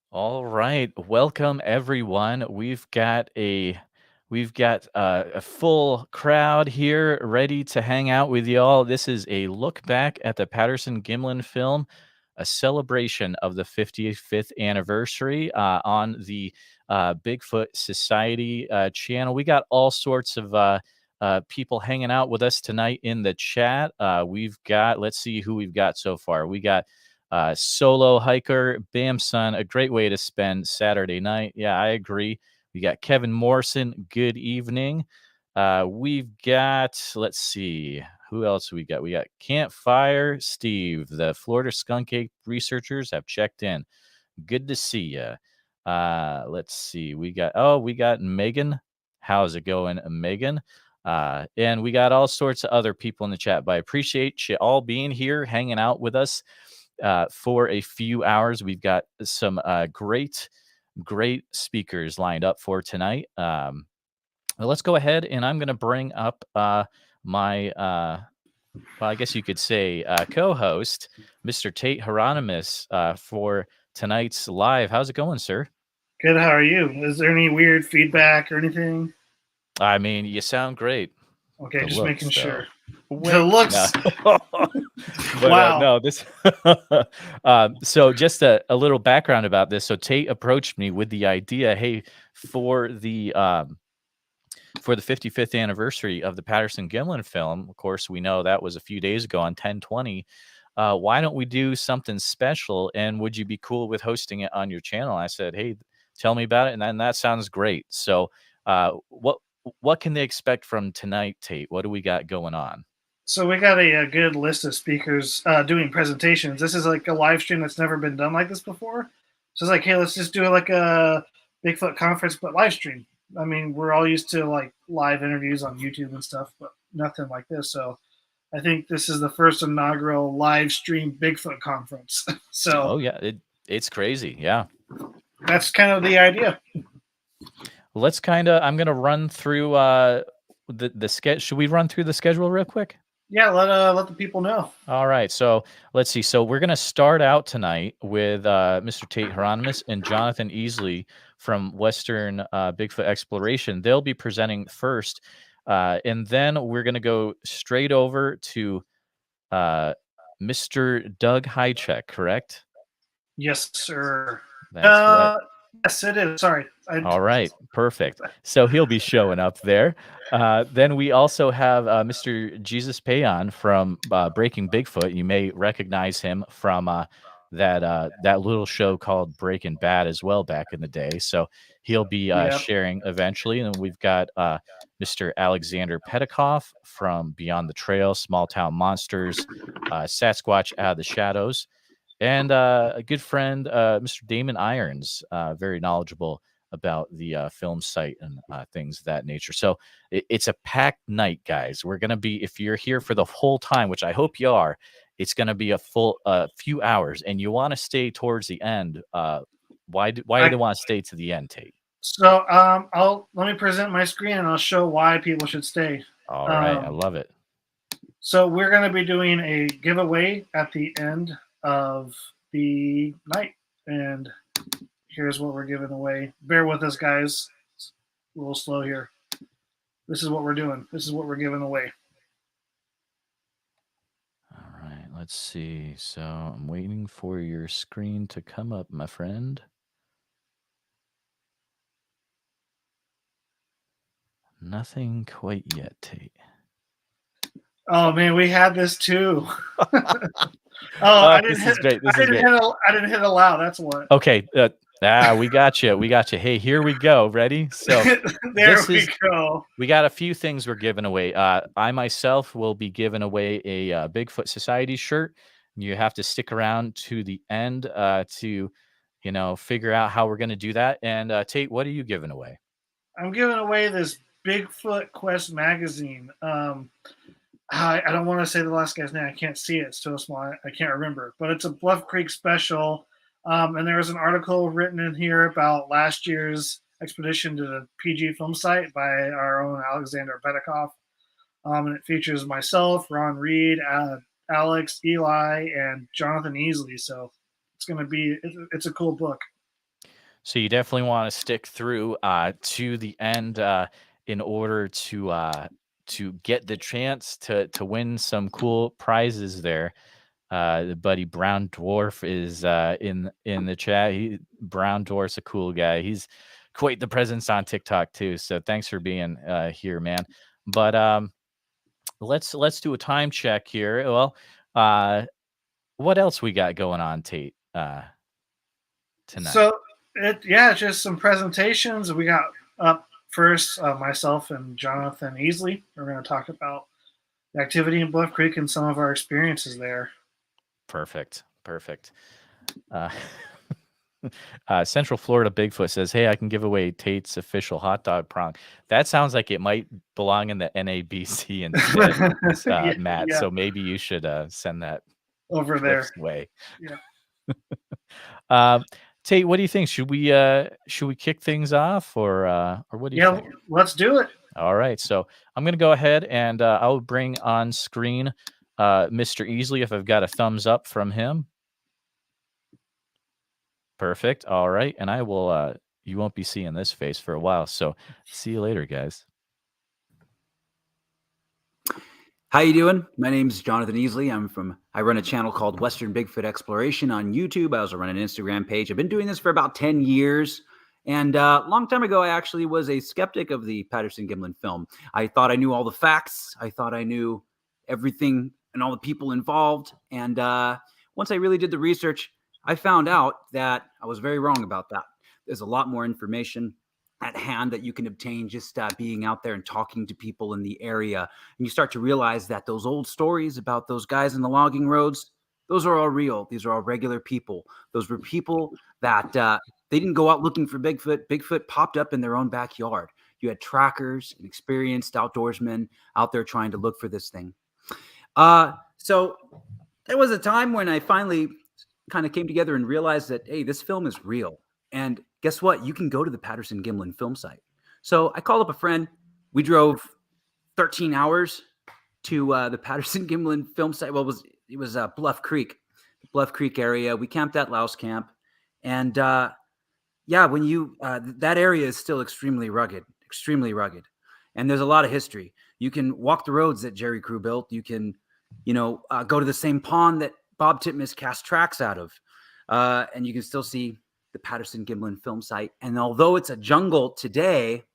All right, welcome everyone. We've got a full crowd here ready to hang out with y'all. This is a look back at the Patterson-Gimlin film, a celebration of the 55th anniversary on the Bigfoot Society channel. We got all sorts of people hanging out with us tonight in the chat. Let's see who we've got so far. We got solo hiker, Bam Son, a great way to spend Saturday night. Yeah, I agree. We got Kevin Morrison. Good evening. We've got, let's see, who else we got? We got Campfire Steve. The Florida Skunk Ape researchers have checked in. Good to see you. Let's see. We got Megan. How's it going, Megan? And we got all sorts of other people in the chat, but I appreciate you all being here, hanging out with us for a few hours. We've got some great speakers lined up for tonight. Let's go ahead, and I'm going to bring up my, well, I guess you could say, co-host, Mr. Tate Hieronymus, for tonight's live. How's it going, sir? Good. How are you? Is there any weird feedback or anything? I mean, you sound great. Okay, The just looks, making sure. though. The looks. No. But Wow. no, this. So just a little background about this. So Tate approached me with the idea, hey, for the 55th anniversary of the Patterson-Gimlin film, of course, we know that was a few days ago on 10/20. Why don't we do something special? And would you be cool with hosting it on your channel? I said, hey, tell me about it, and then that sounds great. So, what can they expect from tonight, Tate? What do we got going on? So we got a good list of speakers doing presentations. This is like a live stream that's never been done like this before. So it's like, hey, let's just do it like a Bigfoot conference, but live stream. I mean, we're all used to like live interviews on YouTube and stuff, but nothing like this. So I think this is the first inaugural live stream Bigfoot conference. So Oh yeah, it's crazy. Yeah. that's kind of the idea. Let's I'm gonna run through the schedule. Should we run through the schedule real quick? Yeah, let the people know. All right, so let's see. So we're gonna start out tonight with Mr. Tate Hieronymus and Jonathan Easley from Western Bigfoot Exploration. They'll be presenting first, and then we're gonna go straight over to Mr. Doug Hajicek. Correct? Yes, sir. That's right. Yes, it is. Sorry. All right, perfect. So he'll be showing up there. Then we also have Mr. Jesus Payan from Breaking Bigfoot. You may recognize him from that little show called Breaking Bad as well back in the day. So he'll be Yep. sharing eventually. And then we've got Mr. Aleksandar Petakov from Beyond the Trail, Small Town Monsters, Sasquatch Out of the Shadows, and a good friend, Mr. Damon Irons, very knowledgeable about the film site and things of that nature. So it's a packed night, guys. We're going to be, if you're here for the whole time, which I hope you are, it's going to be a full few hours, and you want to stay towards the end. Why do they want to stay to the end, Tate? So let me present my screen and I'll show why people should stay. All right, I love it. So we're going to be doing a giveaway at the end of the night, and here's what we're giving away. Bear with us, guys. It's a little slow here. This is what we're doing. This is what we're giving away. All right, let's see. So I'm waiting for your screen to come up, my friend. Nothing quite yet, Tate. Oh man, we had this too. This is great. I didn't hit allow. That's what. Okay. We got you. We got you. Hey, here we go. Ready? So go. We got a few things we're giving away. I myself will be giving away a Bigfoot Society shirt. You have to stick around to the end to, figure out how we're going to do that. And Tate, what are you giving away? I'm giving away this Bigfoot Quest magazine. I don't want to say the last guy's name. I can't see it. It's so small. I can't remember. But it's a Bluff Creek special. And there was an article written in here about last year's expedition to the PG film site by our own Aleksandar Petakov. And it features myself, Ron Reed, Alex, Eli, and Jonathan Easley. So it's going to be, it's a cool book. So you definitely want to stick through to the end in order to get the chance to win some cool prizes there. The buddy Brown Dwarf is in the chat. Brown Dwarf's a cool guy. He's quite the presence on TikTok too. So thanks for being here, man. But let's do a time check here. Well, what else we got going on, Tate, tonight? So just some presentations. We got up first, myself and Jonathan Easley. We're going to talk about the activity in Bluff Creek and some of our experiences there. Perfect. Central Florida Bigfoot says, "Hey, I can give away Tate's official hot dog prong." That sounds like it might belong in the NABC instead, Matt. Yeah. So maybe you should send that over there way. Yeah. Tate, what do you think? Should we kick things off, or what do you think? Let's do it. All right, so I'm going to go ahead and I'll bring on screen Mr. Easley if I've got a thumbs up from him. Perfect. All right, and I will. You won't be seeing this face for a while, so see you later, guys. How you doing? My name's Jonathan Easley. I run a channel called Western Bigfoot Exploration on YouTube. I also run an Instagram page. I've been doing this for about 10 years. And a long time ago, I actually was a skeptic of the Patterson-Gimlin film. I thought I knew all the facts. I thought I knew everything and all the people involved. And once I really did the research, I found out that I was very wrong about that. There's a lot more information at hand that you can obtain just being out there and talking to people in the area. And you start to realize that those old stories about those guys in the logging roads, those are all real. These are all regular people. Those were people that they didn't go out looking for Bigfoot. Bigfoot popped up in their own backyard. You had trackers and experienced outdoorsmen out there trying to look for this thing. So there was a time when I finally kind of came together and realized that, hey, this film is real. And guess what? You can go to the Patterson-Gimlin film site. So I called up a friend. We drove 13 hours to the Patterson-Gimlin film site. Well, it was Bluff Creek area. We camped at Louse Camp. And when you that area is still extremely rugged. And there's a lot of history. You can walk the roads that Jerry Crew built. You can, go to the same pond that Bob Titmus cast tracks out of. And you can still see the Patterson-Gimlin film site. And although it's a jungle today,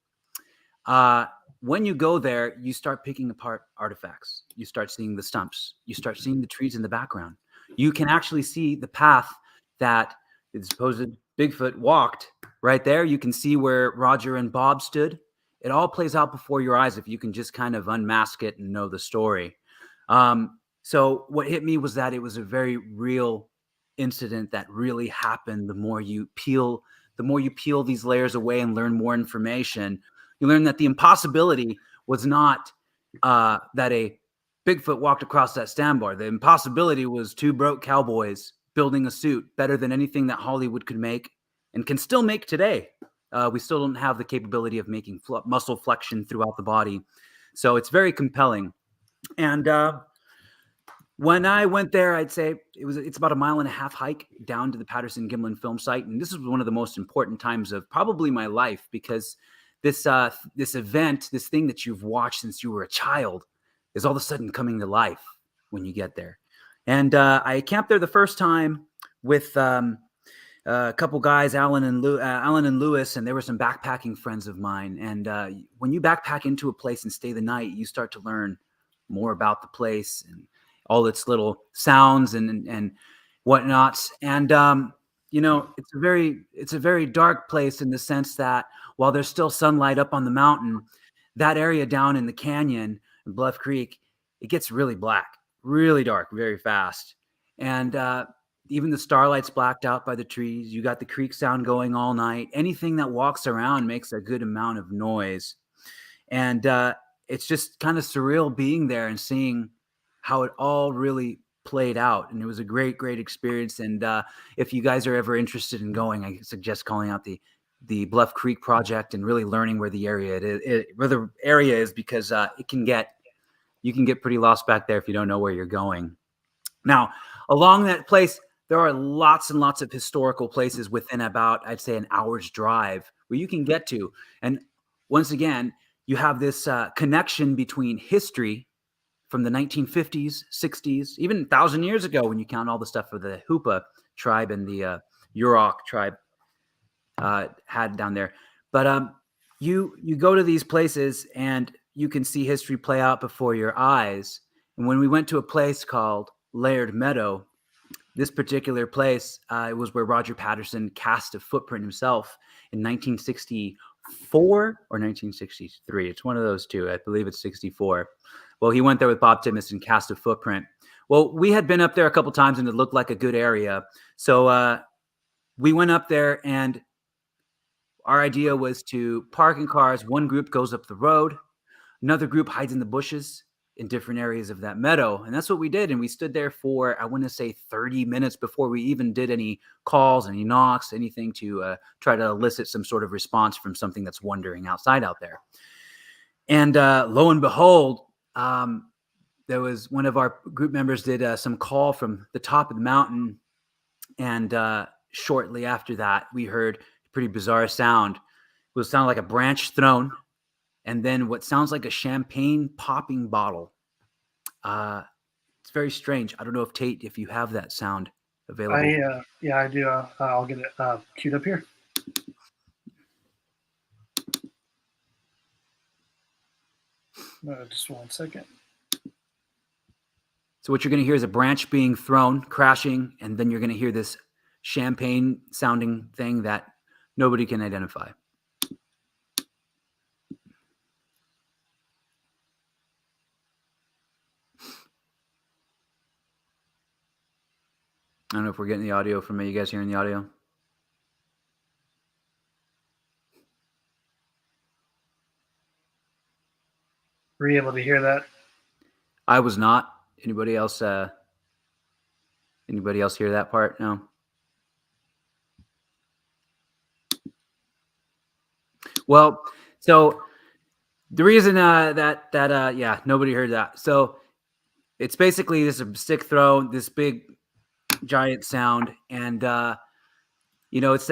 when you go there, you start picking apart artifacts. You start seeing the stumps. You start seeing the trees in the background. You can actually see the path that the supposed Bigfoot walked right there. You can see where Roger and Bob stood. It all plays out before your eyes if you can just kind of unmask it and know the story. So what hit me was that it was a very real incident that really happened. The more you peel these layers away and learn more information, you learn that the impossibility was not that a Bigfoot walked across that sandbar. The impossibility was two broke cowboys building a suit better than anything that Hollywood could make and can still make today. We still don't have the capability of making muscle flexion throughout the body. So it's very compelling. And when I went there, I'd say it's about a 1.5 mile hike down to the Patterson-Gimlin film site. And this is one of the most important times of probably my life, because this event, this thing that you've watched since you were a child, is all of a sudden coming to life when you get there. And I camped there the first time with a couple guys, Alan and Lewis, and there were some backpacking friends of mine. And when you backpack into a place and stay the night, you start to learn more about the place and all its little sounds and whatnots. And it's a very dark place in the sense that while there's still sunlight up on the mountain, that area down in the canyon in Bluff Creek, it gets really black, really dark, very fast. And even the starlight's blacked out by the trees. You got the creek sound going all night. Anything that walks around makes a good amount of noise. And it's just kind of surreal being there and seeing how it all really played out. And it was a great, great experience. And if you guys are ever interested in going, I suggest calling out the Bluff Creek project and really learning where the area is, because you can get pretty lost back there if you don't know where you're going. Now, along that place, there are lots and lots of historical places within about, I'd say, an hour's drive where you can get to. And once again, you have this connection between history from the 1950s, 60s, even 1,000 years ago when you count all the stuff of the Hoopa tribe and the Yurok tribe had down there. But you go to these places and you can see history play out before your eyes. And when we went to a place called Laird Meadow, this particular place, it was where Roger Patterson cast a footprint himself in 1964 or 1963. It's one of those two. I believe it's 64. Well, he went there with Bob Timmons and cast a footprint. Well, we had been up there a couple times and it looked like a good area. So we went up there and our idea was to park in cars. One group goes up the road. Another group hides in the bushes in different areas of that meadow. And that's what we did. And we stood there for, I want to say 30 minutes before we even did any calls, any knocks, anything to try to elicit some sort of response from something that's wandering outside out there. And lo and behold, there was one of our group members did some call from the top of the mountain. And shortly after that, we heard a pretty bizarre sound. It would sound like a branch thrown. And then what sounds like a champagne popping bottle. It's very strange. I don't know if Tate, if you have that sound available. Yeah, I do. I'll get it queued up here. Just 1 second. So what you're going to hear is a branch being thrown, crashing, and then you're going to hear this champagne sounding thing that nobody can identify. I don't know if we're getting the audio from me. You guys hearing the audio? Were you able to hear that? I was not. Anybody else? Anybody else hear that part? No. Well, so the reason yeah, nobody heard that. So it's basically this stick throw, this big giant sound, and it's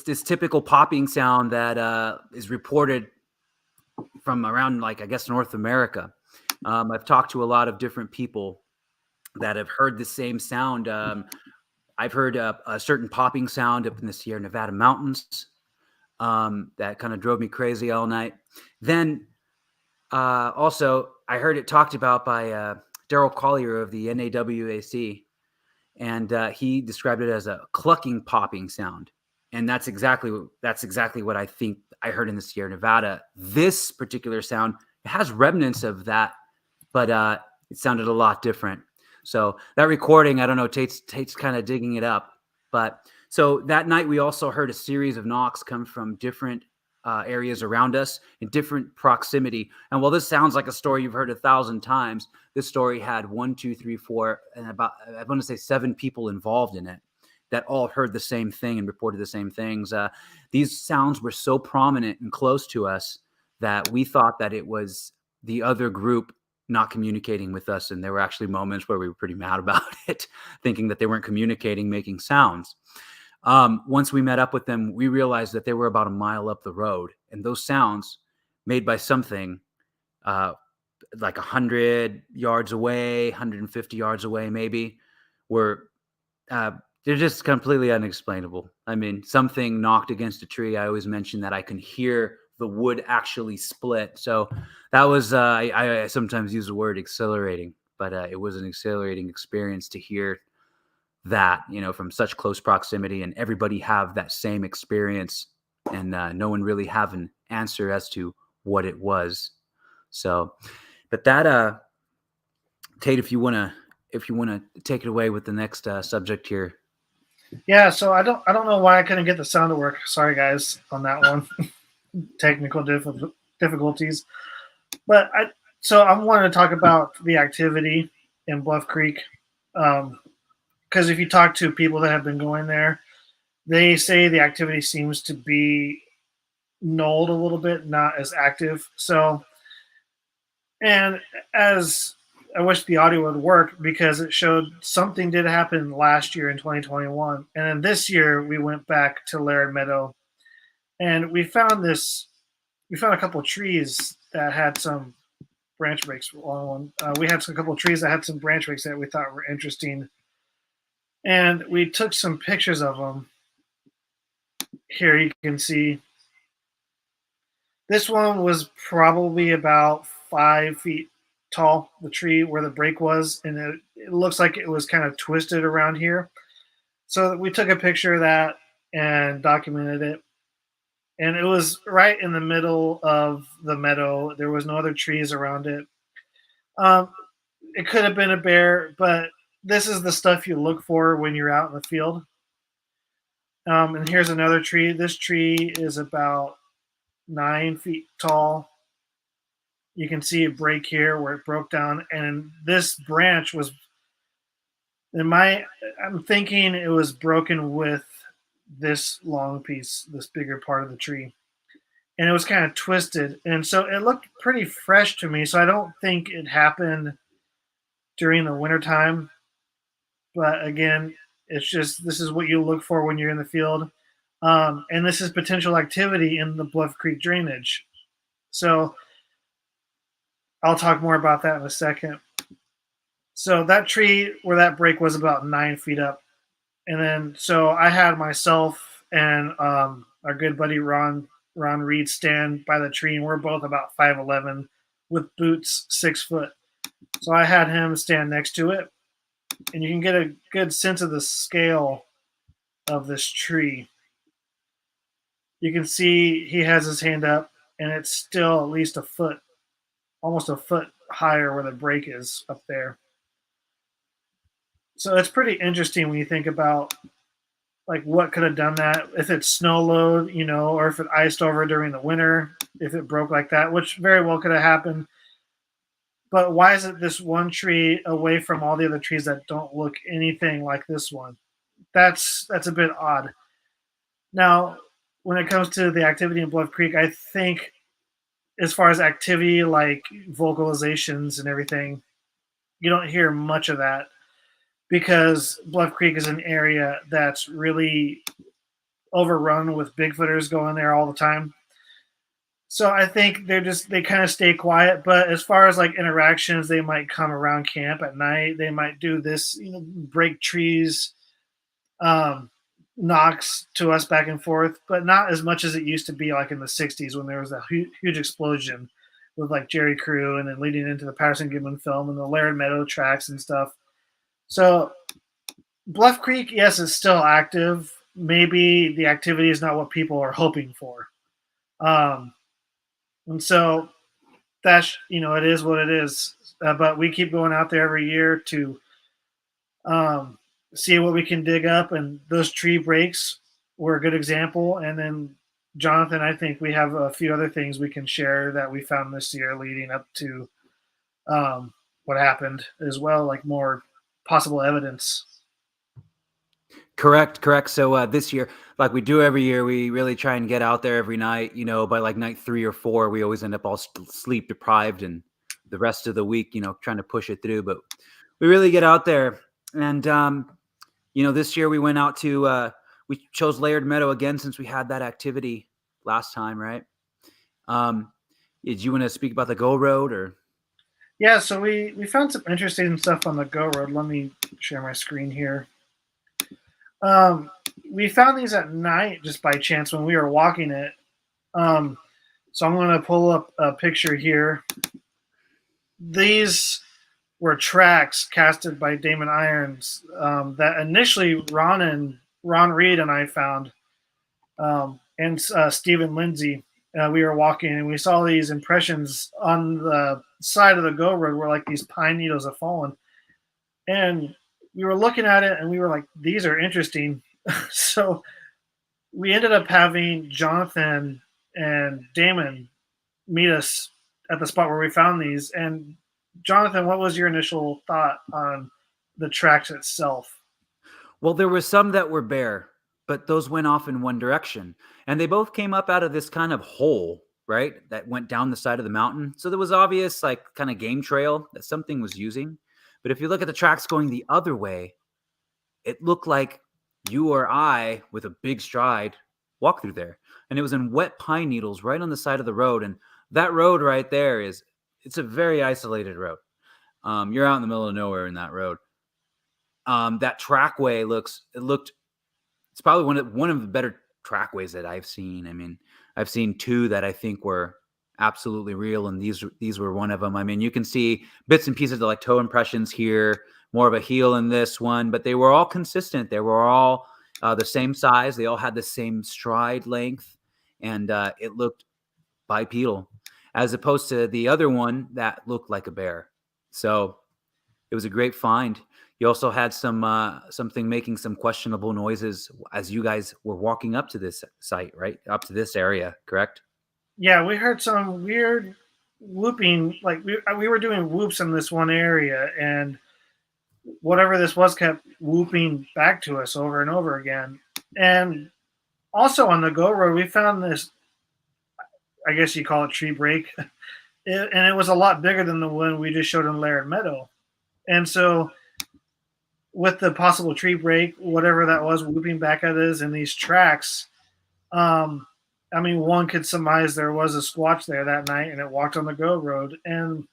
this typical popping sound that is reported from around, like, I guess, North America. I've talked to a lot of different people that have heard the same sound. I've heard a certain popping sound up in the Sierra Nevada mountains that kind of drove me crazy all night. Then also I heard it talked about by Daryl Collier of the NAWAC. And he described it as a clucking popping sound. And that's exactly what I think I heard in the Sierra Nevada. This particular sound, it has remnants of that, but it sounded a lot different. So that recording, I don't know, Tate's kind of digging it up. But so that night we also heard a series of knocks come from different areas around us in different proximity. And while this sounds like a story you've heard 1,000 times, this story had 1, 2, 3, 4, and about, I want to say 7 people involved in it that all heard the same thing and reported the same things. These sounds were so prominent and close to us that we thought that it was the other group not communicating with us. And there were actually moments where we were pretty mad about it, thinking that they weren't communicating, making sounds. Once we met up with them, we realized that they were about a mile up the road, and those sounds made by something like 100 yards away, 150 yards away, maybe, were they're just completely unexplainable. I mean, something knocked against a tree. I always mention that I can hear the wood actually split. So that was, I sometimes use the word exhilarating, but it was an exhilarating experience to hear that, from such close proximity, and everybody have that same experience, and no one really have an answer as to what it was. So, but that, Tate, if you want to take it away with the next subject here. Yeah. So I don't know why I couldn't get the sound to work. Sorry guys on that one. Technical difficulties. But I wanted to talk about the activity in Bluff Creek. Because if you talk to people that have been going there, they say the activity seems to be nulled a little bit, not as active. So, and as I wish the audio would work because it showed something did happen last year in 2021, and then this year we went back to Laird Meadow, and we found this. We found a couple of trees that had some branch breaks along one. We had a couple of trees that had some branch breaks that we thought were interesting, and we took some pictures of them. Here you can see. This one was probably about 5 feet tall, the tree where the break was, and it looks like it was kind of twisted around here. So we took a picture of that and documented it. And it was right in the middle of the meadow. There was no other trees around it. It could have been a bear, but this is the stuff you look for when you're out in the field. And here's another tree. This tree is about 9 feet tall. You can see a break here where it broke down, and this branch was I'm thinking it was broken with this long piece, this bigger part of the tree. And it was kind of twisted. And so it looked pretty fresh to me. So I don't think it happened during the wintertime. But again, it's just this is what you look for when you're in the field. And this is potential activity in the Bluff Creek drainage. So I'll talk more about that in a second. So that tree where that break was about 9 feet up. And then so I had myself and our good buddy Ron Reed stand by the tree, and we're both about 5'11" with boots 6 foot. So I had him stand next to it, and you can get a good sense of the scale of this tree. You can see he has his hand up, and it's still at least a foot, almost a foot higher where the break is up there. So it's pretty interesting when you think about like what could have done that, if it's snow load, or if it iced over during the winter, if it broke like that, which very well could have happened. But why is it this one tree away from all the other trees that don't look anything like this one? That's a bit odd. Now, when it comes to the activity in Bluff Creek, I think as far as activity like vocalizations and everything, you don't hear much of that because Bluff Creek is an area that's really overrun with Bigfooters going there all the time. So I think they kind of stay quiet. But as far as like interactions, they might come around camp at night. They might do this, break trees, knocks to us back and forth, but not as much as it used to be like in the 60s when there was a huge explosion with like Jerry Crew and then leading into the Patterson-Gimlin film and the Laird Meadow tracks and stuff. So Bluff Creek, yes, is still active. Maybe the activity is not what people are hoping for. And so that's, it is what it is. But we keep going out there every year to see what we can dig up. And those tree breaks were a good example. And then, Jonathan, I think we have a few other things we can share that we found this year leading up to what happened as well, like more possible evidence. Correct. So this year, like we do every year, we really try and get out there every night. By like night 3 or 4, we always end up all sleep deprived, and the rest of the week, trying to push it through. But we really get out there, and this year we went out to we chose Laird Meadow again since we had that activity last time, right? Did you want to speak about the Go Road or? Yeah, so we found some interesting stuff on the Go Road. Let me share my screen here. We found these at night just by chance when we were walking it. So I'm going to pull up a picture here. These were tracks casted by Damon Irons that initially Ron Reed and I found, and Stephen Lindsay. We were walking and we saw these impressions on the side of the Go Road where like these pine needles have fallen. And we were looking at it and we were like, these are interesting. So we ended up having Jonathan and Damon meet us at the spot where we found these. And Jonathan, what was your initial thought on the tracks itself? Well, there were some that were bare, but those went off in one direction. And they both came up out of this kind of hole, right, that went down the side of the mountain. So there was obvious, like, kind of game trail that something was using. But if you look at the tracks going the other way, it looked like you or I, with a big stride, walked through there. And it was in wet pine needles right on the side of the road. And that road right there it's a very isolated road. You're out in the middle of nowhere in that road. That trackway it's probably one of the better trackways that I've seen. I mean, I've seen two that I think were absolutely real, and these were one of them. I mean, you can see bits and pieces of like toe impressions here, more of a heel in this one, but they were all consistent. They were all the same size. They all had the same stride length, and it looked bipedal, as opposed to the other one that looked like a bear. So it was a great find. You also had something making some questionable noises as you guys were walking up to this site, right? Up to this area, correct? Yeah, we heard some weird whooping. Like we were doing whoops in this one area, and whatever this was kept whooping back to us over and over again. And also on the Go Road, we found this, I guess you call it tree break, and it was a lot bigger than the one we just showed in Laird Meadow. And so with the possible tree break, whatever that was, whooping back at us in these tracks, I mean, one could surmise there was a squatch there that night and it walked on the Go Road. And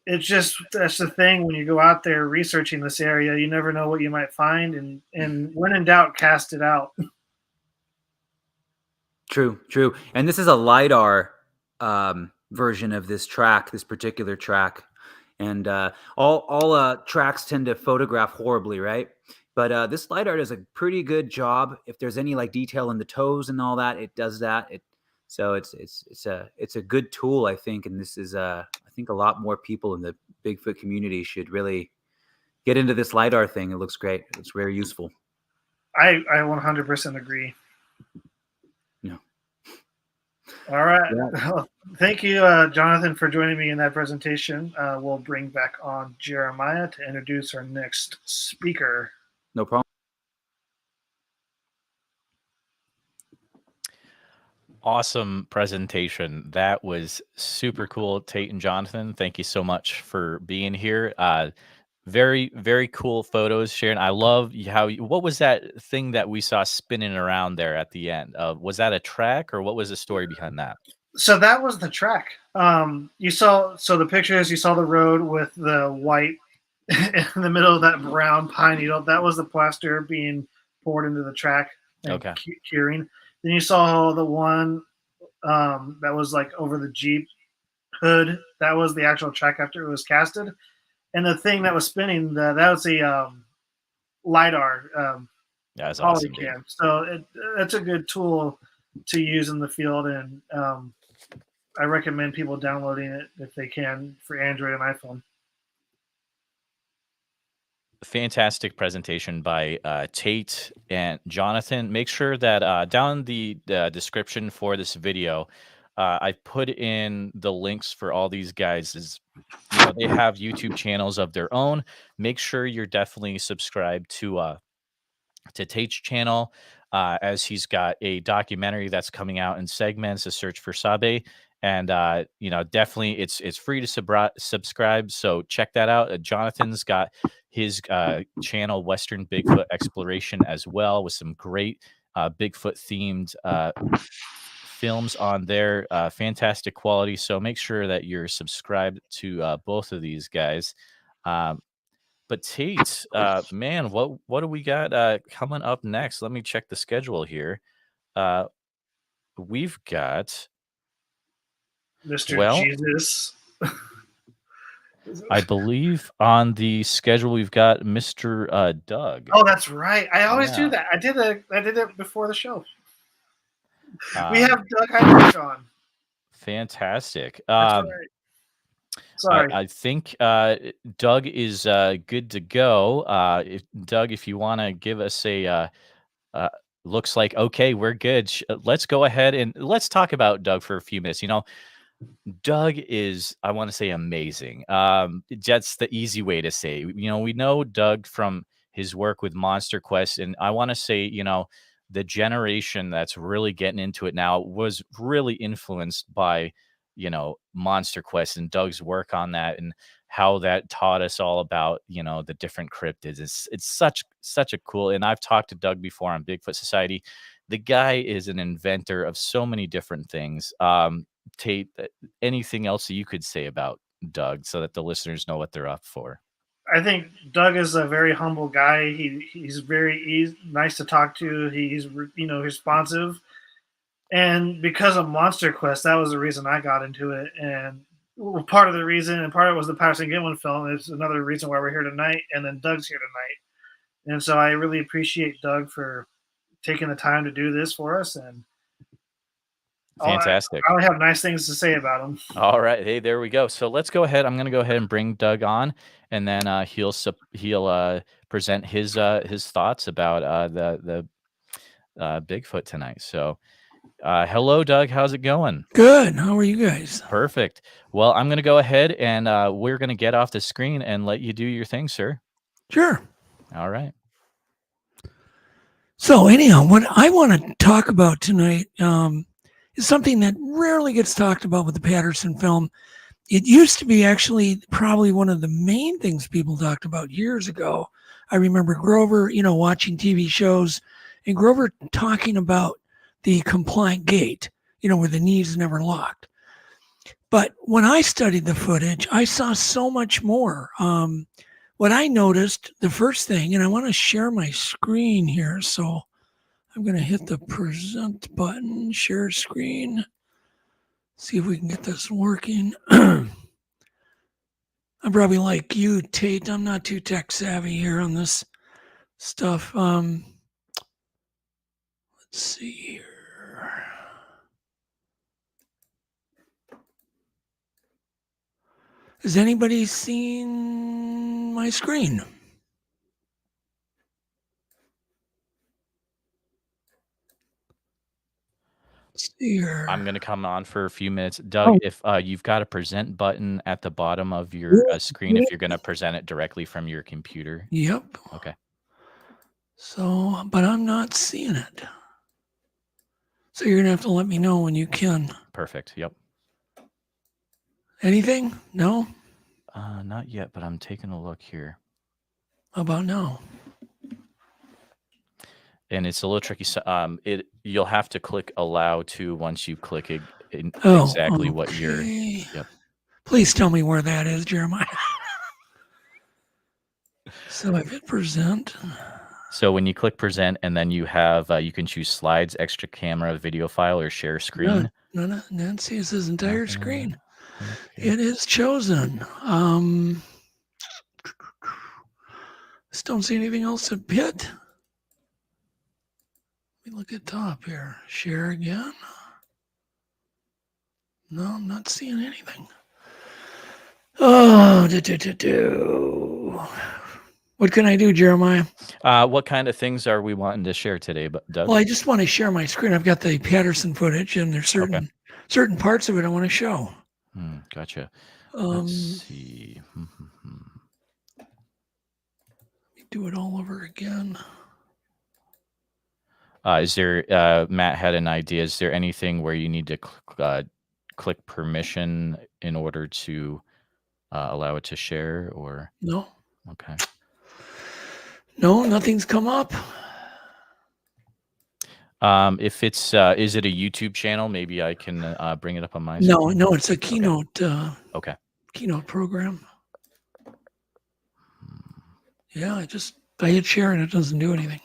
that's the thing when you go out there researching this area, you never know what you might find. And when in doubt, cast it out. True. And this is a LiDAR version of this particular track. And all tracks tend to photograph horribly, right? But this LiDAR does a pretty good job. If there's any like detail in the toes and all that, it does that. So it's a good tool, I think. And this is I think a lot more people in the Bigfoot community should really get into this LiDAR thing. It looks great. It's very useful. I 100% agree. No. All right. Yeah. Thank you, Jonathan, for joining me in that presentation. We'll bring back on Jeremiah to introduce our next speaker. No problem. Awesome presentation. That was super cool, Tate and Jonathan. Thank you so much for being here. Very, very cool photos, Sharon. I love what was that thing that we saw spinning around there at the end? Was that a track, or what was the story behind that? So that was the track. You saw the pictures. You saw the road with the white in the middle of that brown pine needle. That was the plaster being poured into the track and curing. Then you saw the one that was like over the Jeep hood. That was the actual track after it was casted. And the thing that was spinning, that was a LiDAR that's awesome, polycam. So that's a good tool to use in the field. And I recommend people downloading it if they can for Android and iPhone. Fantastic presentation by Tate and Jonathan. Make sure that down in the description for this video, I put in the links for all these guys. They have YouTube channels of their own. Make sure you're definitely subscribed to Tate's channel, as he's got a documentary that's coming out in segments, A Search for Sabe. And definitely it's free to subscribe. So check that out. Jonathan's got his channel, Western Bigfoot Exploration, as well, with some great Bigfoot themed films on there. Fantastic quality. So make sure that you're subscribed to both of these guys. But Tate, man, what do we got coming up next? Let me check the schedule here. We've got Mr. Jesus. I believe on the schedule we've got Mr. Doug. Oh, that's right. I always do that. I did it before the show. We have Doug Hajicek on. Fantastic. That's right. Sorry. I think Doug is good to go. Doug, if you want to give us a looks like, okay, we're good. Let's go ahead and let's talk about Doug for a few minutes. Doug is, I want to say, amazing. That's the easy way to say. We know Doug from his work with Monster Quest, and I want to say, the generation that's really getting into it now was really influenced by, Monster Quest and Doug's work on that, and how that taught us all about, the different cryptids. It's such a cool, and I've talked to Doug before on Bigfoot Society. The guy is an inventor of so many different things. Tate, anything else that you could say about Doug so that the listeners know what they're up for? I think Doug is a very humble guy. He's very nice to talk to. He's responsive, and because of Monster Quest, that was the reason I got into it. And part of the reason, and part of it was the Patterson-Gimlin film. It's another reason why we're here tonight. And then Doug's here tonight, and so I really appreciate Doug for taking the time to do this for us. And Fantastic. I only have nice things to say about him. All right. Hey, there we go. So let's go ahead. I'm going to go ahead and bring Doug on, and then he'll present his thoughts about the Bigfoot tonight. So, hello, Doug. How's it going? Good. How are you guys? Perfect. Well, I'm going to go ahead and we're going to get off the screen and let you do your thing, sir. Sure. All right. So anyhow, what I want to talk about tonight is something that rarely gets talked about with the Patterson film. It used to be actually probably one of the main things people talked about years ago. I remember Grover, watching TV shows, and Grover talking about the compliant gait, where the knees never locked. But when I studied the footage, I saw so much more. What I noticed, the first thing, and I want to share my screen here, so I'm going to hit the present button, share screen, see if we can get this working. I'm probably like you, Tate. I'm not too tech savvy here on this stuff. Let's see here. Has anybody seen my screen? Let's see here. I'm going to come on for a few minutes. Doug, if you've got a present button at the bottom of your screen, if you're going to present it directly from your computer. Yep. Okay. So, but I'm not seeing it. So you're going to have to let me know when you can. Perfect. Yep. Anything? No? Not yet, but I'm taking a look here. How about now? And it's a little tricky. So, you'll have to click allow to once you click it exactly what you're. Yep. Please tell me where that is, Jeremiah. So I hit present. So when you click present, and then you have you can choose slides, extra camera, video file, or share screen. No, Nancy, it's his entire screen. Okay. It is chosen. Just don't see anything else to hit. Let me look at top here. Share again. No, I'm not seeing anything. Oh, What can I do, Jeremiah? What kind of things are we wanting to share today, Doug? Well, I just want to share my screen. I've got the Patterson footage, and there's certain parts of it I want to show. Gotcha. Let's see. Let me do it all over again. Is there, Matt had an idea. Is there anything where you need to click permission in order to allow it to share, or? No. Okay. No, nothing's come up. If it's, is it a YouTube channel? Maybe I can bring it up on my screen. No, it's a Keynote. Okay. Keynote program. Yeah, I hit share and it doesn't do anything.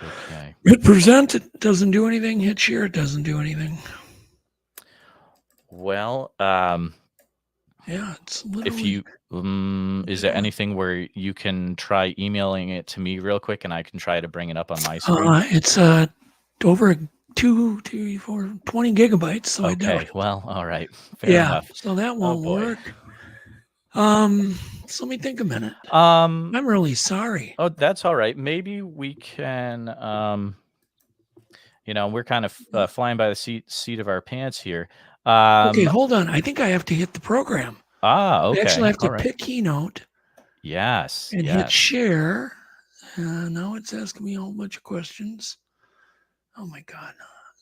Okay. Hit present, it doesn't do anything. Hit share, it doesn't do anything. Well, yeah, it's literally. If you, is there anything where you can try emailing it to me real quick, and I can try to bring it up on my screen? It's over 20 gigabytes. So I doubt it. Well, all right. Fair enough. So that won't work. So let me think a minute. I'm really sorry. Oh, that's all right. Maybe we can. We're kind of flying by the seat of our pants here. Okay, hold on. I think I have to hit the program. Okay. I actually have to pick Keynote. Yes. And hit share. Now it's asking me a whole bunch of questions. Oh my God.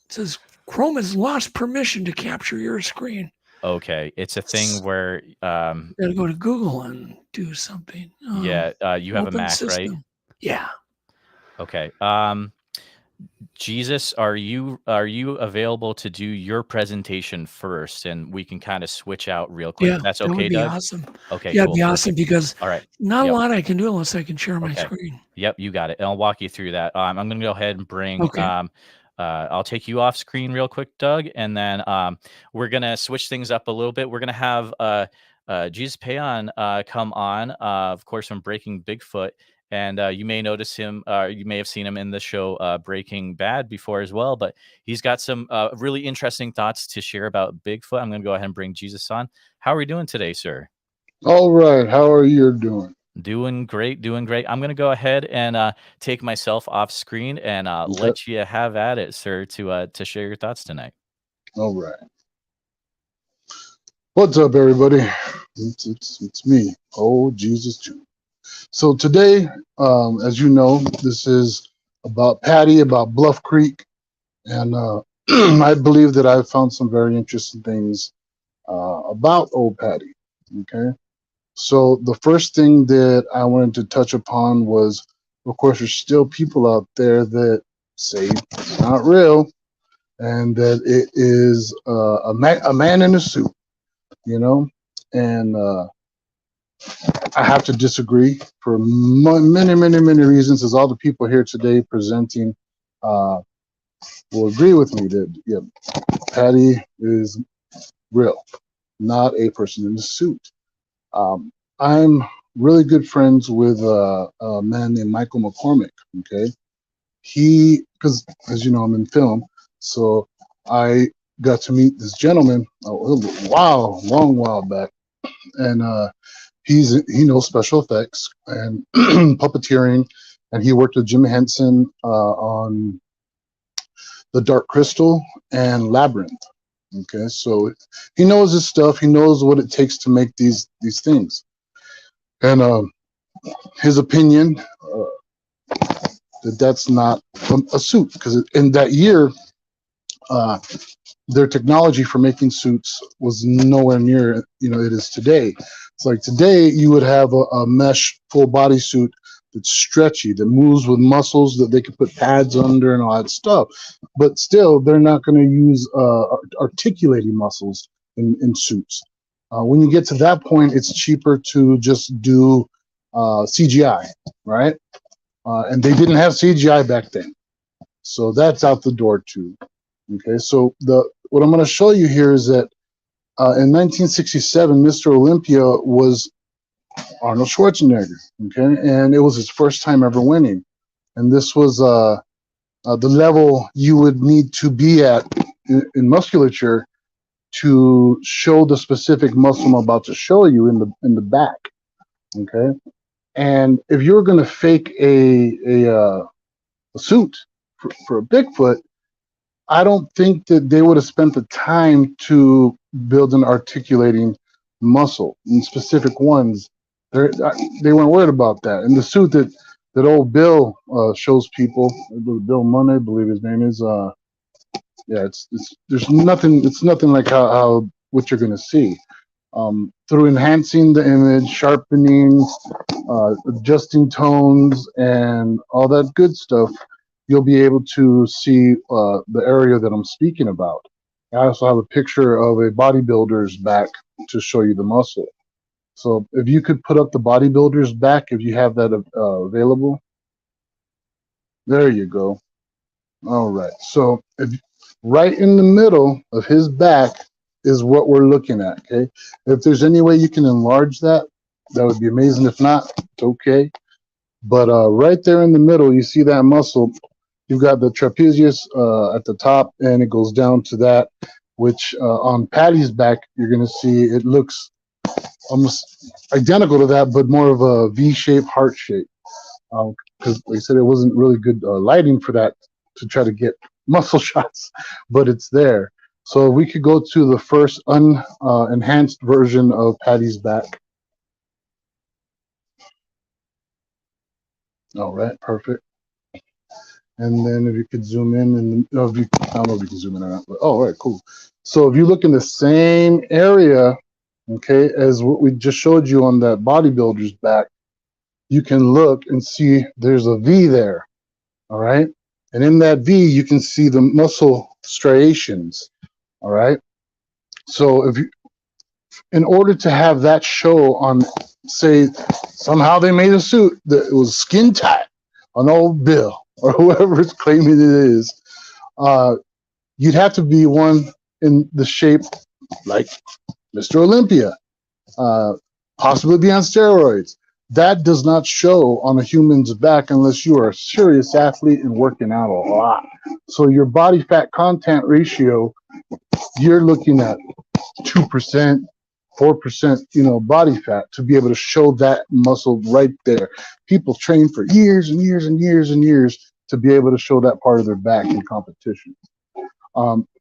It says Chrome has lost permission to capture your screen. Okay, it's a thing where Gotta go to Google and do something. yeah, you have a Open Mac, right? system. Yeah. Okay. Jesus, are you available to do your presentation first, and we can kind of switch out real quick? Yeah. That's That okay, would be Doug? awesome. Okay, Yeah, it'd cool. be awesome because All right. not a Yep. lot I can do unless I can share my Okay. screen. Yep, you got it. And I'll walk you through that. I'm going to go ahead and bring Okay. I'll take you off screen real quick, Doug, and then we're going to switch things up a little bit. We're going to have Jesus Payan come on, of course, from Breaking Bigfoot. And you may notice him, you may have seen him in the show Breaking Bad before as well, but he's got some really interesting thoughts to share about Bigfoot. I'm going to go ahead and bring Jesus on. How are we doing today, sir? All right. How are you doing? Doing great, doing great. I'm going to go ahead and take myself off screen and Okay. let you have at it, sir, to share your thoughts tonight. All right. What's up, everybody? It's me, oh Jesus Jew. So today, as you know, this is about Patty, about Bluff Creek, and I believe that I've found some very interesting things about old Patty. Okay. So the first thing that I wanted to touch upon was, of course, there's still people out there that say it's not real and that it is a man in a suit, you know, and I have to disagree for many reasons, as all the people here today presenting will agree with me that yeah, Patty is real, not a person in a suit. I'm really good friends with a man named Michael McCormick. Okay, because as you know, I'm in film, so I got to meet this gentleman a long while back, and he knows special effects and puppeteering, and he worked with Jim Henson on The Dark Crystal and Labyrinth. Okay, so he knows his stuff. He knows what it takes to make these things, and his opinion that that's not a suit, because in that year their technology for making suits was nowhere near it is today. It's like today you would have a mesh full body suit that's stretchy, that moves with muscles that they could put pads under and all that stuff, but still they're not going to use articulating muscles in suits. When you get to that point, it's cheaper to just do CGI, right? And they didn't have CGI back then, so that's out the door too. Okay, so what I'm going to show you here is that in 1967, Mr. Olympia was Arnold Schwarzenegger. Okay, and it was his first time ever winning, and this was the level you would need to be at in musculature to show the specific muscle I'm about to show you in the back. Okay, and if you were going to fake a suit for a Bigfoot, I don't think that they would have spent the time to build an articulating muscle in specific ones. They weren't worried about that. And the suit that old Bill shows people, Bill Munn, I believe his name is. There's nothing. It's nothing like how what you're gonna see. Through enhancing the image, sharpening, adjusting tones, and all that good stuff, you'll be able to see the area that I'm speaking about. I also have a picture of a bodybuilder's back to show you the muscle. So if you could put up the bodybuilder's back, if you have that available. There you go. All right. So right in the middle of his back is what we're looking at, okay? If there's any way you can enlarge that, that would be amazing. If not, it's okay. But right there in the middle, you see that muscle. You've got the trapezius at the top, and it goes down to that, which on Patty's back, you're going to see it looks almost identical to that, but more of a V-shape, heart shape. Because like I said, it wasn't really good lighting for that to try to get muscle shots, but it's there. So we could go to the first enhanced version of Patty's back. All right, perfect. And then if you could zoom in, and I don't know if you can zoom in or not, but all right, cool. So if you look in the same area, okay, as what we just showed you on that bodybuilder's back, you can look and see there's a V there, all right? And in that V, you can see the muscle striations, all right? So if you, in order to have that show on, say, somehow they made a suit that was skin tight on old Bill or whoever is claiming it is, you'd have to be one in the shape like Mr. Olympia, possibly be on steroids. That does not show on a human's back unless you are a serious athlete and working out a lot. So your body fat content ratio, you're looking at 2%, 4%, body fat to be able to show that muscle right there. People train for years and years and years and years to be able to show that part of their back in competition.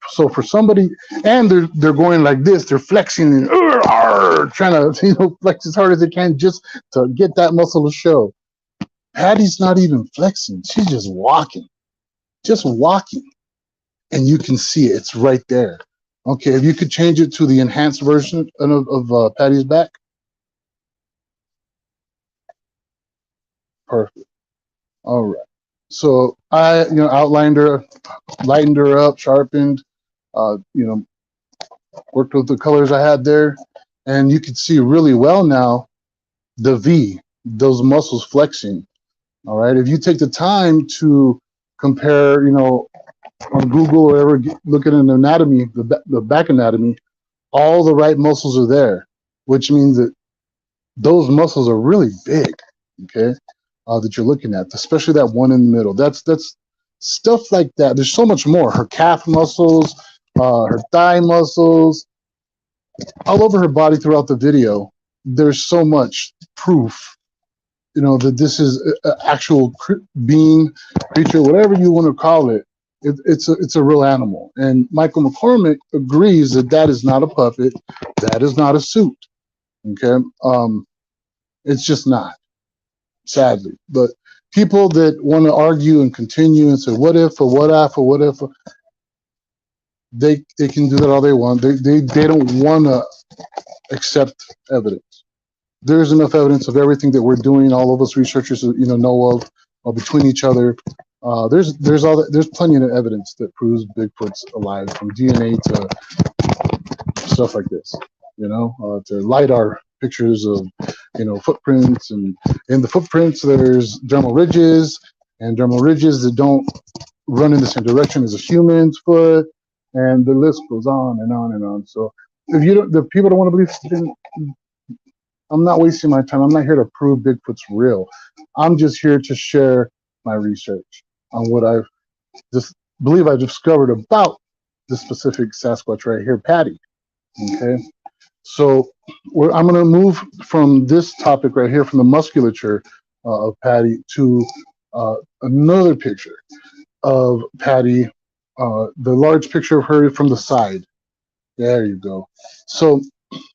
So for somebody, and they're going like this, they're flexing and trying to flex as hard as they can just to get that muscle to show. Patty's not even flexing; she's just walking, and you can see it. It's right there. Okay, if you could change it to the enhanced version of Patty's back, perfect. All right. So I, outlined her, lightened her up, sharpened, worked with the colors I had there, and you can see really well now the V, those muscles flexing. All right. If you take the time to compare, on Google or wherever, look at an anatomy, the back anatomy, all the right muscles are there, which means that those muscles are really big. Okay. That you're looking at, especially that one in the middle. That's stuff like that. There's so much more. Her calf muscles, her thigh muscles, all over her body throughout the video. There's so much proof, that this is an actual being, creature, whatever you want to call it. It's a real animal. And Michael McCormick agrees that is not a puppet. That is not a suit. Okay. It's just not. Sadly, but people that want to argue and continue and say what if or what if or what if, they can do that all they want. They don't want to accept evidence. There's enough evidence of everything that we're doing. All of us researchers, know of between each other. There's plenty of evidence that proves Bigfoot's alive, from DNA to stuff like this. To LiDAR pictures of footprints, and in the footprints there's dermal ridges that don't run in the same direction as a human's foot, and the list goes on and on and on. So if people don't want to believe, then I'm not wasting my time. I'm not here to prove Bigfoot's real. I'm just here to share my research on what I've believe I discovered about the specific Sasquatch right here, Patty. Okay. So I'm going to move from this topic right here, from the musculature of Patty, to another picture of Patty, the large picture of her from the side. There you go. So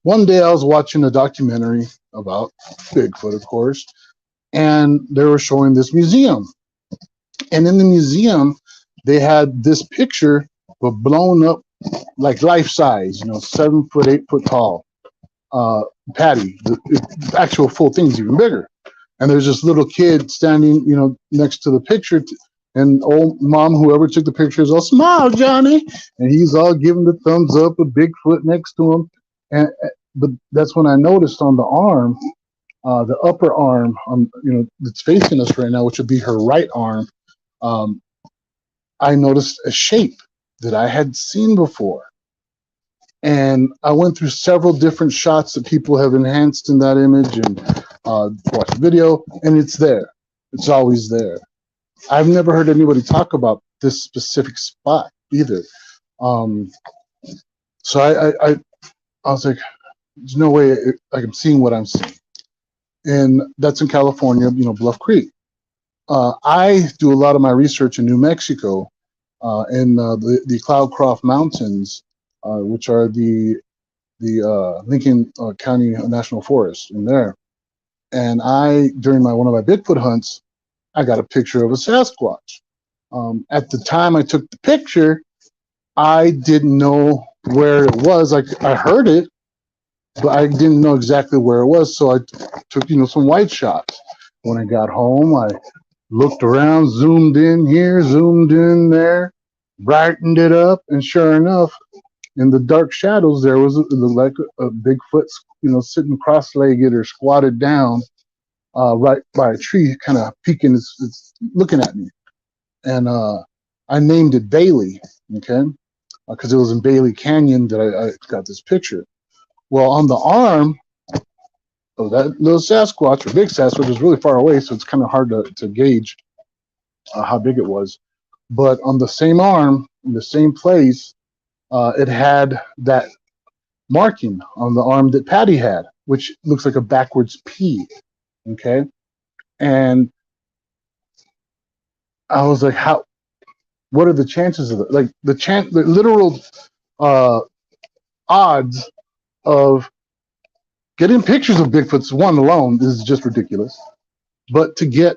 one day I was watching a documentary about Bigfoot, of course, and they were showing this museum. And in the museum, they had this picture of blown up, like life size, 7 foot, 8 foot tall. Patty, the actual full thing is even bigger. And there's this little kid standing, next to the picture, and old mom, whoever took the picture, is all, smile, Johnny, and he's all giving the thumbs up with Bigfoot next to him. But that's when I noticed on the arm, the upper arm, that's facing us right now, which would be her right arm. I noticed a shape that I had seen before. And I went through several different shots that people have enhanced in that image, and watched the video, and it's there. It's always there. I've never heard anybody talk about this specific spot either. So I was like, there's no way I'm seeing what I'm seeing. And that's in California, Bluff Creek. I do a lot of my research in New Mexico, in the Cloudcroft Mountains, which are the Lincoln County National Forest in there. And during one of my Bigfoot hunts, I got a picture of a Sasquatch. At the time I took the picture, I didn't know where it was. Like, I heard it, but I didn't know exactly where it was. So I took, some wide shots. When I got home, I looked around, zoomed in here, zoomed in there, brightened it up, and sure enough, in the dark shadows, there was it looked like a Bigfoot, sitting cross-legged or squatted down, right by a tree, kind of peeking, it's looking at me. And I named it Bailey, okay, because it was in Bailey Canyon that I got this picture. Well, on the arm of that little Sasquatch, or big Sasquatch, is really far away, so it's kind of hard to gauge how big it was. But on the same arm, in the same place, it had that marking on the arm that Patty had, which looks like a backwards P. Okay, and I was like, "How? What are the chances of it? Like the literal odds of getting pictures of Bigfoot's one alone is just ridiculous. But to get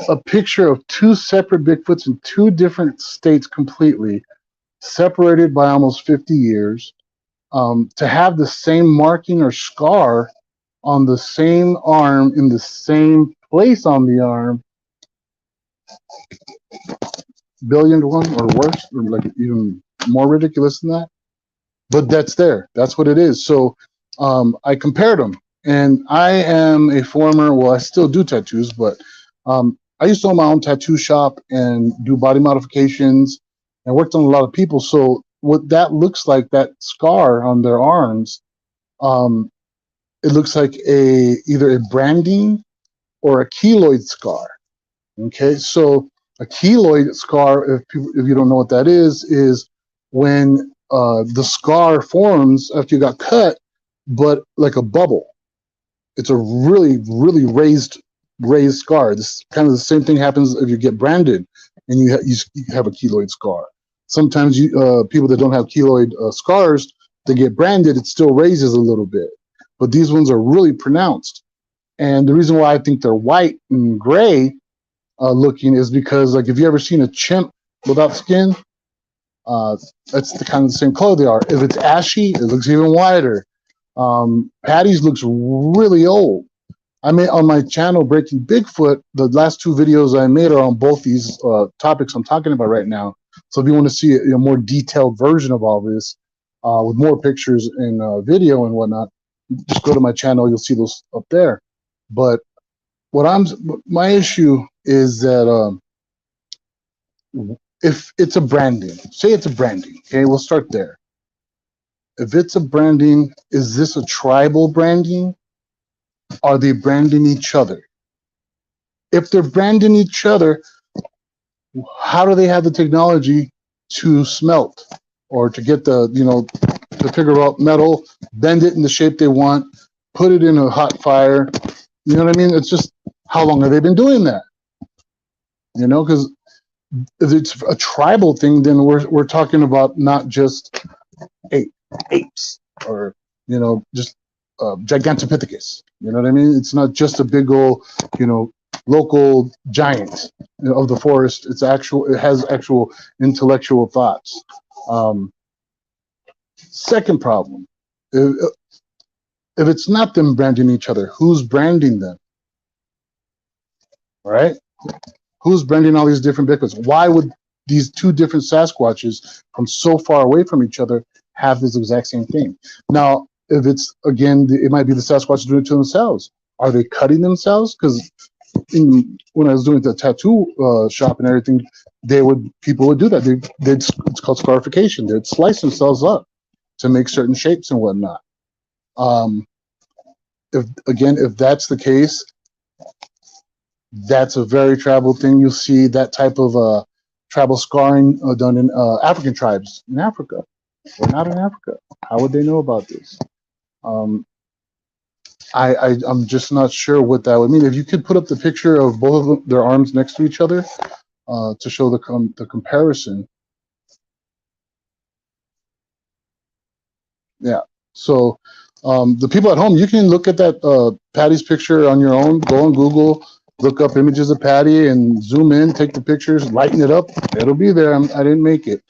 a picture of two separate Bigfoots in two different states, completely separated by almost 50 years." To have the same marking or scar on the same arm in the same place on the arm, billion to one or worse, or like even more ridiculous than that. But that's there. That's what it is. So I compared them, and I am a former. Well, I still do tattoos, but I used to own my own tattoo shop and do body modifications, and worked on a lot of people. So what that looks like, that scar on their arms, it looks like either a branding or a keloid scar. Okay, so a keloid scar, if you don't know what that is when the scar forms after you got cut, but like a bubble. It's a really, really raised scar. This kind of the same thing happens if you get branded and you have a keloid scar. Sometimes people that don't have keloid scars, they get branded, it still raises a little bit. But these ones are really pronounced. And the reason why I think they're white and gray looking is because, like, if you ever seen a chimp without skin, that's the kind of the same color they are. If it's ashy, it looks even whiter. Patty's looks really old. I made on my channel, Breaking Bigfoot, the last two videos I made are on both these topics I'm talking about right now. So if you want to see a more detailed version of all this with more pictures and video and whatnot, just go to my channel. You'll see those up there. But my issue is that if it's a branding, say it's a branding, okay, we'll start there. If it's a branding, is this a tribal branding? Are they branding each other? If they're branding each other, how do they have the technology to smelt or to get the, to figure out metal, bend it in the shape they want, put it in a hot fire? You know what I mean? It's just, how long have they been doing that? Because if it's a tribal thing, then we're talking about not just apes or, just Gigantopithecus. You know what I mean? It's not just a big old, local giant of the forest. It has actual intellectual thoughts. Second problem, if it's not them branding each other, who's branding them? All right? Who's branding all these different Bigfoots? Why would these two different Sasquatches from so far away from each other have this exact same thing? Now, if it's, again, it might be the Sasquatch doing it to themselves. Are they cutting themselves? Because when I was doing the tattoo shop and everything, people would do that. It's called scarification. They'd slice themselves up to make certain shapes and whatnot. If that's the case, that's a very tribal thing. You'll see that type of tribal scarring done in African tribes in Africa. We're not in Africa. How would they know about this? I'm just not sure what that would mean. If you could put up the picture of both of them, their arms next to each other to show the comparison. Yeah. So the people at home, you can look at that Patty's picture on your own. Go on Google look up images of Patty and zoom in, take the pictures, lighten it up. It'll be there. I didn't make it.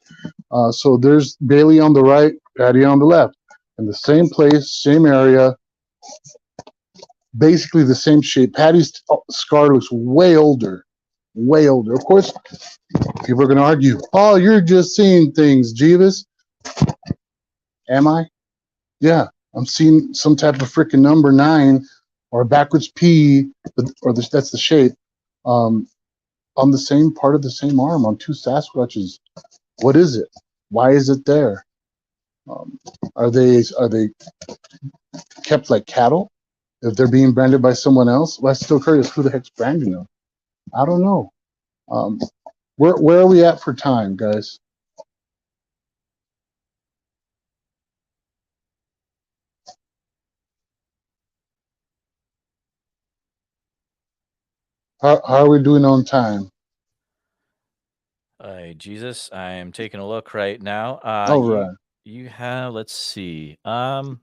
So there's Bailey on the right, Patty on the left, in the same place, same area, basically the same shape. Patty's scar looks way older, way older. Of course, people are going to argue, oh, you're just seeing things, Jeeves. Am I? Yeah, I'm seeing some type of freaking number 9 or a backwards P, that's the shape, on the same part of the same arm on 2 Sasquatches. What is it? Why is it there? Are they kept like cattle? If they're being branded by someone else, well, I'm still curious who the heck's branding them. I don't know. Where are we at for time, guys? How are we doing on time? Jesus, I am taking a look right now. All right. You have, let's see. Doug,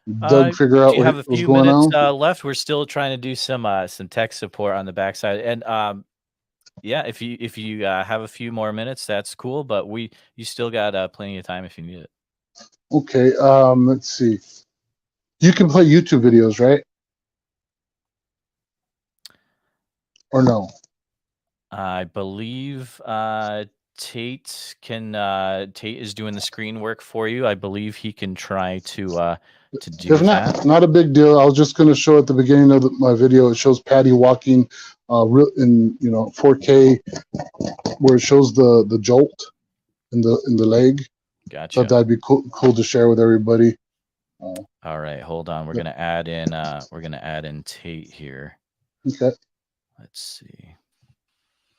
Do figure out you have a what's few going minutes on? left? We're still trying to do some tech support on the backside, and yeah, if you have a few more minutes, that's cool. But you still got plenty of time if you need it. Okay. Let's see. You can play YouTube videos, right? Or no? I believe Tate is doing the screen work for you. I believe he can try to do If that. not a big deal. I was just going to show at the beginning of my video. It shows Patty walking, in 4K, where it shows the jolt in the leg. Gotcha. So that'd be cool to share with everybody. All right, hold on. We're gonna add in Tate here. Okay. Let's see.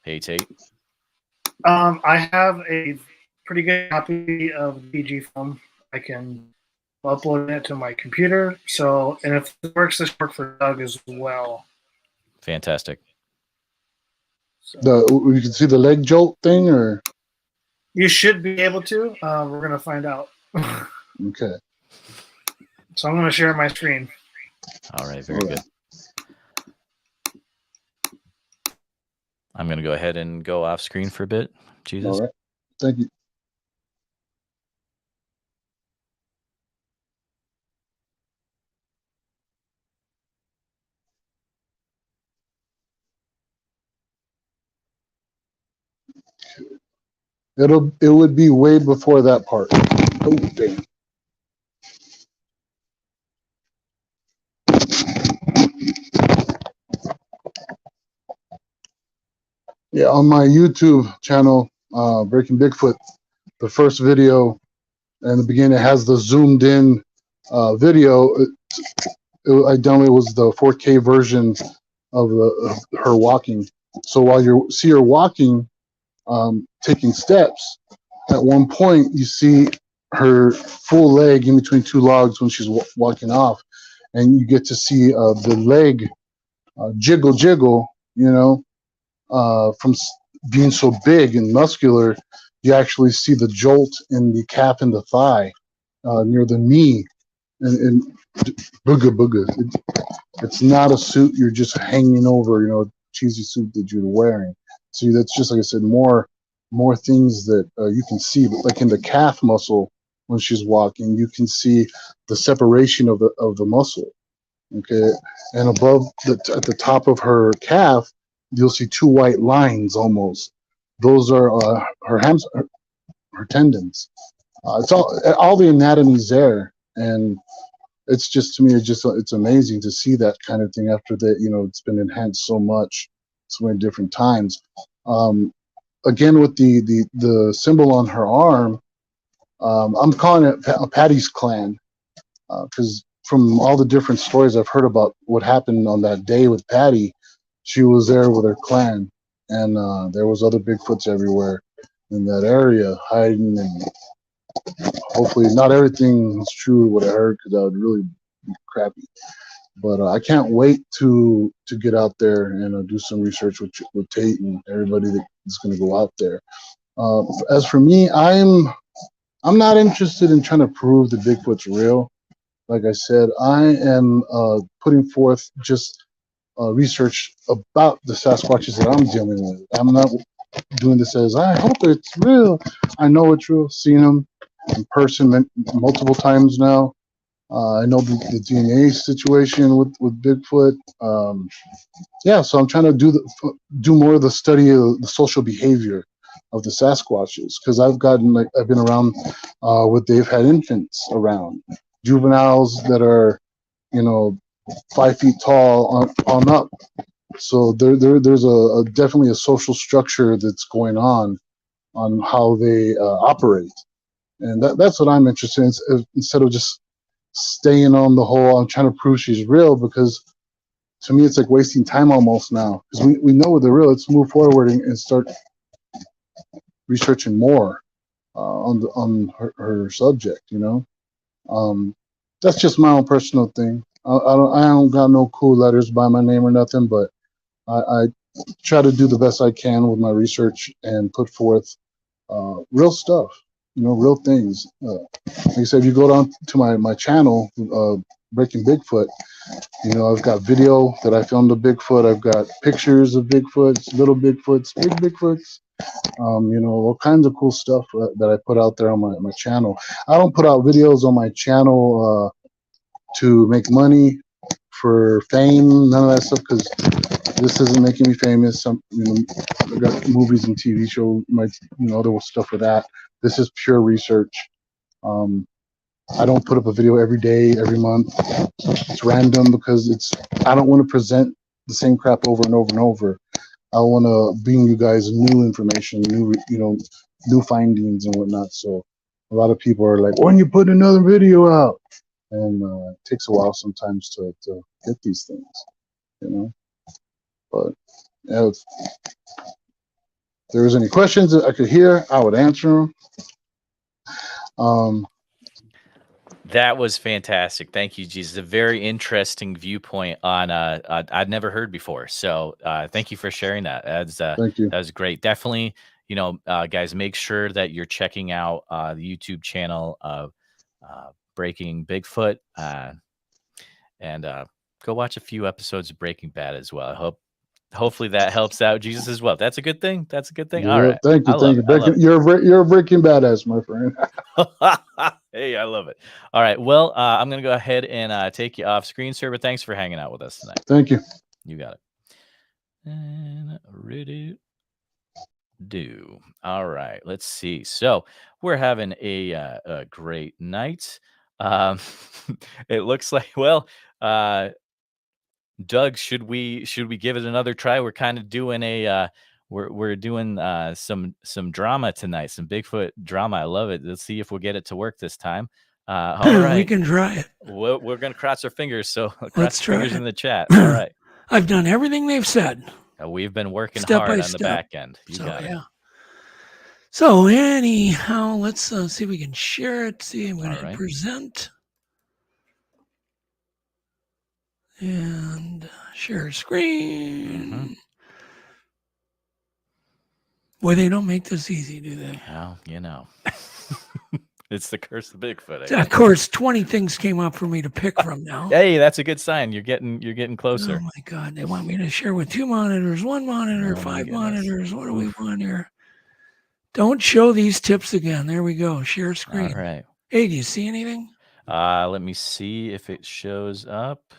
Hey, Tate. I have a pretty good copy of PG film. I can upload it to my computer. So, and if it works, this work for Doug as well. Fantastic. So, You can see the leg jolt thing, or you should be able to. We're gonna find out. okay. So I'm gonna share my screen. All right, very good. I'm going to go ahead and go off screen for a bit. Jesus. All right. Thank you. It would be way before that part. Oh, dang. Yeah, on my YouTube channel, Breaking Bigfoot, the first video in the beginning, it has the zoomed in video. I downloaded was the 4K version of her walking. So while you see her walking, taking steps, at one point you see her full leg in between 2 logs when she's walking off, and you get to see the leg jiggle, from being so big and muscular. You actually see the jolt in the calf and the thigh near the knee, and booga. It's not a suit you're just hanging over, cheesy suit that you're wearing. See, that's just, like I said, more things that you can see. But like in the calf muscle, when she's walking, you can see the separation of the muscle. Okay, and above at the top of her calf, you'll see 2 white lines almost. Those are her tendons. It's all the anatomy's there, and it's just, to me, it's amazing to see that kind of thing after that. It's been enhanced so much, so many different times. Again, with the symbol on her arm, I'm calling it Patty's clan, because from all the different stories I've heard about what happened on that day with Patty, she was there with her clan, and there was other Bigfoots everywhere in that area hiding, and hopefully not everything is true what I heard, because that would really be crappy. But I can't wait to get out there and do some research with Tate and everybody that is going to go out there. As for me, I'm not interested in trying to prove that Bigfoot's real. like I said, I am putting forth just research about the Sasquatches that I'm dealing with. I'm not doing this as I hope it's real. I know it's real. Seen them in person multiple times now. I know the DNA situation with Bigfoot. Yeah, so I'm trying to do more of the study of the social behavior of the Sasquatches, because I've been around what they've had infants around, juveniles that are 5 feet tall on up. So there's a definitely a social structure that's going on how they operate, and that's what I'm interested in. Instead of just staying on the whole, I'm trying to prove she's real, because to me it's like wasting time almost now, because we know they're real. Let's move forward and start researching more on her subject. That's just my own personal thing. I don't got no cool letters by my name or nothing, but I try to do the best I can with my research and put forth real stuff, real things. Like I said, if you go down to my channel, Breaking Bigfoot, I've got video that I filmed of Bigfoot. I've got pictures of Bigfoots, little Bigfoots, big Bigfoots, all kinds of cool stuff that I put out there on my channel. I don't put out videos on my channel to make money, for fame, none of that stuff, because this isn't making me famous. I got movies and TV shows, other stuff with that. This is pure research. I don't put up a video every day, every month. It's random, because I don't want to present the same crap over and over and over. I want to bring you guys new information, new findings and whatnot. So a lot of people are like, when you put another video out? And it takes a while sometimes to get these things, But if there was any questions that I could hear, I would answer them. That was fantastic. Thank you, Jesus. A very interesting viewpoint on I'd never heard before. So thank you for sharing that. Thank you. That was great. Definitely, guys, make sure that you're checking out the YouTube channel of Breaking Bigfoot, and go watch a few episodes of Breaking Bad as well. Hopefully that helps out Jesus as well. That's a good thing. That's a good thing. Yeah, All right. Thank you. You're a Breaking Badass, my friend. Hey, I love it. All right. Well, I'm going to go ahead and take you off screen, sir, but thanks for hanging out with us tonight. Thank you. You got it. And ready. Do. All right. Let's see. So we're having a great night. It looks like, well, Doug, should we give it another try? We're kind of doing we're doing some drama tonight, some Bigfoot drama. I love it. Let's see if we'll get it to work this time. All right, we can try it. We're gonna cross our fingers. So Let's try fingers it. in the chat. All right, I've done everything they've said. we've been working Step hard by on the step. back end. You got it. So anyhow, let's see if we can share it. See, I'm going to present and share screen. Boy, they don't make this easy, do they? Well, it's the curse of Bigfoot. Of course, 20 things came up for me to pick from now. Hey, that's a good sign. You're getting closer. Oh my God, they want me to share with 2 monitors, 1 monitor, 5 monitors. What do we want here? Don't show these tips again. There we go. Share screen. All right. Hey, do you see anything? Let me see if it shows up.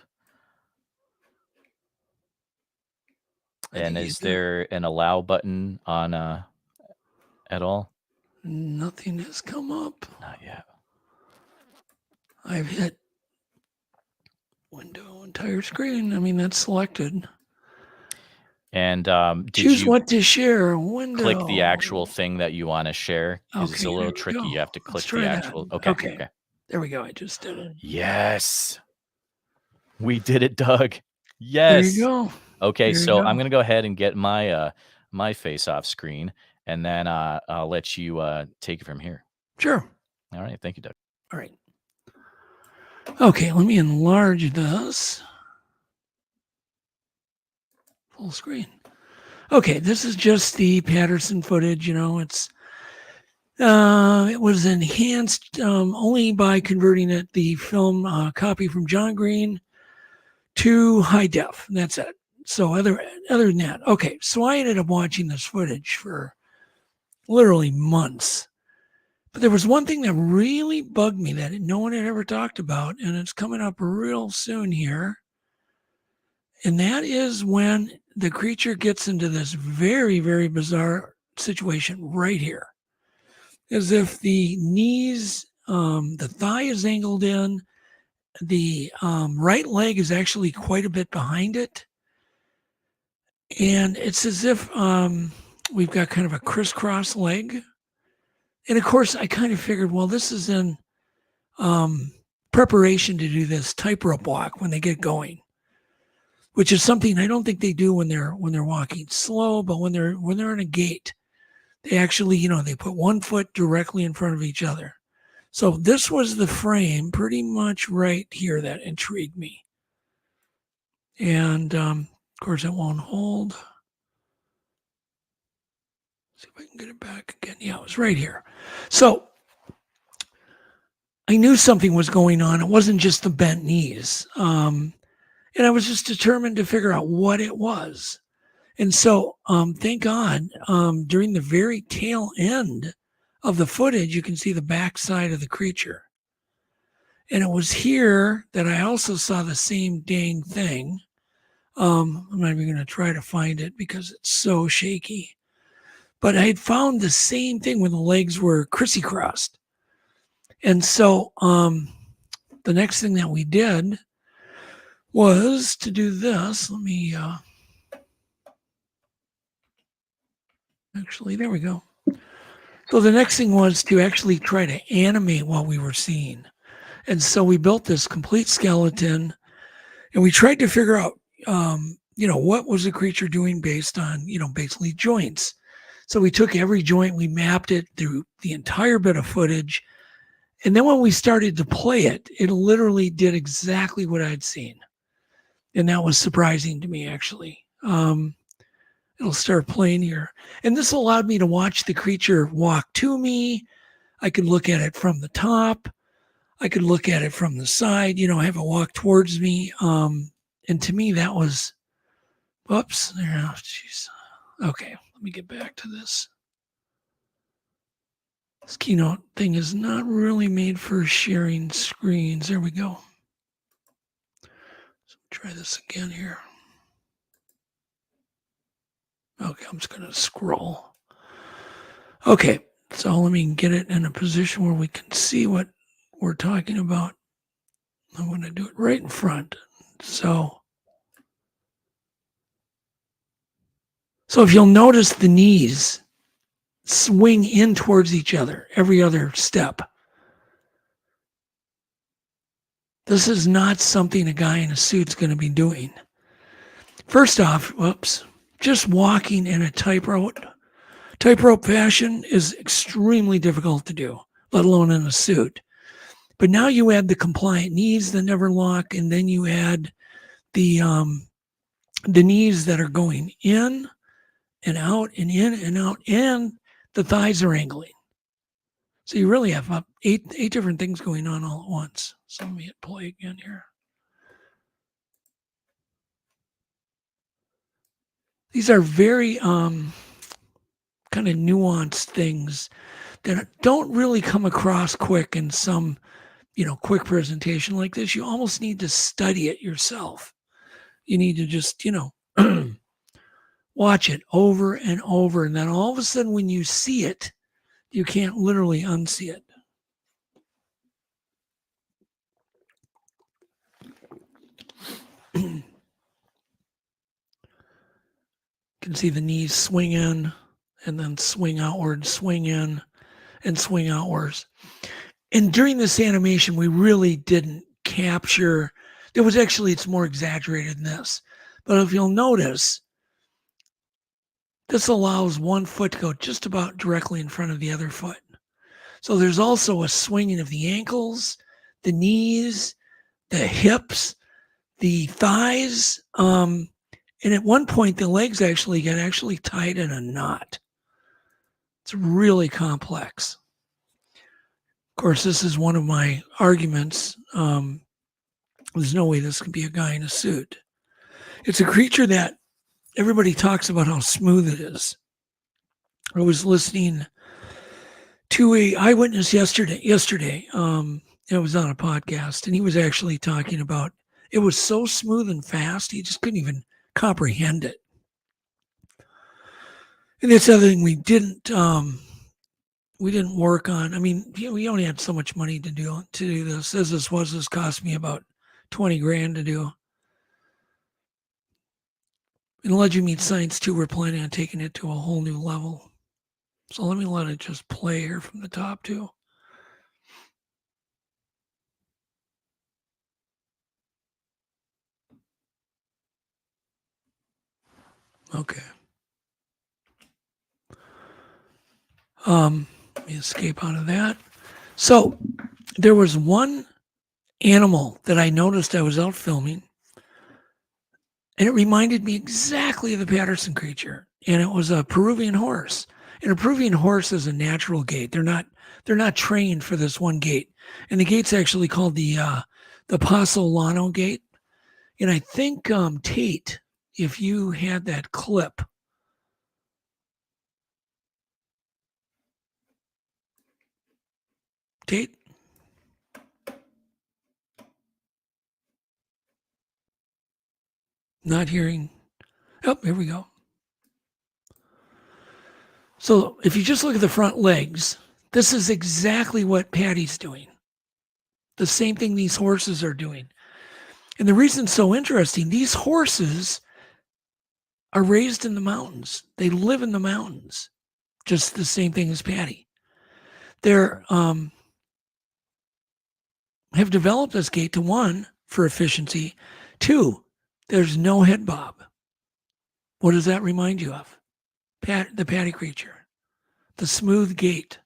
And is there an allow button on at all? Nothing has come up. Not yet. I've hit window, entire screen. I mean, that's selected. And choose what to share. Window. Click the actual thing that you want to share. Because it's a little tricky. You have to click the actual. Okay. There we go. I just did it. Yes. We did it, Doug. Yes. There you go. Okay, so I'm going to go ahead and get my my face off screen, and then I'll let you take it from here. Sure. All right. Thank you, Doug. All right. Okay, let me enlarge this. Full screen. Okay, this is just the Patterson footage. It's It was enhanced only by converting it, the film copy from John Green, to high def. And that's it. So other than that, okay. So I ended up watching this footage for literally months. But there was one thing that really bugged me that no one had ever talked about, and it's coming up real soon here. And that is when the creature gets into this very, very bizarre situation right here. As if the knees, the thigh is angled in, the right leg is actually quite a bit behind it. And it's as if we've got kind of a crisscross leg. And of course, I kind of figured, well, this is in preparation to do this tightrope walk when they get going, which is something I don't think they do when they're walking slow, but when they're in a gait, they actually, they put one foot directly in front of each other. So this was the frame pretty much right here that intrigued me. And of course, it won't hold. See if I can get it back again. Yeah, it was right here. So I knew something was going on. It wasn't just the bent knees. And I was just determined to figure out what it was. And so thank God, during the very tail end of the footage, you can see the backside of the creature. And it was here that I also saw the same dang thing. I'm not even going to try to find it because it's so shaky. But I had found the same thing when the legs were crissy-crossed. And so the next thing that we did was to do this. Let me, actually, there we go. So the next thing was to actually try to animate what we were seeing. And so we built this complete skeleton, and we tried to figure out, what was the creature doing based on, basically joints. So we took every joint, we mapped it through the entire bit of footage. And then when we started to play it, it literally did exactly what I'd seen. And that was surprising to me, actually. It'll start playing here. And this allowed me to watch the creature walk to me. I could look at it from the top. I could look at it from the side, have it walk towards me. And to me, that was, whoops, there, oh, geez. Okay, let me get back to this. This Keynote thing is not really made for sharing screens. There we go. So try this again here. Okay, I'm just going to scroll. Okay, so let me get it in a position where we can see what we're talking about. I'm going to do it right in front. So if you'll notice, the knees swing in towards each other every other step. This is not something a guy in a suit's going to be doing. First off, just walking in a tightrope fashion is extremely difficult to do, let alone in a suit. But now you add the compliant knees that never lock, and then you add the knees that are going in and out and in and out, and the thighs are angling. So you really have eight different things going on all at once. So let me hit play again here. These are very kind of nuanced things that don't really come across quick in some, quick presentation like this. You almost need to study it yourself. You need to just, watch it over and over. And then all of a sudden when you see it, you can't literally unsee it. You can see the knees swing in and then swing outward, swing in and swing outwards. And during this animation, we really didn't capture, it's more exaggerated than this. But if you'll notice, this allows one foot to go just about directly in front of the other foot. So there's also a swinging of the ankles, the knees, the hips, the thighs. And at one point, the legs get tied in a knot. It's really complex. Of course, this is one of my arguments. There's no way this could be a guy in a suit. It's a creature that everybody talks about how smooth it is. I was listening to a eyewitness yesterday. It was on a podcast, and he was actually talking about it was so smooth and fast, he just couldn't even comprehend it. And that's the other thing we didn't work on. I mean, we only had so much money to do this. As this cost me about $20,000 to do. In Legend Meets Science 2, we're planning on taking it to a whole new level. So let me let it just play here from the top too. Okay. Let me escape out of that. So there was one animal that I noticed I was out filming, and it reminded me exactly of the Patterson creature, and it was a Peruvian horse. And a Peruvian horse is a natural gait. They're not trained for this one gait, and the gait's actually called the Pasolano gait. And I think Tate, if you had that clip, Tate. Not hearing. Oh, here we go. So if you just look at the front legs, this is exactly what Patty's doing. The same thing these horses are doing. And the reason it's so interesting, these horses are raised in the mountains. They live in the mountains. Just the same thing as Patty. They're have developed this gait to, one, for efficiency. Two, there's no head bob. What does that remind you of? The Patty creature, the smooth gait.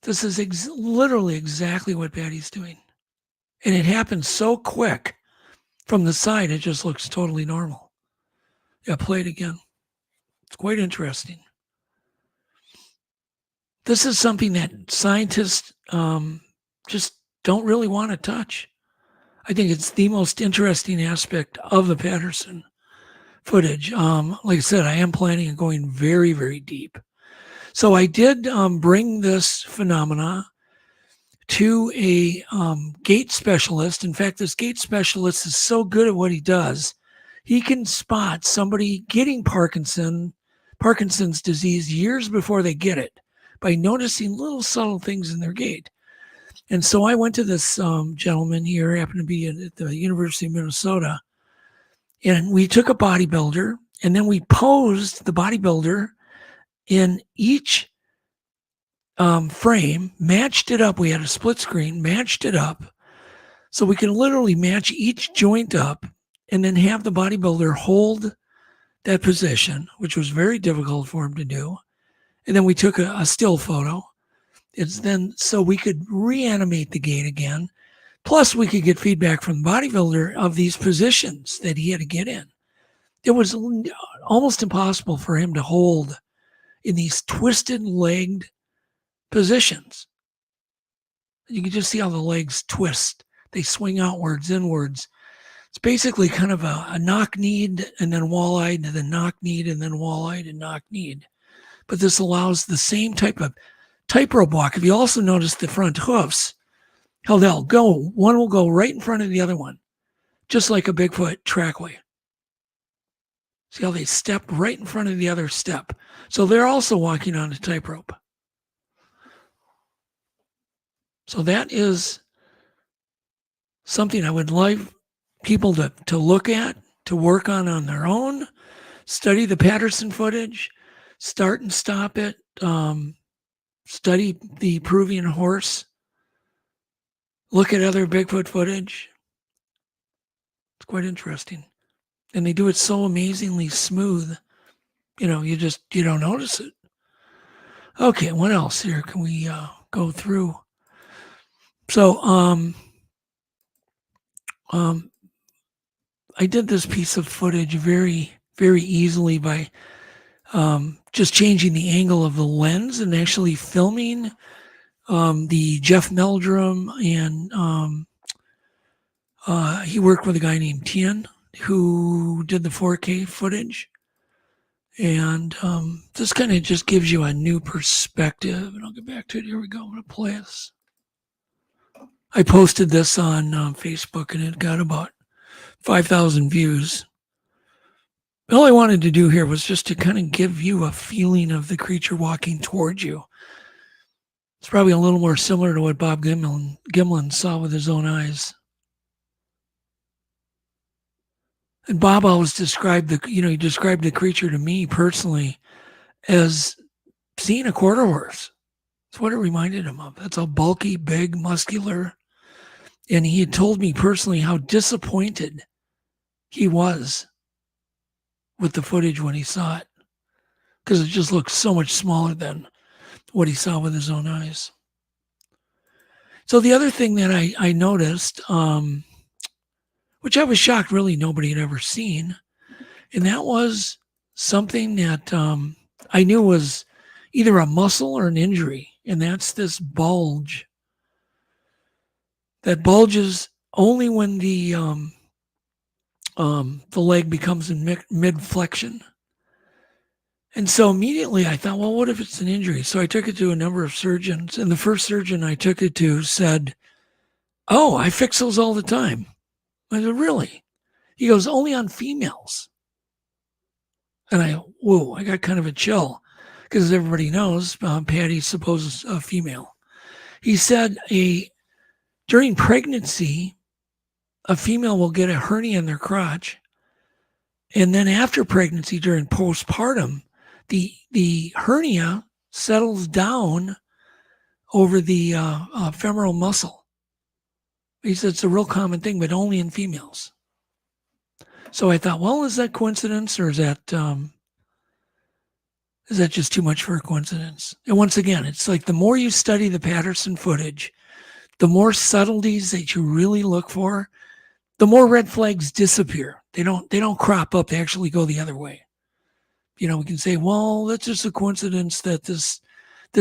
This is literally exactly what Patty's doing. And it happens so quick from the side, it just looks totally normal. Yeah, play it again. It's quite interesting. This is something that scientists just don't really want to touch. I think it's the most interesting aspect of the Patterson footage. Like I said, I am planning on going very, very deep. So I did bring this phenomena to a gait specialist. In fact, this gait specialist is so good at what he does, he can spot somebody getting Parkinson's disease years before they get it by noticing little subtle things in their gait. And so I went to this gentleman here, happened to be at the University of Minnesota, and we took a bodybuilder, and then we posed the bodybuilder in each frame, matched it up. We had a split screen, matched it up, so we can literally match each joint up and then have the bodybuilder hold that position, which was very difficult for him to do. And then we took a still photo. It's then so we could reanimate the gait again. Plus, we could get feedback from the bodybuilder of these positions that he had to get in. It was almost impossible for him to hold in these twisted legged positions. You can just see how the legs twist. They swing outwards, inwards. It's basically kind of a knock-kneed and then wall-eyed and then knock-kneed and then wall-eyed and knock-kneed. But this allows the same type of tightrope walk. If you also notice the front hoofs, how they'll go, one will go right in front of the other one, just like a Bigfoot trackway. See how they step right in front of the other step. So they're also walking on a tightrope. So that is something I would like people to look at, to work on their own, study the Patterson footage, start and stop it, study the Peruvian horse, look at other Bigfoot footage. It's quite interesting. And they do it so amazingly smooth, you don't notice it. Okay, what else here can we go through? So I did this piece of footage very, very easily by just changing the angle of the lens and actually filming the Jeff Meldrum, and he worked with a guy named Tien who did the 4K footage. And this kind of just gives you a new perspective. And I'll get back to it. Here we go. I'm going to play this. I posted this on Facebook, and it got about 5,000 views. All I wanted to do here was just to kind of give you a feeling of the creature walking towards you. It's probably a little more similar to what Bob Gimlin saw with his own eyes. And Bob always described he described the creature to me personally as seeing a quarter horse. That's what it reminded him of. That's a bulky, big, muscular. And he had told me personally how disappointed he was with the footage when he saw it, because it just looked so much smaller than what he saw with his own eyes. So the other thing that I noticed, which I was shocked really nobody had ever seen, and that was something that I knew was either a muscle or an injury, and that's this bulge. That bulges only when the leg becomes in mid-flexion. And so immediately I thought, well, what if it's an injury? So I took it to a number of surgeons, and the first surgeon I took it to said, "Oh, I fix those all the time." I said, "Really?" He goes, "Only on females." And I got kind of a chill, because as everybody knows, Patty's supposed a female. He said during pregnancy, a female will get a hernia in their crotch. And then after pregnancy, during postpartum, the hernia settles down over the femoral muscle. He said it's a real common thing, but only in females. So I thought, well, is that coincidence, or is that just too much for a coincidence? And once again, it's like the more you study the Patterson footage, the more subtleties that you really look for, the more red flags disappear. They don't crop up. They actually go the other way. We can say, well, that's just a coincidence that this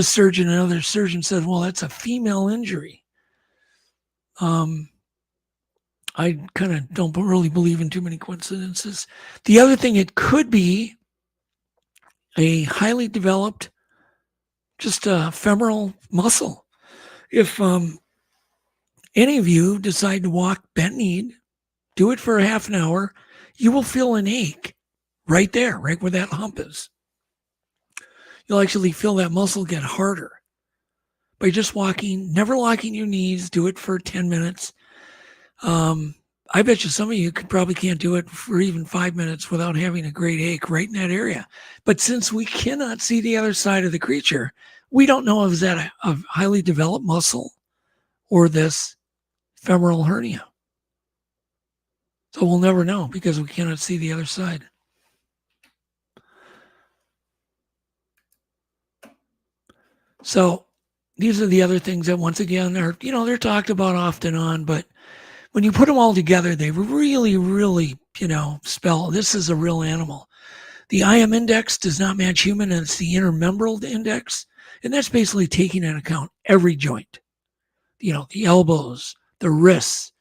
surgeon and other surgeon said, well, that's a female injury. I kind of don't really believe in too many coincidences. The other thing, it could be a highly developed, just a femoral muscle. If any of you decide to walk bent-kneed, do it for a half an hour, you will feel an ache right there, right where that hump is. You'll actually feel that muscle get harder by just walking, never locking your knees. Do it for 10 minutes. I bet you some of you probably can't do it for even 5 minutes without having a great ache right in that area. But since we cannot see the other side of the creature, we don't know if that a highly developed muscle or this femoral hernia. So we'll never know because we cannot see the other side. So these are the other things that, once again, are, they're talked about off and on, but when you put them all together, they really, really, spell this is a real animal. The IM index does not match human, and it's the intermembral index. And that's basically taking into account every joint, the elbows, the wrists,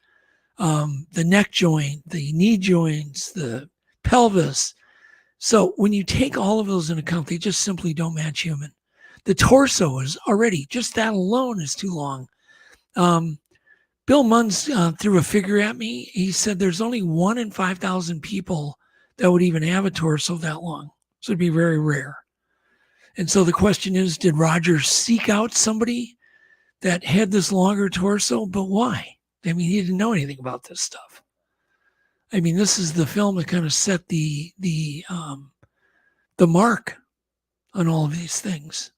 the neck joint, the knee joints, the pelvis. So when you take all of those into account, they just simply don't match human. The torso is already, just that alone is too long. Bill Munns threw a figure at me. He said there's only 1 in 5,000 people that would even have a torso that long. So it'd be very rare. And so the question is, did Roger seek out somebody that had this longer torso? But why? I mean, he didn't know anything about this stuff. I mean, this is the film that kind of set the mark on all of these things.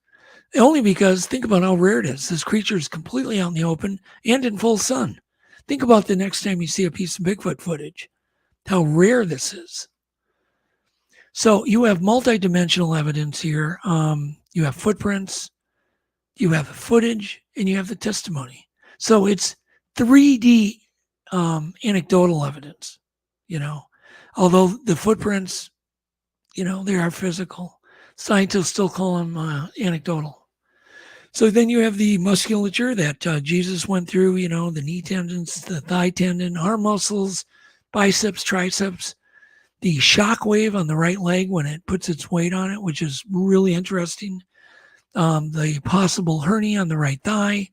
Only because, think about how rare it is. This creature is completely out in the open and in full sun. Think about the next time you see a piece of Bigfoot footage, how rare this is. So you have multidimensional evidence here. You have footprints, you have footage, and you have the testimony. So it's 3D anecdotal evidence, although the footprints, they are physical. Scientists still call them anecdotal. So then you have the musculature that Jesus went through, the knee tendons, the thigh tendon, arm muscles, biceps, triceps, the shock wave on the right leg when it puts its weight on it, which is really interesting. The possible hernia on the right thigh,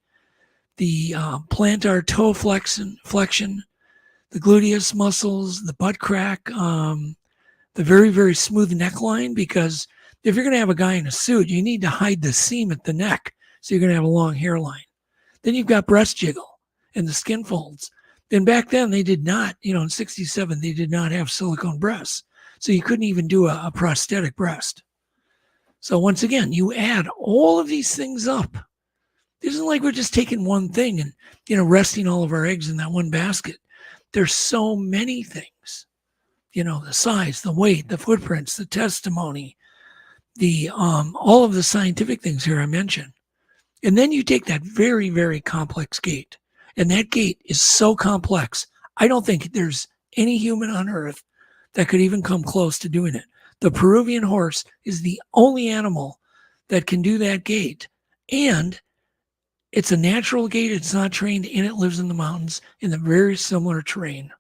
the plantar toe flexion, the gluteus muscles, the butt crack, the very, very smooth neckline, because if you're going to have a guy in a suit, you need to hide the seam at the neck. So you're going to have a long hairline. Then you've got breast jiggle and the skin folds. And back then they did not, in 67, they did not have silicone breasts. So you couldn't even do a prosthetic breast. So once again, you add all of these things up. It isn't like we're just taking one thing and, resting all of our eggs in that one basket. There's so many things, the size, the weight, the footprints, the testimony, the all of the scientific things here I mentioned. And then you take that very, very complex gait. And that gait is so complex, I don't think there's any human on earth that could even come close to doing it. The Peruvian horse is the only animal that can do that gait. And it's a natural gait. It's not trained, and it lives in the mountains in a very similar terrain.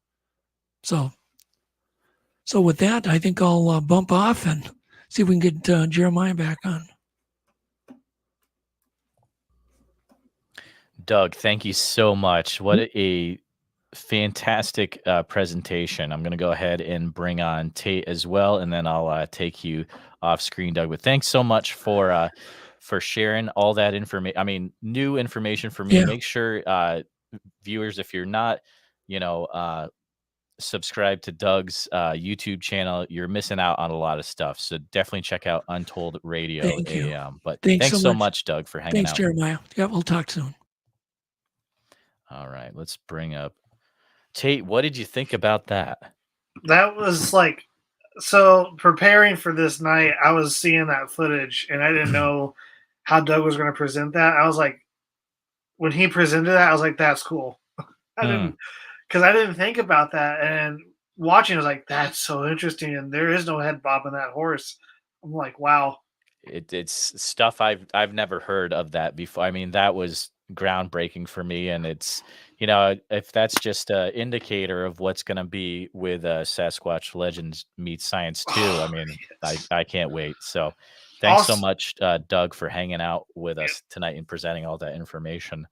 So with that, I think I'll bump off and see if we can get Jeremiah back on. Doug, thank you so much. What a fantastic presentation. I'm going to go ahead and bring on Tate as well, and then I'll take you off screen, Doug. But thanks so much for sharing all that information. I mean, new information for me. Yeah. Make sure viewers, if you're not, subscribe to Doug's YouTube channel, you're missing out on a lot of stuff. So definitely check out Untold Radio Thank you. AM. But Thanks thanks so so much. much, Doug, for hanging Thanks, out. Jeremiah. Yeah, we'll talk soon. All right, let's bring up Tate. What did you think about that? That was like, so preparing for this night, I was seeing that footage and I didn't know how Doug was going to present that. I was like, when he presented that, I was like, that's cool. I didn't think about that. And watching, I was like, that's so interesting. And there is no head bob in that horse. I'm like, wow. It's stuff I've never heard of that before. I mean, that was groundbreaking for me, and it's if that's just an indicator of what's going to be with Sasquatch Legends meets Science 2. I mean, yes. I can't wait. So thanks so Also- much, Doug, for hanging out with us tonight and presenting all that information.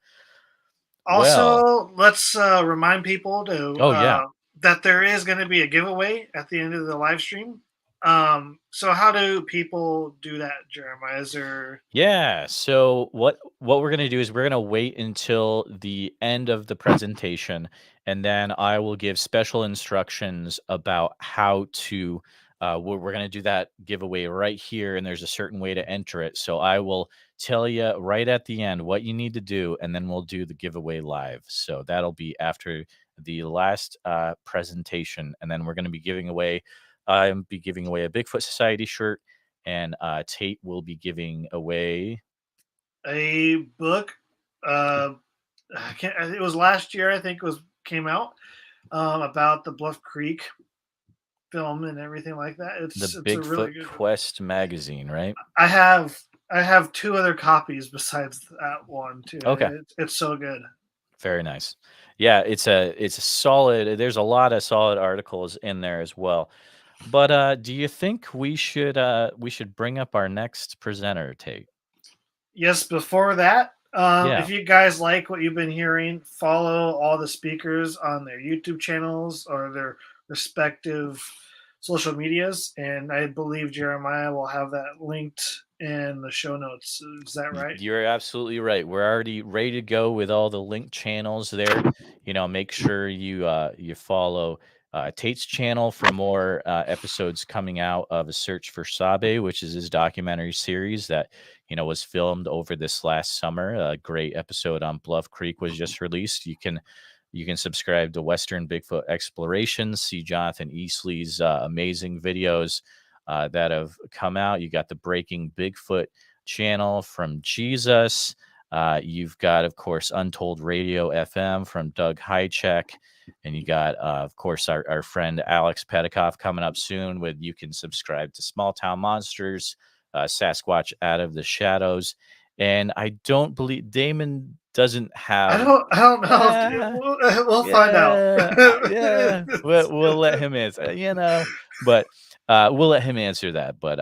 Also, let's remind people to Oh, yeah. that there is going to be a giveaway at the end of the live stream. So how do people do that, Jeremiah? Is there... Yeah. So what we're gonna do is we're gonna wait until the end of the presentation, and then I will give special instructions about how to. We're gonna do that giveaway right here, and there's a certain way to enter it. So I will tell you right at the end what you need to do, and then we'll do the giveaway live. So that'll be after the last presentation, and then we're gonna be giving away. I'll be giving away a Bigfoot Society shirt, and Tate will be giving away a book. It was last year, I think came out about the Bluff Creek film and everything like that. It's the a really Bigfoot good Quest magazine, right? I have two other copies besides that one too. Okay. It's so good. Very nice. Yeah, it's a solid. There's a lot of solid articles in there as well. But do you think we should bring up our next presenter, Tate? Yes, before that, Yeah. if you guys like what you've been hearing, follow all the speakers on their YouTube channels or their respective social medias. And I believe Jeremiah will have that linked in the show notes. Is that right? You're absolutely right. We're already ready to go with all the link channels there. Make sure you follow Tate's channel for more episodes coming out of A Search for Sabe, which is his documentary series that was filmed over this last summer. A great episode on Bluff Creek was just released. You can subscribe to Western Bigfoot Explorations, see Jonathan Easley's amazing videos that have come out. You got the Breaking Bigfoot channel from Jesus. You've got, of course, Untold Radio FM from Doug Hajicek. And you got, of course, our friend Aleksandar Petakov coming up soon with You Can Subscribe to Small Town Monsters, Sasquatch Out of the Shadows. and I don't believe Damon doesn't I have. don't know. We'll find out. Yeah, we'll let him answer. But we'll let him answer that. But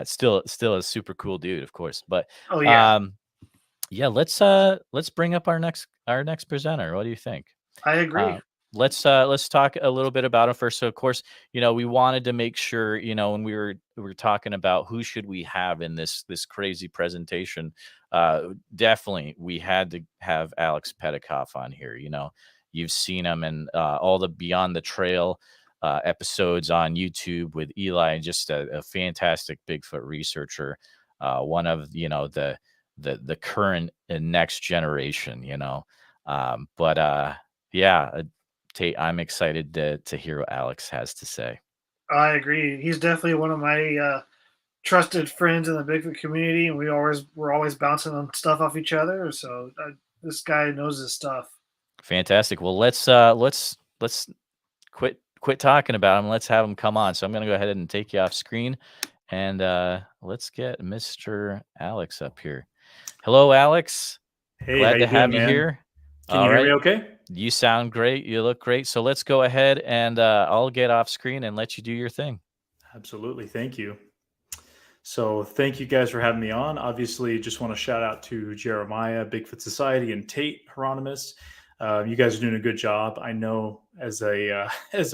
still a super cool dude, of course. But Oh yeah, yeah, let's bring up our next presenter. What do you think? I agree. Let's talk a little bit about him first. So of course, we wanted to make sure, when we were talking about who should we have in this crazy presentation, definitely we had to have Alex Petakov on here. You've seen him in all the Beyond the Trail episodes on YouTube with Eli, and just a fantastic Bigfoot researcher, one of the current and next generation. Tate, I'm excited to hear what Alex has to say. I agree. He's definitely one of my trusted friends in the Bigfoot community, and we're always bouncing on stuff off each other. So this guy knows his stuff. Fantastic. Well, let's quit talking about him. Let's have him come on. So I'm going to go ahead and take you off screen, and let's get Mr. Alex up here. Hello, Alex. Hey, glad to have doing, you man? here. Can you hear me okay? You sound great. You look great. So let's go ahead and I'll get off screen and let you do your thing. Absolutely. Thank you. So thank you guys for having me on. Obviously, just want to shout out to Jeremiah, Bigfoot Society, and Tate Hieronymus. You guys are doing a good job. I know as a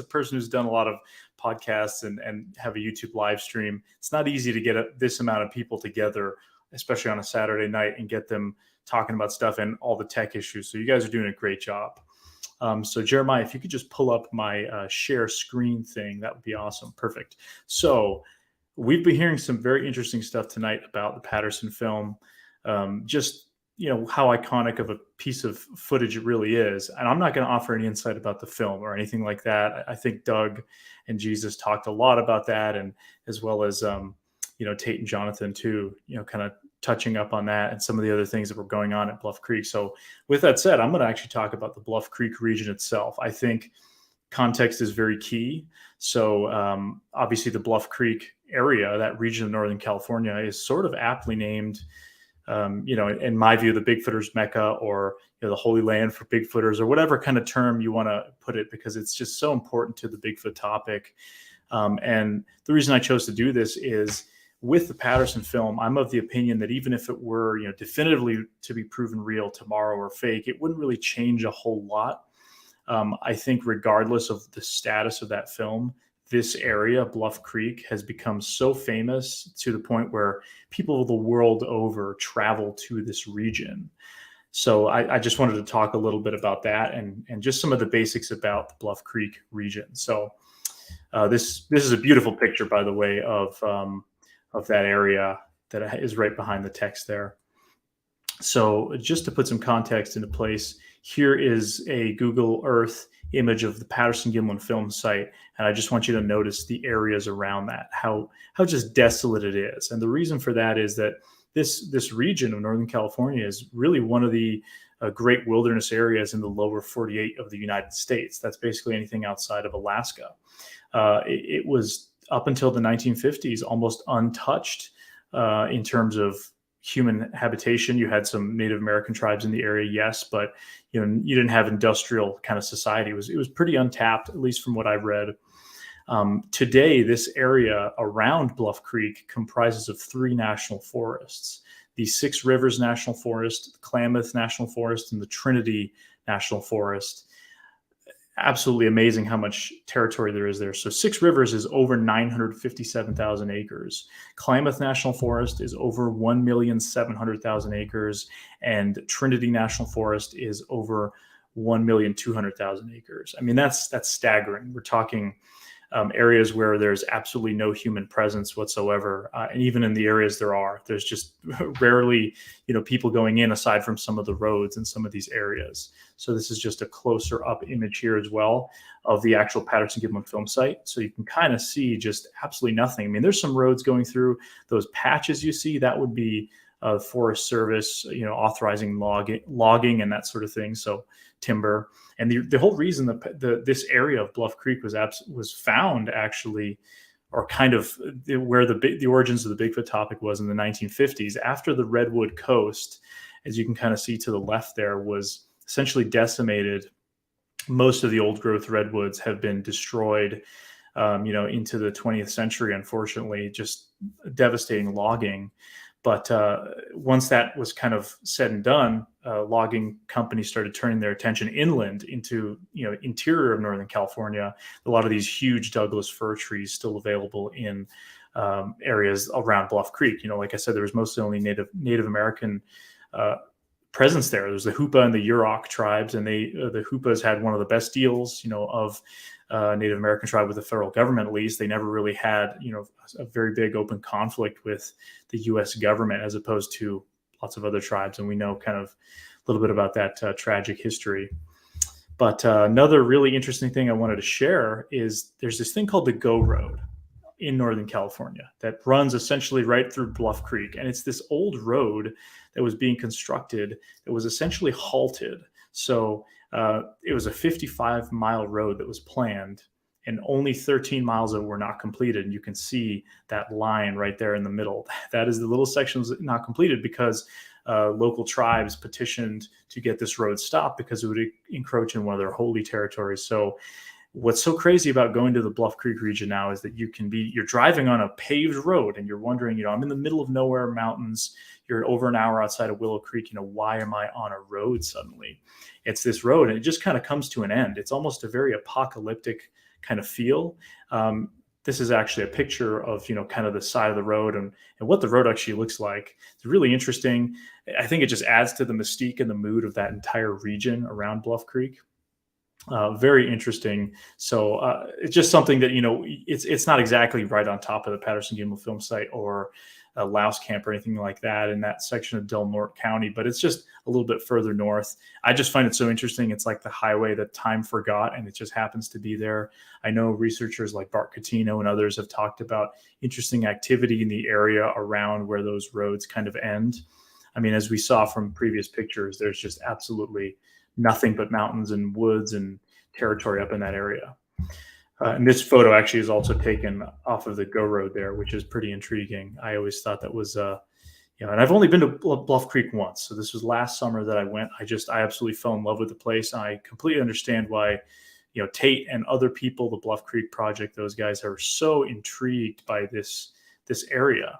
person who's done a lot of podcasts and have a YouTube live stream, it's not easy to get this amount of people together, especially on a Saturday night, and get them talking about stuff and all the tech issues. So you guys are doing a great job. So Jeremiah, if you could just pull up my share screen thing, that would be awesome. Perfect. So we've been hearing some very interesting stuff tonight about the Patterson film. Just, how iconic of a piece of footage it really is. And I'm not going to offer any insight about the film or anything like that. I think Doug and Jesus talked a lot about that, and as well as, Tate and Jonathan too, kind of touching up on that and some of the other things that were going on at Bluff Creek. So with that said, I'm going to actually talk about the Bluff Creek region itself. I think context is very key. So obviously the Bluff Creek area, that region of Northern California, is sort of aptly named, in my view, the Bigfooters Mecca, or the Holy Land for Bigfooters, or whatever kind of term you want to put it, because it's just so important to the Bigfoot topic. And the reason I chose to do this is, with the Patterson film, I'm of the opinion that even if it were, definitively to be proven real tomorrow or fake, it wouldn't really change a whole lot. I think regardless of the status of that film, this area, Bluff Creek, has become so famous to the point where people the world over travel to this region. So I just wanted to talk a little bit about that and just some of the basics about the Bluff Creek region. So this is a beautiful picture, by the way, of that area that is right behind the text there. So just to put some context into place, here is a Google Earth image of the Patterson-Gimlin film site. And I just want you to notice the areas around that, how just desolate it is. And the reason for that is that this region of Northern California is really one of the great wilderness areas in the lower 48 of the United States. That's basically anything outside of Alaska. It was, up until the 1950s, almost untouched in terms of human habitation. You had some Native American tribes in the area, yes, but you didn't have industrial kind of society. It was pretty untapped, at least from what I've read. Today, this area around Bluff Creek comprises of 3 national forests: the Six Rivers National Forest, the Klamath National Forest, and the Trinity National Forest. Absolutely amazing how much territory there is there. So Six Rivers is over 957,000 acres. Klamath National Forest is over 1,700,000 acres. And Trinity National Forest is over 1,200,000 acres. I mean, that's staggering. We're talking areas where there's absolutely no human presence whatsoever. And even in the areas there's just rarely, people going in, aside from some of the roads in some of these areas. So this is just a closer up image here as well of the actual Patterson-Gimlin film site. So you can kind of see just absolutely nothing. I mean, there's some roads going through those patches you see. That would be Forest Service, authorizing logging and that sort of thing. So timber. And the whole reason that this area of Bluff Creek was found actually or kind of where the origins of the Bigfoot topic was in the 1950s, after the Redwood Coast, as you can kind of see to the left there, was essentially decimated. Most of the old growth redwoods have been destroyed, into the 20th century, unfortunately, just devastating logging. But once that was kind of said and done, logging companies started turning their attention inland into, interior of Northern California. A lot of these huge Douglas fir trees still available in areas around Bluff Creek. Like I said, there was mostly only Native American presence there. There's the Hoopa and the Yurok tribes, and the Hoopas had one of the best deals, of Native American tribe with the federal government. At least they never really had, a very big open conflict with the U.S. government, as opposed to lots of other tribes. And we know kind of a little bit about that tragic history. But another really interesting thing I wanted to share is there's this thing called the Go Road in Northern California that runs essentially right through Bluff Creek. And it's this old road that was being constructed that was essentially halted. So it was a 55-mile road that was planned, and only 13 miles of it were not completed. And you can see that line right there in the middle. That is the little section was not completed because local tribes petitioned to get this road stopped because it would encroach in one of their holy territories. So what's so crazy about going to the Bluff Creek region now is that you're driving on a paved road and you're wondering, I'm in the middle of nowhere, mountains, you're over an hour outside of Willow Creek, why am I on a road suddenly? It's this road, and it just kind of comes to an end. It's almost a very apocalyptic kind of feel. This is actually a picture of, kind of the side of the road and what the road actually looks like. It's really interesting. I think it just adds to the mystique and the mood of that entire region around Bluff Creek. Very interesting. So it's just something that, it's not exactly right on top of the Patterson-Gimlin film site or a Louse Camp or anything like that in that section of Del Norte County, but it's just a little bit further north. I just find it so interesting. It's like the highway that time forgot, and it just happens to be there. I know researchers like Bart Catino and others have talked about interesting activity in the area around where those roads kind of end. I mean, as we saw from previous pictures, there's just absolutely nothing but mountains and woods and territory up in that area. And this photo actually is also taken off of the Go Road there, which is pretty intriguing. I always thought that was, and I've only been to Bluff Creek once. So this was last summer that I went. I absolutely fell in love with the place. And I completely understand why, Tate and other people, the Bluff Creek Project, those guys are so intrigued by this area.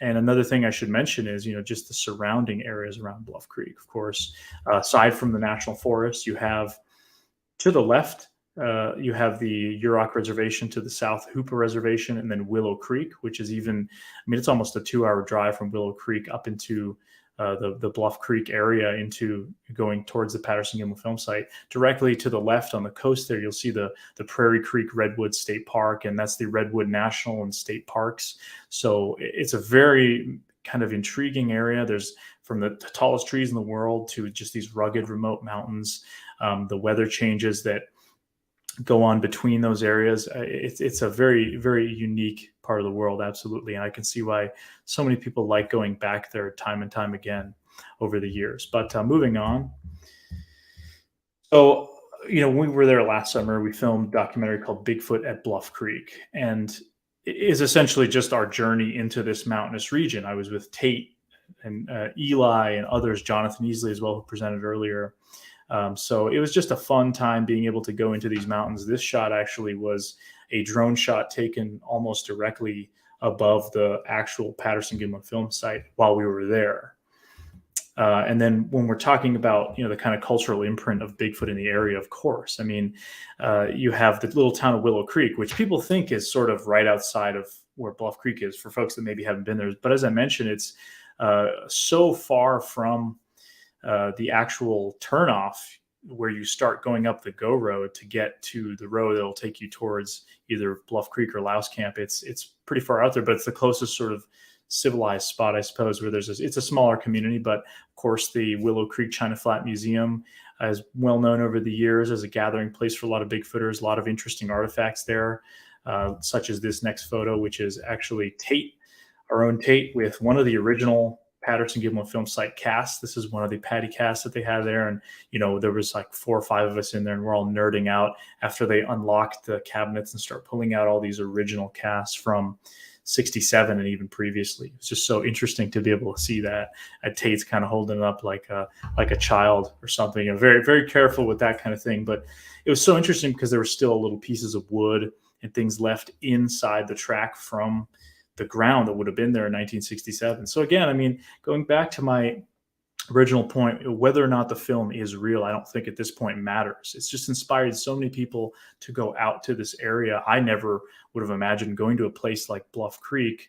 And another thing I should mention is, just the surrounding areas around Bluff Creek. Of course, aside from the National Forest, you have to the left, you have the Yurok Reservation, to the south, Hoopa Reservation, and then Willow Creek, which is it's almost a 2-hour drive from Willow Creek up into the Bluff Creek area, into going towards the Patterson-Gimlin film site. Directly to the left on the coast there, you'll see the Prairie Creek Redwood State Park, and that's the Redwood National and State Parks. So it's a very kind of intriguing area. There's from the tallest trees in the world to just these rugged remote mountains, the weather changes that go on between those areas. It's a very, very unique part of the world, absolutely. And I can see why so many people like going back there time and time again over the years. But moving on. So, when we were there last summer, we filmed a documentary called Bigfoot at Bluff Creek. And it is essentially just our journey into this mountainous region. I was with Tate and Eli and others, Jonathan Easley as well, who presented earlier. So it was just a fun time being able to go into these mountains. This shot actually was a drone shot taken almost directly above the actual Patterson-Gimlin film site while we were there. And then when we're talking about, the kind of cultural imprint of Bigfoot in the area, of course, you have the little town of Willow Creek, which people think is sort of right outside of where Bluff Creek is for folks that maybe haven't been there. But as I mentioned, it's so far from the actual turnoff where you start going up the Go Road to get to the road that'll take you towards either Bluff Creek or Louse Camp. It's pretty far out there, but it's the closest sort of civilized spot, I suppose, where it's a smaller community. But of course, the Willow Creek China Flat Museum is well known over the years as a gathering place for a lot of Bigfooters, a lot of interesting artifacts there, such as this next photo, which is actually Tate, our own Tate, with one of the original Patterson-Gimlin film site cast. This is one of the Patty casts that they had there. And, there was like 4 or 5 of us in there, and we're all nerding out after they unlocked the cabinets and start pulling out all these original casts from 67 and even previously. It's just so interesting to be able to see that. Tate's kind of holding it up like a child or something. Very, very careful with that kind of thing. But it was so interesting because there were still little pieces of wood and things left inside the track from the ground that would have been there in 1967. So again, I mean, going back to my original point, whether or not the film is real, I don't think at this point matters. It's just inspired so many people to go out to this area. I never would have imagined going to a place like Bluff Creek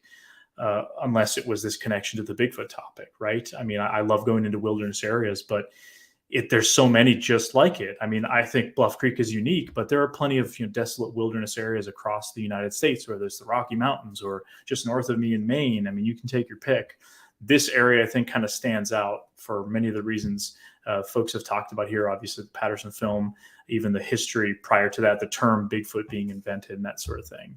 unless it was this connection to the Bigfoot topic, right? I mean, I love going into wilderness areas, but there's so many just like it. I mean, I think Bluff Creek is unique, but there are plenty of desolate wilderness areas across the United States, whether it's the Rocky Mountains or just north of me in Maine. I mean, you can take your pick. This area, I think, kind of stands out for many of the reasons folks have talked about here. Obviously, the Patterson film, even the history prior to that, the term Bigfoot being invented and that sort of thing.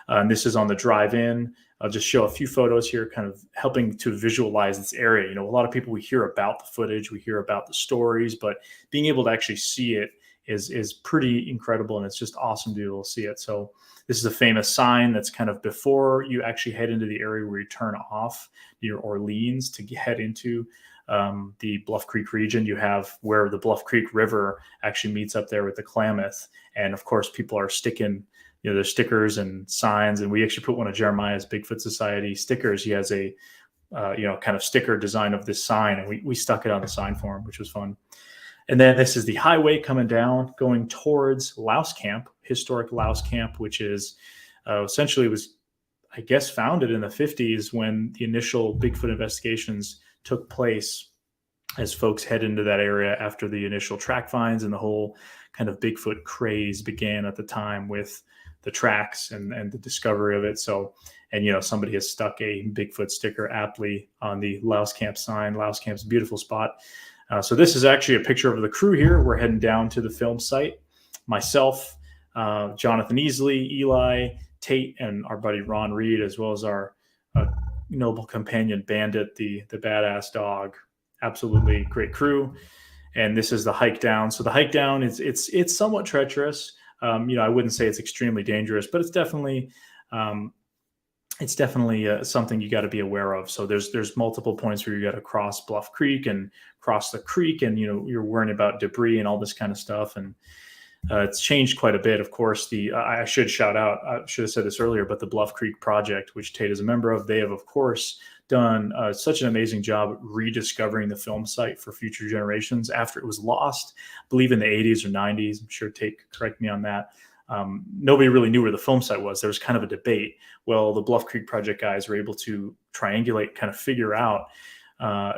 And this is on the drive-in. I'll just show a few photos here, kind of helping to visualize this area. A lot of people, we hear about the footage, we hear about the stories, but being able to actually see it is pretty incredible, and it's just awesome to be able to see it. So this is a famous sign that's kind of before you actually head into the area where you turn off near Orleans to head into the Bluff Creek region. You have where the Bluff Creek River actually meets up there with the Klamath. And of course, people are sticking there's stickers and signs, and we actually put one of Jeremiah's Bigfoot Society stickers. He has a, kind of sticker design of this sign, and we stuck it on the sign for him, which was fun. And then this is the highway coming down, going towards Louse Camp, historic Louse Camp, which is essentially was, I guess, founded in the 50s when the initial Bigfoot investigations took place, as folks head into that area after the initial track finds and the whole kind of Bigfoot craze began at the time with the tracks and the discovery of it. So, and somebody has stuck a Bigfoot sticker aptly on the Louse Camp sign. Louse Camp's a beautiful spot. So this is actually a picture of the crew here. We're heading down to the film site. Myself, Jonathan Easley, Eli, Tate, and our buddy Ron Reed, as well as our noble companion Bandit, the badass dog. Absolutely great crew. And this is the hike down. So the hike down is it's somewhat treacherous. I wouldn't say it's extremely dangerous, but it's definitely something you got to be aware of. So there's multiple points where you got to cross Bluff Creek and cross the creek, and you're worrying about debris and all this kind of stuff. And it's changed quite a bit. Of course, I should shout out. I should have said this earlier, but the Bluff Creek Project, which Tate is a member of, they have of course done such an amazing job rediscovering the film site for future generations after it was lost, I believe in the 80s or 90s. I'm sure Tate could correct me on that. Nobody really knew where the film site was. There was kind of a debate. Well, the Bluff Creek Project guys were able to triangulate, kind of figure out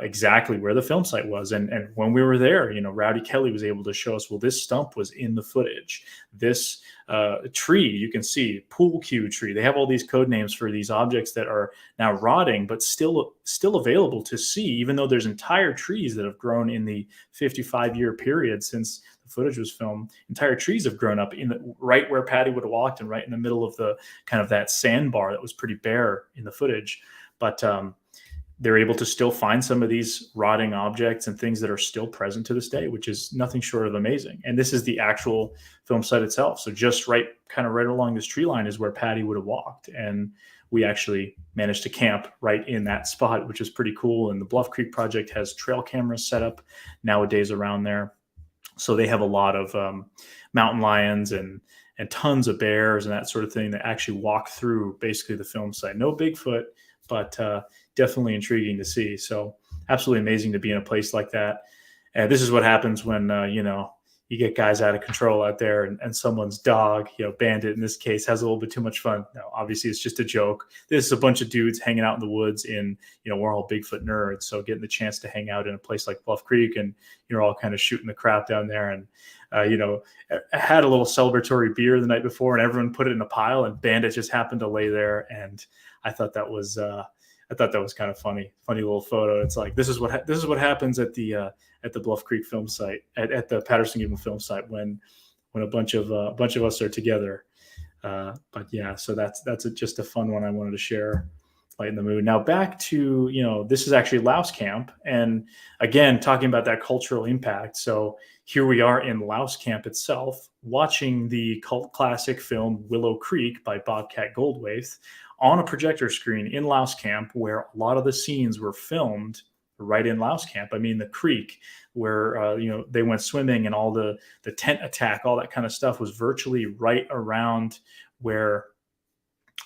exactly where the film site was. And when we were there, Rowdy Kelly was able to show us, well, this stump was in the footage. This tree, you can see, pool cue tree. They have all these code names for these objects that are now rotting, but still available to see, even though there's entire trees that have grown in the 55-year period since the footage was filmed. Entire trees have grown up right where Patty would have walked, and right in the middle of the kind of that sandbar that was pretty bare in the footage. But they're able to still find some of these rotting objects and things that are still present to this day, which is nothing short of amazing. And this is the actual film site itself. So just kind of right along this tree line is where Patty would have walked. And we actually managed to camp right in that spot, which is pretty cool. And the Bluff Creek Project has trail cameras set up nowadays around there. So they have a lot of mountain lions and tons of bears and that sort of thing that actually walk through basically the film site. No Bigfoot, but definitely intriguing to see. So absolutely amazing to be in a place like that. And this is what happens when, you get guys out of control out there and someone's dog, Bandit in this case, has a little bit too much fun. Now, obviously it's just a joke. This is a bunch of dudes hanging out in the woods we're all Bigfoot nerds. So getting the chance to hang out in a place like Bluff Creek and you're all kind of shooting the crap down there. And, had a little celebratory beer the night before and everyone put it in a pile and Bandit just happened to lay there. And I thought that was kind of funny little photo. It's like, this is what happens at the Bluff Creek film site, at the Patterson-Gimlin film site when a bunch of us are together. But yeah, so that's just a fun one I wanted to share. lighten the mood. Now back to, this is actually Louse Camp. And again, talking about that cultural impact. So here we are in Louse Camp itself, watching the cult classic film Willow Creek by Bobcat Goldthwait on a projector screen in Louse Camp, where a lot of the scenes were filmed right in Louse Camp. I mean, the creek where, they went swimming and all the tent attack, all that kind of stuff was virtually right around where,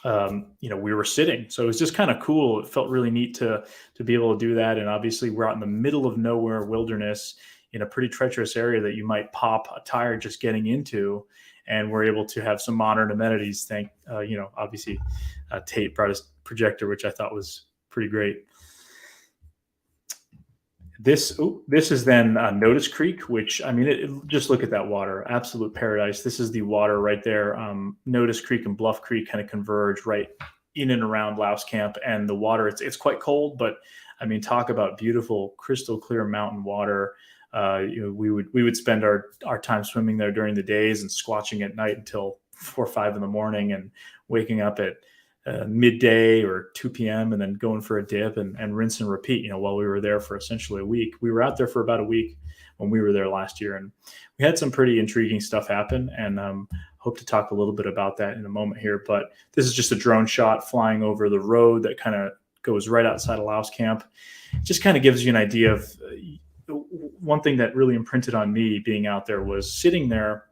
we were sitting. So it was just kind of cool. It felt really neat to be able to do that. And obviously we're out in the middle of nowhere wilderness in a pretty treacherous area that you might pop a tire just getting into. And we're able to have some modern amenities. Obviously Tate brought his projector, which I thought was pretty great. This is then Notice Creek, which, just look at that water, absolute paradise. This is the water right there. Notice Creek and Bluff Creek kind of converge right in and around Louse Camp, and the water, it's quite cold, but talk about beautiful, crystal clear mountain water. We would spend our time swimming there during the days and squatching at night until 4 or 5 in the morning, and waking up at midday or 2 p.m. and then going for a dip and rinse and repeat, while we were there for essentially a week. We were out there for about a week when we were there last year, and we had some pretty intriguing stuff happen, and hope to talk a little bit about that in a moment here. But this is just a drone shot flying over the road that kind of goes right outside of Louse Camp. It just kind of gives you an idea of one thing that really imprinted on me being out there was sitting there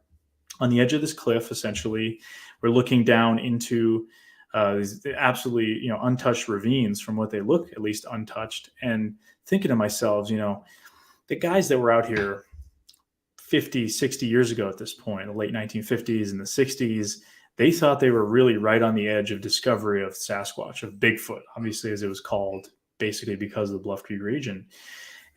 on the edge of this cliff. Essentially, we're looking down into these absolutely, untouched ravines from what they look, at least untouched, and thinking to myself, the guys that were out here 50, 60 years ago at this point, the late 1950s and the 60s, they thought they were really right on the edge of discovery of Sasquatch, of Bigfoot, obviously, as it was called, basically because of the Bluff Creek region.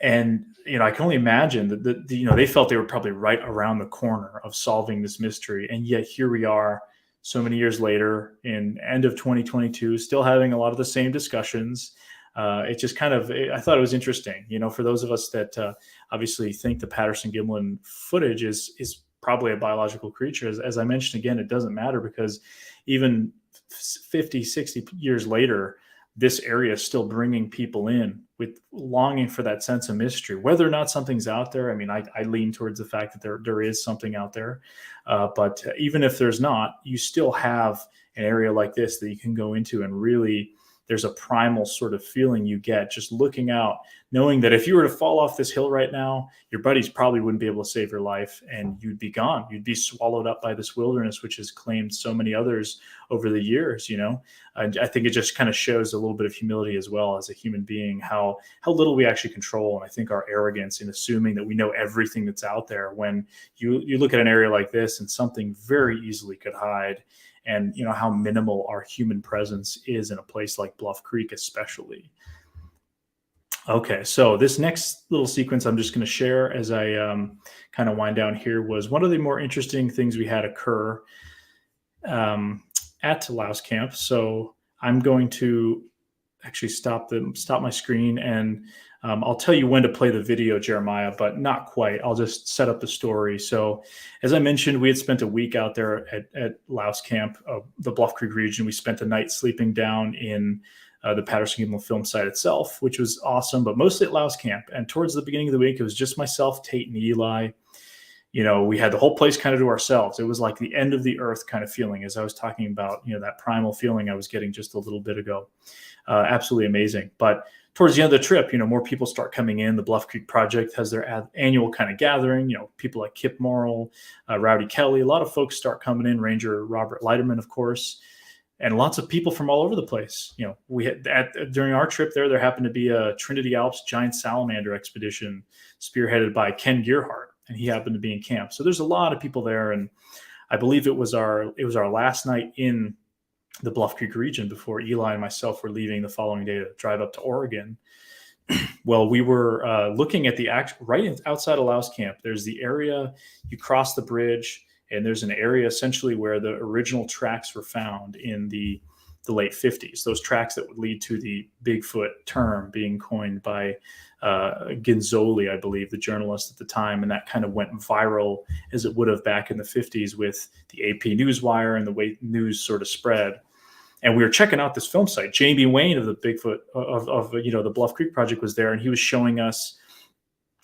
And, I can only imagine that, they felt they were probably right around the corner of solving this mystery. And yet here we are, so many years later, in end of 2022, still having a lot of the same discussions. It just I thought it was interesting, for those of us that obviously think the Patterson-Gimlin footage is probably a biological creature. As I mentioned, again, it doesn't matter, because even 50, 60 years later, this area is still bringing people in with longing for that sense of mystery, whether or not something's out there. I lean towards the fact that there is something out there. But even if there's not, you still have an area like this that you can go into, and really there's a primal sort of feeling you get just looking out, knowing that if you were to fall off this hill right now, your buddies probably wouldn't be able to save your life, and you'd be gone. You'd be swallowed up by this wilderness, which has claimed so many others over the years, And I think it just kind of shows a little bit of humility as well as a human being, how little we actually control. And I think our arrogance in assuming that we know everything that's out there, when you look at an area like this and something very easily could hide, and how minimal our human presence is in a place like Bluff Creek, especially. Okay, so this next little sequence I'm just going to share as I kind of wind down here was one of the more interesting things we had occur at Louse Camp. So I'm going to actually stop my screen, and I'll tell you when to play the video, Jeremiah, but not quite. I'll just set up the story. So as I mentioned, we had spent a week out there at Louse Camp, the Bluff Creek region. We spent the night sleeping down in the Patterson-Gimlin film site itself, which was awesome, but mostly at Louse Camp. And towards the beginning of the week, it was just myself, Tate, and Eli. We had the whole place kind of to ourselves. It was like the end of the earth kind of feeling, as I was talking about, that primal feeling I was getting just a little bit ago. Absolutely amazing. But towards the end of the trip, more people start coming in. The Bluff Creek Project has their annual kind of gathering. People like Kip Morrill, Rowdy Kelly, a lot of folks start coming in. Ranger Robert Leiterman, of course, and lots of people from all over the place. We had during our trip there happened to be a Trinity Alps giant salamander expedition spearheaded by Ken Gearhart, and he happened to be in camp. So there's a lot of people there, and I believe it was our last night in the Bluff Creek region before Eli and myself were leaving the following day to drive up to Oregon. Well, we were looking at right outside of Louse Camp. There's the area, you cross the bridge, and there's an area essentially where the original tracks were found in the late 50s. Those tracks that would lead to the Bigfoot term being coined by Ginzoli, I believe, the journalist at the time. And that kind of went viral as it would have back in the 50s with the AP Newswire and the way news sort of spread. And we were checking out this film site. Jamie Wayne of the Bigfoot of the Bluff Creek Project was there, and he was showing us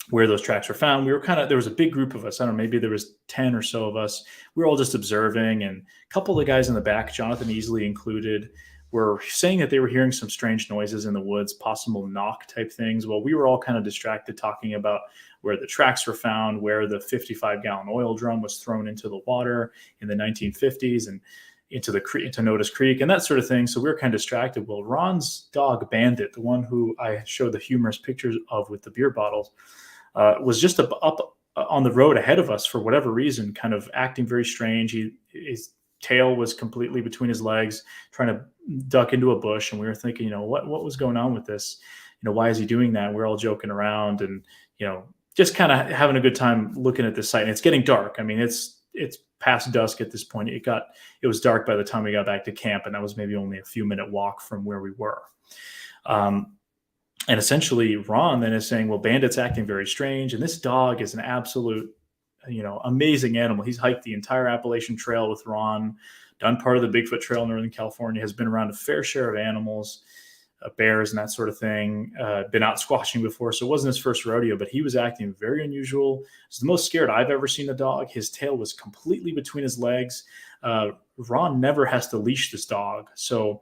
where those tracks were found. We were there was a big group of us. I don't know, maybe there was 10 or so of us. We were all just observing, and a couple of the guys in the back, Jonathan Easley included, were saying that they were hearing some strange noises in the woods, possible knock type things. Well, we were all kind of distracted talking about where the tracks were found, where the 55-gallon oil drum was thrown into the water in the 1950s, and into Notice Creek and that sort of thing. So we were kind of distracted. Well, Ron's dog Bandit, the one who I showed the humorous pictures of with the beer bottles, was just up on the road ahead of us for whatever reason, kind of acting very strange. His tail was completely between his legs, trying to duck into a bush. And we were thinking, what was going on with this? Why is he doing that? We're all joking around and, just kind of having a good time looking at this site. And it's getting dark. I mean, it's past dusk at this point. It was dark by the time we got back to camp, and that was maybe only a few minute walk from where we were. And essentially Ron then is saying, well, Bandit's acting very strange. And this dog is an absolute, amazing animal. He's hiked the entire Appalachian Trail with Ron, done part of the Bigfoot Trail in Northern California, has been around a fair share of animals, bears and that sort of thing, been out squashing before. So it wasn't his first rodeo, but he was acting very unusual. It's the most scared I've ever seen a dog. His tail was completely between his legs. Ron never has to leash this dog. So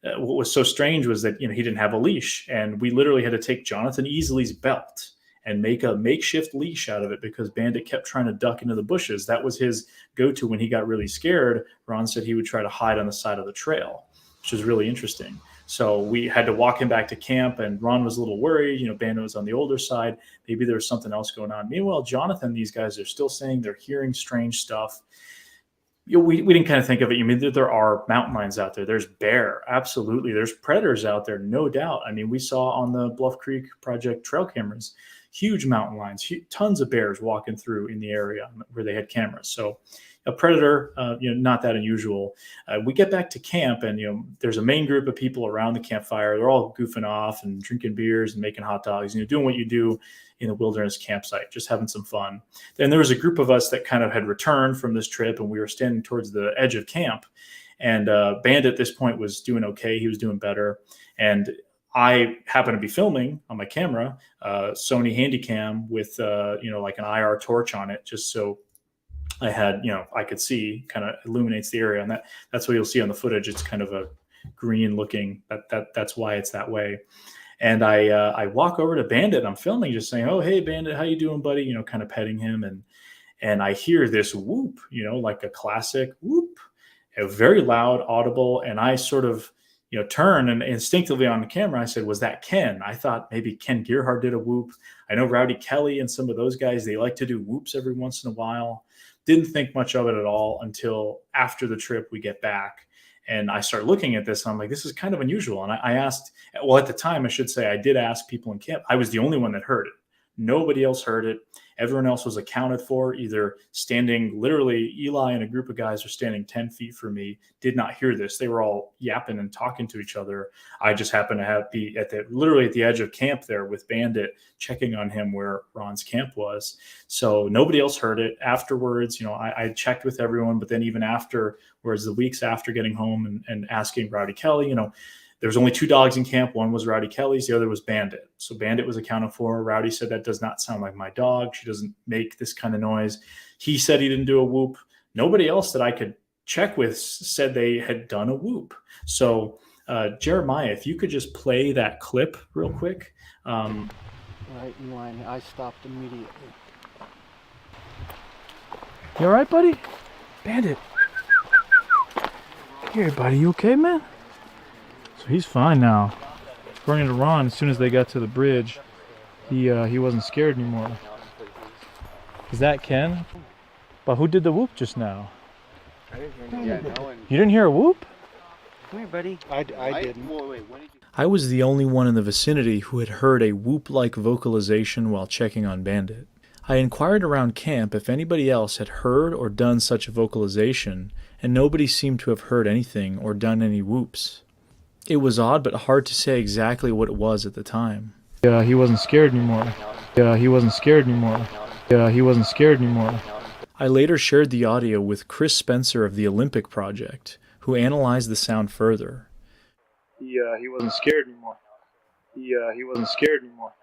what was so strange was that, he didn't have a leash, and we literally had to take Jonathan Easley's belt and make a makeshift leash out of it because Bandit kept trying to duck into the bushes. That was his go-to when he got really scared. Ron said he would try to hide on the side of the trail, which was really interesting. So we had to walk him back to camp, and Ron was a little worried. Bandit was on the older side. Maybe there was something else going on. Meanwhile, Jonathan, these guys are still saying they're hearing strange stuff. We didn't kind of think of it. There are mountain lions out there. There's bear. Absolutely. There's predators out there. No doubt. We saw on the Bluff Creek Project trail cameras, huge mountain lions, tons of bears walking through in the area where they had cameras. So a predator, not that unusual. We get back to camp, and there's a main group of people around the campfire. They're all goofing off and drinking beers and making hot dogs, doing what you do in a wilderness campsite, just having some fun. Then there was a group of us that kind of had returned from this trip, and we were standing towards the edge of camp. And Bandit at this point was doing okay. He was doing better. And I happened to be filming on my camera, Sony Handycam with, like an IR torch on it, just so I had, I could see, kind of illuminates the area. And that's what you'll see on the footage. It's kind of a green looking, that's why it's that way. And I walk over to Bandit. I'm filming, just saying, "Oh, hey, Bandit, how you doing, buddy?" Kind of petting him. And I hear this whoop, like a classic whoop, a very loud, audible. And I sort of, turn, and instinctively on the camera, I said, "Was that Ken?" I thought maybe Ken Gerhard did a whoop. I know Rowdy Kelly and some of those guys, they like to do whoops every once in a while. Didn't think much of it at all until after the trip we get back. And I start looking at this, and I'm like, this is kind of unusual. And I asked, well, at the time, I should say, I did ask people in camp. I was the only one that heard it. Nobody else heard it. Everyone else was accounted for, either standing, literally, Eli and a group of guys were standing 10 feet from me, did not hear this. They were all yapping and talking to each other. I just happened to be literally at the edge of camp there with Bandit, checking on him where Ron's camp was. So nobody else heard it. Afterwards, I checked with everyone, but then even afterwards, the weeks after getting home and asking Rowdy Kelly, there was only 2 dogs in camp. One was Rowdy Kelly's, the other was Bandit. So Bandit was accounted for. Rowdy said, "That does not sound like my dog. She doesn't make this kind of noise." He said he didn't do a whoop. Nobody else that I could check with said they had done a whoop. So Jeremiah, if you could just play that clip real quick. Right in line. I stopped immediately. You all right, buddy? Bandit. Here, buddy. You okay, man? So he's fine now. According to Ron, as soon as they got to the bridge, he wasn't scared anymore. Is that Ken? But who did the whoop just now? I didn't hear no one. You didn't hear a whoop? Come here, buddy. I didn't. Wait, when did you... I was the only one in the vicinity who had heard a whoop-like vocalization while checking on Bandit. I inquired around camp if anybody else had heard or done such a vocalization, and nobody seemed to have heard anything or done any whoops. It was odd but hard to say exactly what it was at the time. Yeah, he wasn't scared anymore. Yeah, he wasn't scared anymore. Yeah, he wasn't scared anymore. I later shared the audio with Chris Spencer of the Olympic Project, who who analyzed the sound further. He wasn't scared anymore. He wasn't scared anymore.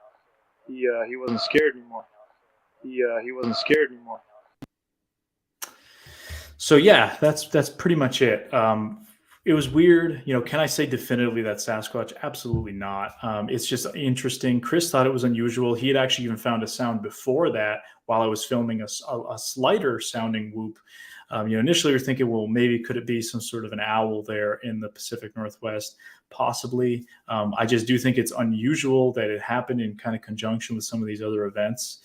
He wasn't scared anymore. He wasn't scared anymore. So yeah, that's pretty much it. It was weird. Can I say definitively that Sasquatch? Absolutely not. It's just interesting. Chris thought it was unusual. He had actually even found a sound before that while I was filming a slighter sounding whoop. Initially we were thinking, well, maybe could it be some sort of an owl there in the Pacific Northwest? Possibly. I just do think it's unusual that it happened in kind of conjunction with some of these other events.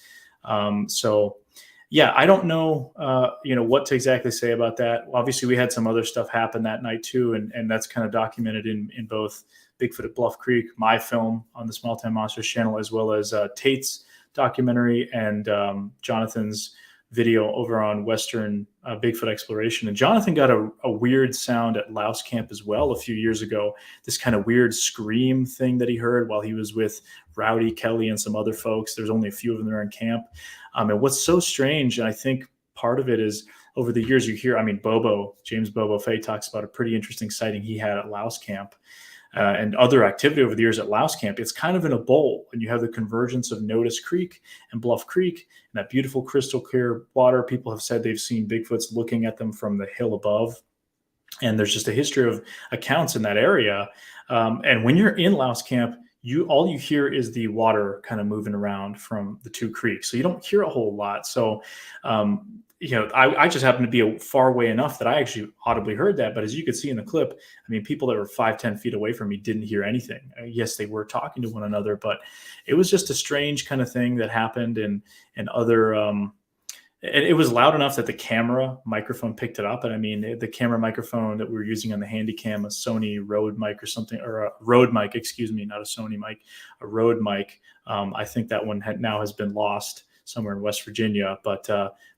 So yeah, I don't know, what to exactly say about that. Obviously, we had some other stuff happen that night too, and that's kind of documented in both Bigfoot at Bluff Creek, my film on the Small Town Monsters channel, as well as Tate's documentary and Jonathan's video over on Western Bigfoot Exploration. And Jonathan got a weird sound at Louse Camp as well a few years ago, this kind of weird scream thing that he heard while he was with Rowdy, Kelly, and some other folks. There's only a few of them there in camp. And what's so strange, and I think part of it is over the years you hear, James Bobo Fay talks about a pretty interesting sighting he had at Louse Camp. And other activity over the years at Louse Camp, it's kind of in a bowl, and you have the convergence of Notice Creek and Bluff Creek and that beautiful crystal clear water. People have said they've seen Bigfoots looking at them from the hill above. And there's just a history of accounts in that area. And when you're in Louse Camp, all you hear is the water kind of moving around from the two creeks. So you don't hear a whole lot. So, I just happened to be far away enough that I actually audibly heard that. But as you could see in the clip, people that were 5-10 feet away from me didn't hear anything. Yes, they were talking to one another, but it was just a strange kind of thing that happened. And other, and it was loud enough that the camera microphone picked it up. And the camera microphone that we were using on the Handycam, a Sony Rode mic or something, or a Rode mic, excuse me, not a Sony mic, a Rode mic. I think that one now has been lost somewhere in West Virginia. But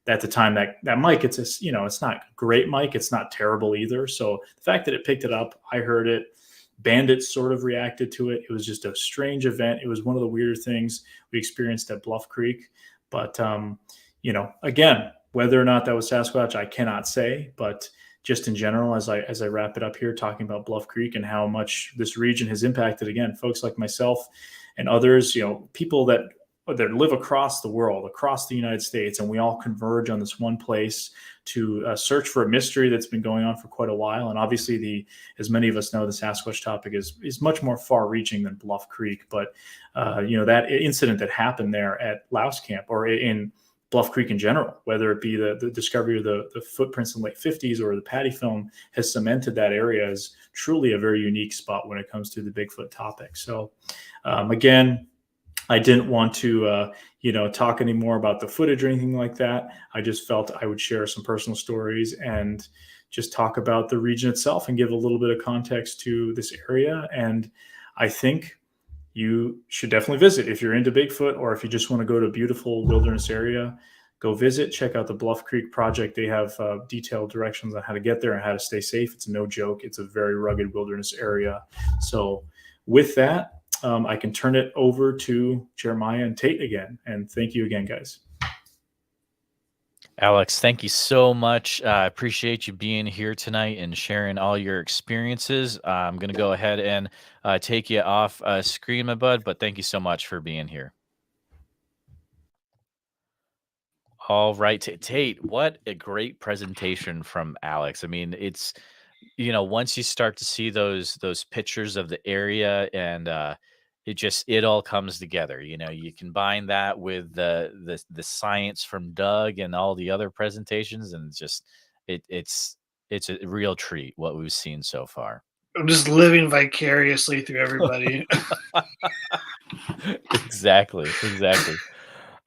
at the time, that mic, it's not a great mic. It's not terrible either. So the fact that it picked it up, I heard it. Bandits sort of reacted to it. It was just a strange event. It was one of the weirder things we experienced at Bluff Creek. But again, whether or not that was Sasquatch, I cannot say. But just in general, as I wrap it up here, talking about Bluff Creek and how much this region has impacted, again, folks like myself and others, people that live across the world, across the United States, and we all converge on this one place to search for a mystery that's been going on for quite a while. And obviously, as many of us know, the Sasquatch topic is much more far-reaching than Bluff Creek. But that incident that happened there at Louse Camp, or in Bluff Creek in general, whether it be the discovery of the footprints in the late 50s or the Patty film, has cemented that area as truly a very unique spot when it comes to the Bigfoot topic. So again, I didn't want to, talk anymore about the footage or anything like that. I just felt I would share some personal stories and just talk about the region itself and give a little bit of context to this area. And I think you should definitely visit if you're into Bigfoot, or if you just want to go to a beautiful wilderness area, go visit, check out the Bluff Creek project. They have detailed directions on how to get there and how to stay safe. It's no joke. It's a very rugged wilderness area. So with that, I can turn it over to Jeremiah and Tate again. And thank you again, guys. Alex, thank you so much. I appreciate you being here tonight and sharing all your experiences. I'm going to go ahead and take you off screen, my bud, but thank you so much for being here. All right, Tate, what a great presentation from Alex. It's, once you start to see those pictures of the area, and it all comes together. You combine that with the science from Doug and all the other presentations, and it's a real treat what we've seen so far. I'm just living vicariously through everybody. Exactly.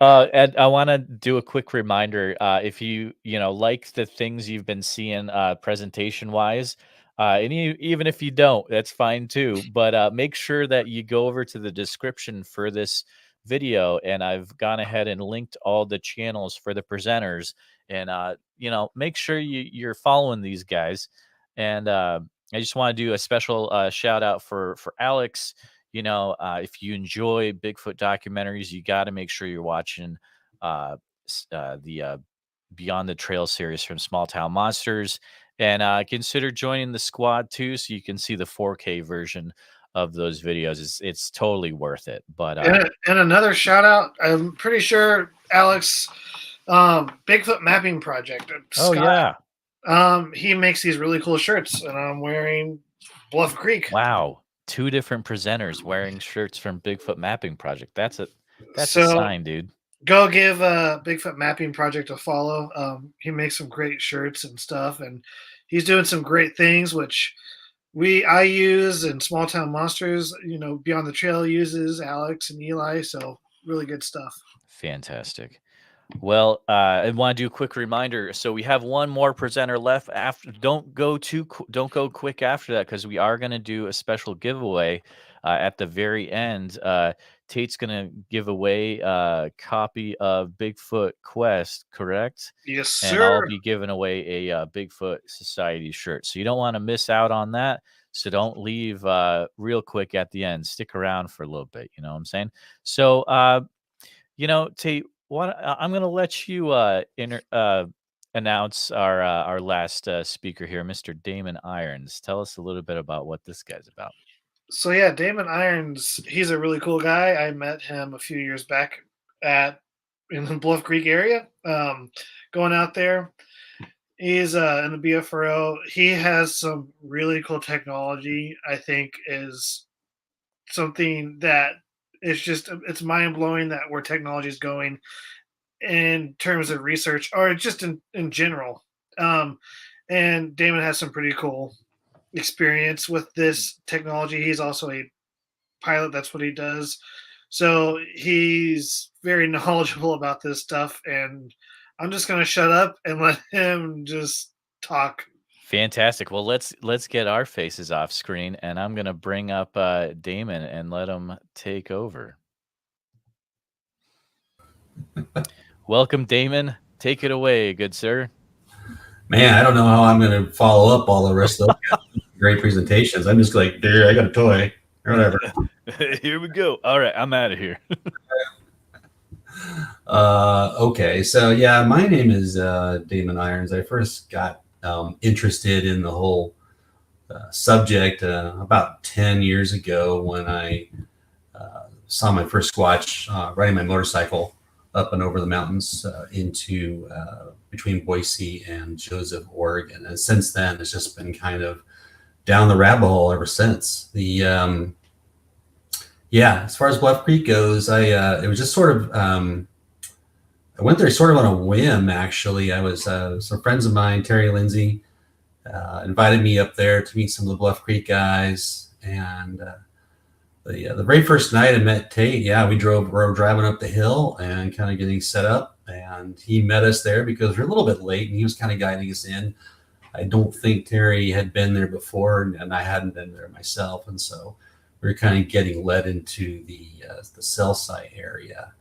And I want to do a quick reminder. If you like the things you've been seeing presentation wise, and even if you don't, that's fine too. But make sure that you go over to the description for this video, and I've gone ahead and linked all the channels for the presenters. And make sure you're following these guys. And I just want to do a special shout out for Alex. If you enjoy Bigfoot documentaries, you got to make sure you're watching the Beyond the Trail series from Small Town Monsters. And consider joining the squad too, so you can see the 4K version of those videos. It's totally worth it. But and another shout out, I'm pretty sure Alex, Bigfoot Mapping Project. Scott, yeah, he makes these really cool shirts, and I'm wearing Bluff Creek. wow, 2 different presenters wearing shirts from Bigfoot Mapping Project. That's a So sign, dude. go give Bigfoot Mapping Project a follow. He makes some great shirts and stuff, and he's doing some great things, which I use, and Small Town Monsters, Beyond the Trail uses, Alex and Eli. So really good stuff. Fantastic. Well, I want to do a quick reminder. So we have one more presenter left. Don't go quick after that, because we are going to do a special giveaway at the very end. Tate's going to give away a copy of Bigfoot Quest, correct? Yes, sir. And I'll be giving away a Bigfoot Society shirt. So you don't want to miss out on that. So don't leave real quick at the end. Stick around for a little bit. You know what I'm saying? So, Tate, I'm going to let you announce our last speaker here, Mr. Damon Irons. Tell us a little bit about what this guy's about. So yeah, Damon Irons, he's a really cool guy. I met him a few years back in the Bluff Creek area, going out there. He's in the BFRO. He has some really cool technology. I think is something that it's mind blowing that where technology is going in terms of research, or just in general. And Damon has some pretty cool experience with this technology. He's also a pilot. That's what he does. So he's very knowledgeable about this stuff, and I'm just going to shut up and let him just talk. Fantastic. Well, let's get our faces off screen, and I'm going to bring up Damon and let him take over. Welcome, Damon. Take it away, good sir. Man, I don't know how I'm going to follow up all the rest of those great presentations. I'm just like, there, I got a toy or whatever. Here we go. All right, I'm out of here. Okay, so yeah, my name is Damon Irons. I first got interested in the whole subject about 10 years ago when I saw my first Squatch riding my motorcycle up and over the mountains into between Boise and Joseph, Oregon. And since then, it's just been kind of down the rabbit hole ever since. As far as Bluff Creek goes, it was just sort of, I went there sort of on a whim, actually. I was, some friends of mine, Terry Lindsay, invited me up there to meet some of the Bluff Creek guys. And the very first night I met Tate, we were driving up the hill and kind of getting set up. And he met us there because we were a little bit late, and he was kind of guiding us in. I don't think Terry had been there before, and I hadn't been there myself. And so we were kind of getting led into the cell site area.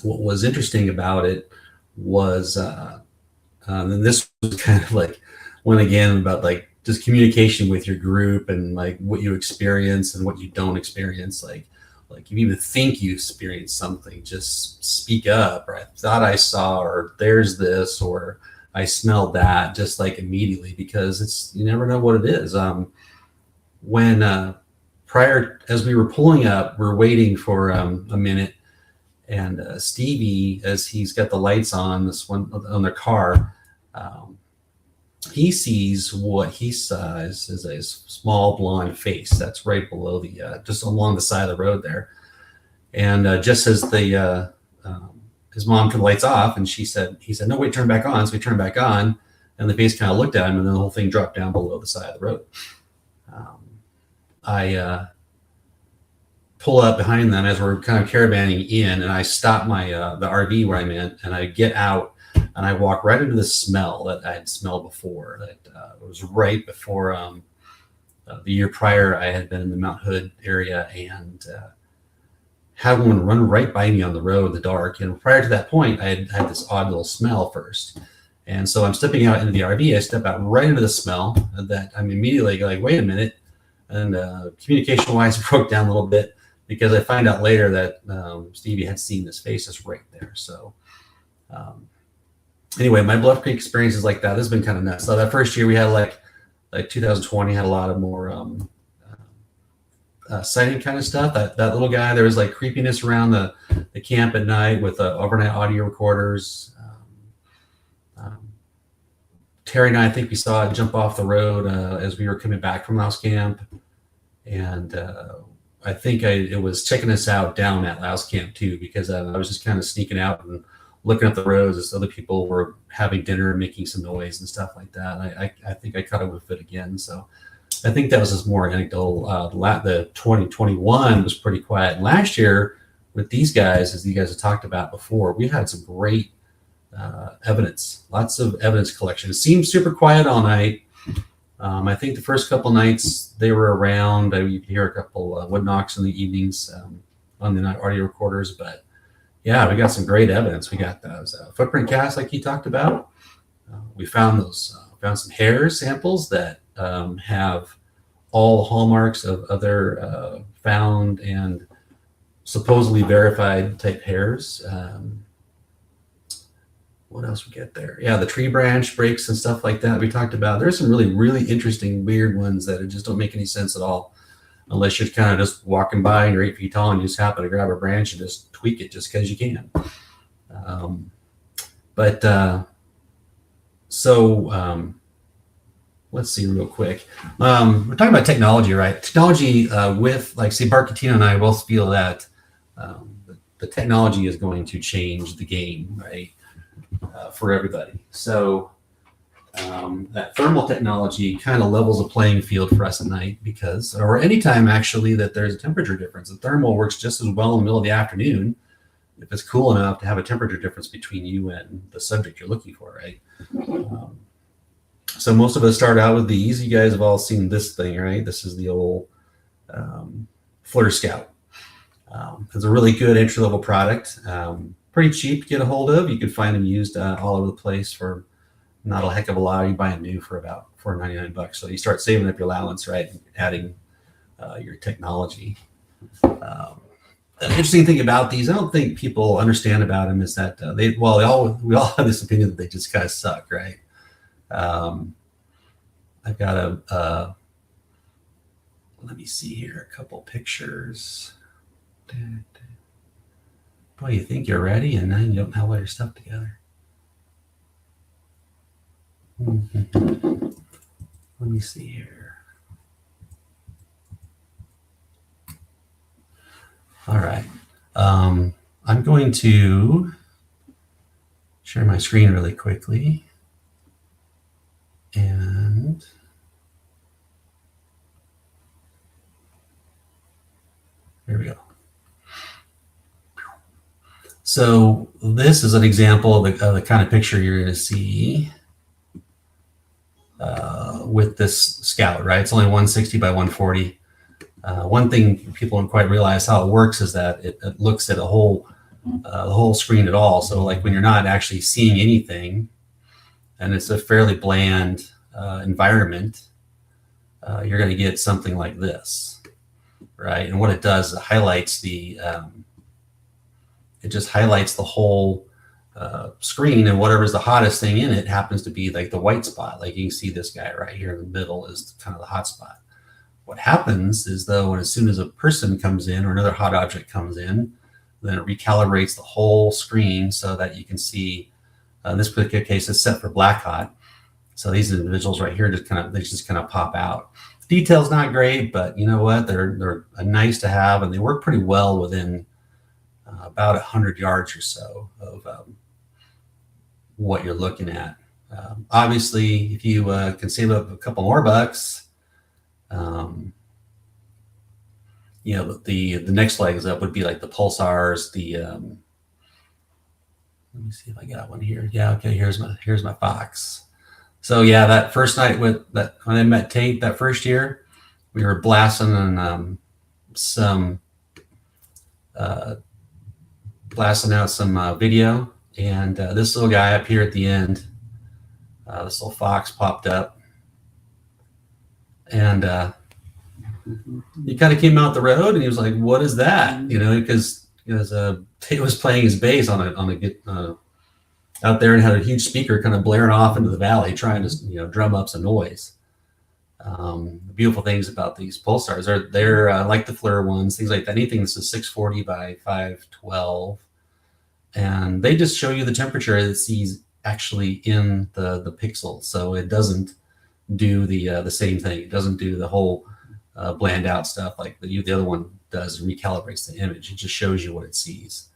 What was interesting about it was, and this was kind of like one again about like just communication with your group and like what you experience and what you don't experience. Like if you even think you experienced something, just speak up, or I thought I saw, or there's this, or I smelled that, just like immediately, because you never know what it is. When as we were pulling up, we're waiting for a minute, and Stevie, as he's got the lights on this one on their car, he sees what he says is a small blonde face that's right below just along the side of the road there. And just as his mom turned the lights off, and he said, no, wait, turn back on. So we turned back on, and the face kind of looked at him, and then the whole thing dropped down below the side of the road. I pull up behind them as we're kind of caravanning in, and I stop the RV where I'm in, and I get out, and I walk right into the smell that I had smelled before. That was right before the year prior. I had been in the Mount Hood area and had one run right by me on the road in the dark. And prior to that point, I had this odd little smell first. And so I'm stepping out into the RV. I step out right into the smell that I'm immediately like, wait a minute. And communication-wise, broke down a little bit, because I find out later that Stevie had seen this face just right there. So anyway, my Bluff Creek experience is like that. This has been kind of nuts. So that first year we had like 2020 had a lot of more sighting kind of stuff. That little guy, there was like creepiness around the camp at night with overnight audio recorders. Terry and I think we saw it jump off the road as we were coming back from Louse Camp. And I think it was checking us out down at Louse Camp too, because I was just kind of sneaking out and looking up the roads as other people were having dinner and making some noise and stuff like that. I think I caught up with it again. So I think that was just more anecdotal. The 2021 was pretty quiet. And last year with these guys, as you guys have talked about before, we had some great evidence, lots of evidence collection. It seemed super quiet all night. I think the first couple nights they were around. You could hear a couple wood knocks in the evenings on the night audio recorders. But yeah, we got some great evidence. We got those footprint casts like he talked about. We found some hair samples that have all the hallmarks of their found and supposedly verified type hairs. What else we get there? Yeah, the tree branch breaks and stuff like that we talked about. There's some really, really interesting, weird ones that just don't make any sense at all, unless you're kind of just walking by and you're 8 feet tall and you just happen to grab a branch and just tweak it just because you can. Let's see real quick. We're talking about technology, right? Technology with, like, say, Barkatino and I both feel that the technology is going to change the game, right? For everybody. So that thermal technology kind of levels a playing field for us at night because, or anytime actually that there's a temperature difference. The thermal works just as well in the middle of the afternoon if it's cool enough to have a temperature difference between you and the subject you're looking for, right? So most of us start out with these. You guys have all seen this thing, right? This is the old Flitter Scout. It's a really good entry-level product. Pretty cheap to get a hold of. You can find them used all over the place for not a heck of a lot. You buy them new for about $4.99. So you start saving up your allowance, right? And adding your technology. The interesting thing about these, I don't think people understand about them, is that we all have this opinion that they just kind of suck, right? I've got let me see here, a couple pictures. Boy, you think you're ready, and then you don't have all your stuff together. Let me see here. All right. I'm going to share my screen really quickly. And here we go. So this is an example of the kind of picture you're going to see with this Scout, right? It's only 160 by 140. One thing people don't quite realize how it works is that it looks at the whole screen at all. So like when you're not actually seeing anything, and it's a fairly bland environment, you're going to get something like this, right? And what it does is it highlights it just highlights the whole screen, and whatever's the hottest thing in it happens to be like the white spot. Like you can see this guy right here in the middle is kind of the hot spot. What happens is, though, as soon as a person comes in or another hot object comes in, then it recalibrates the whole screen so that you can see, in this particular case, it's set for black hot. So these individuals right here just kind of pop out. Detail's not great, but you know what? They're nice to have, and they work pretty well within about 100 yards or so of what you're looking at. Obviously, if you can save up a couple more bucks, you know, the next legs up would be like the pulsars. Let me see if I got one here. Yeah, okay. Here's my Fox. So yeah, that first night when I met Tate that first year, we were blasting on blasting out some video, and this little guy up here at the end, this little Fox popped up, and he kind of came out the road, and he was like, "What is that?" You know, because Tate was playing his bass on a out there and had a huge speaker kind of blaring off into the valley, trying to drum up some noise. The beautiful things about these pulsars are they're like the FLIR ones, things like that. Anything that's a 640 by 512, and they just show you the temperature it sees actually in the pixel. So it doesn't do the same thing. It doesn't do the whole bland out stuff like the other one does, and recalibrates the image. It just shows you what it sees.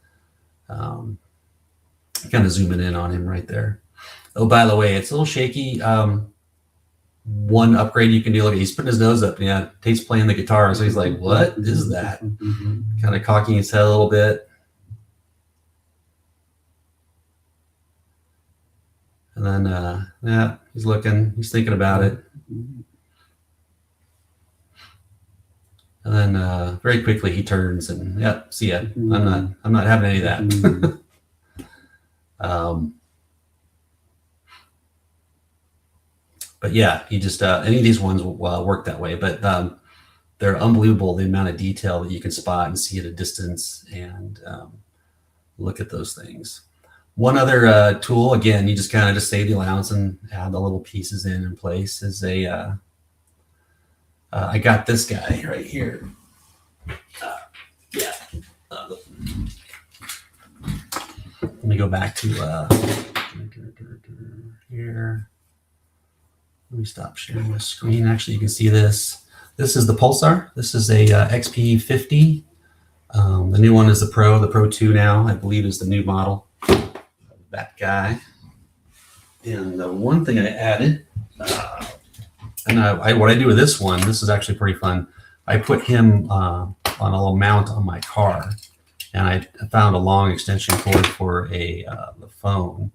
Kind of zooming in on him right there. Oh, by the way, it's a little shaky. One upgrade you can do, look, he's putting his nose up. Yeah, Tate's playing the guitar, so he's like, what is that? Kind of cocking his head a little bit. And then, yeah, he's looking, he's thinking about it. And then very quickly he turns and, yeah, see ya. I'm not having any of that. But yeah, he just any of these ones will work that way. But they're unbelievable, the amount of detail that you can spot and see at a distance and look at those things. One other tool, again, you just kind of just save the allowance and add the little pieces in place, is a I got this guy right here. Yeah. Let me go back to here. Let me stop sharing my screen. Actually, you can see this. This is the Pulsar. This is a XP50. The new one is the Pro. The Pro 2 now, I believe, is the new model. That guy. And the one thing I added, and what I do with this one, this is actually pretty fun. I put him on a little mount on my car, and I found a long extension cord for the phone.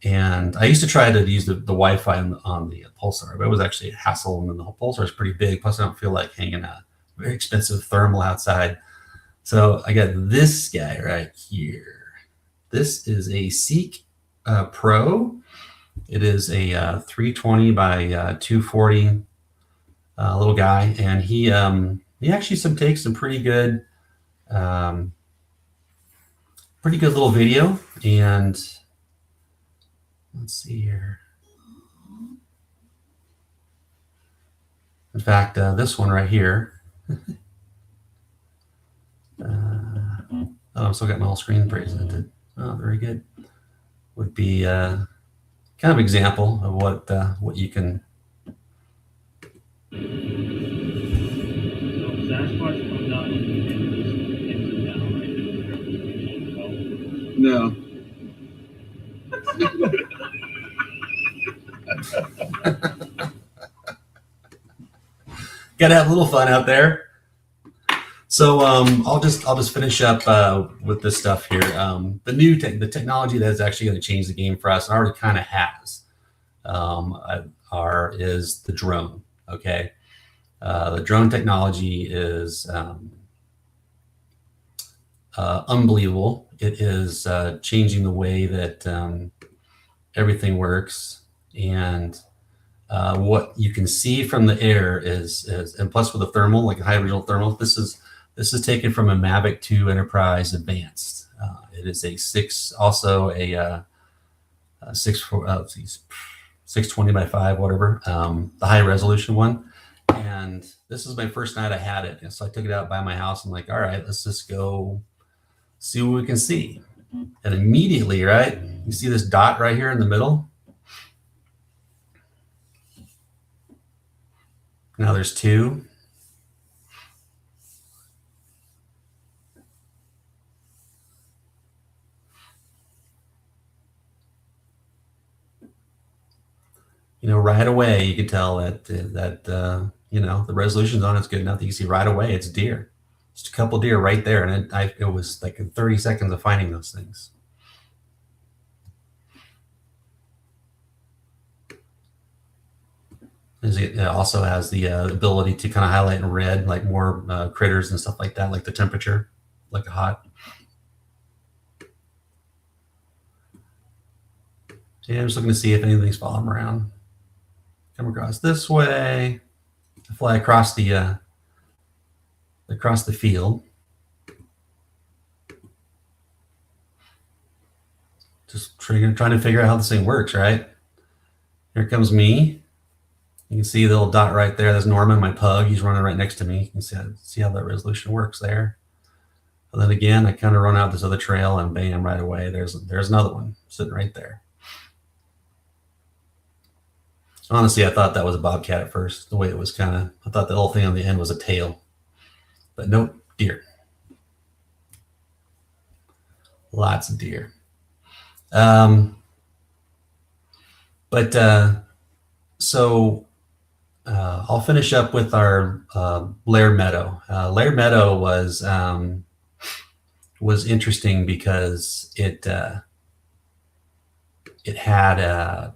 And I used to try to use the Wi-Fi on the Pulsar, but it was actually a hassle. And then the whole Pulsar is pretty big. Plus, I don't feel like hanging a very expensive thermal outside. So I got this guy right here. This is a Seek Pro. It is a 320 by 240 little guy, and he actually takes some pretty good little video. And let's see here. In fact, this one right here. I've still got my whole screen presented. Oh, very good. Would be kind of example of what you can. No. Gotta have a little fun out there. So I'll just finish up with this stuff here. The technology that is actually going to change the game for us, and already kind of has, is the drone. Okay, the drone technology is unbelievable. It is changing the way that everything works, and what you can see from the air is and plus with a thermal, like a high visual thermal, this is taken from a Mavic 2 Enterprise Advanced. It is a 620 by 5, whatever, the high resolution one. And this is my first night I had it. And so I took it out by my house. I'm like, all right, let's just go see what we can see. And immediately, right, you see this dot right here in the middle? Now there's 2. Right away you can tell that the resolution's on it's good enough that you can see right away it's deer. Just a couple deer right there, and it was like in 30 seconds of finding those things. It also has the ability to kind of highlight in red, like more critters and stuff like that, like the temperature, like a hot. Yeah, I'm just looking to see if anything's following around. Come across this way, fly across the field. just trying to figure out how this thing works, right? Here comes me. You can see the little dot right there. There's Norman, my pug. He's running right next to me. You can see how that resolution works there. And then again, I kind of run out this other trail and bam, right away. There's another one sitting right there. Honestly, I thought that was a bobcat at first. The way it was I thought the whole thing on the end was a tail. But nope, deer. Lots of deer. So I'll finish up with our layered meadow. Layered meadow was interesting because it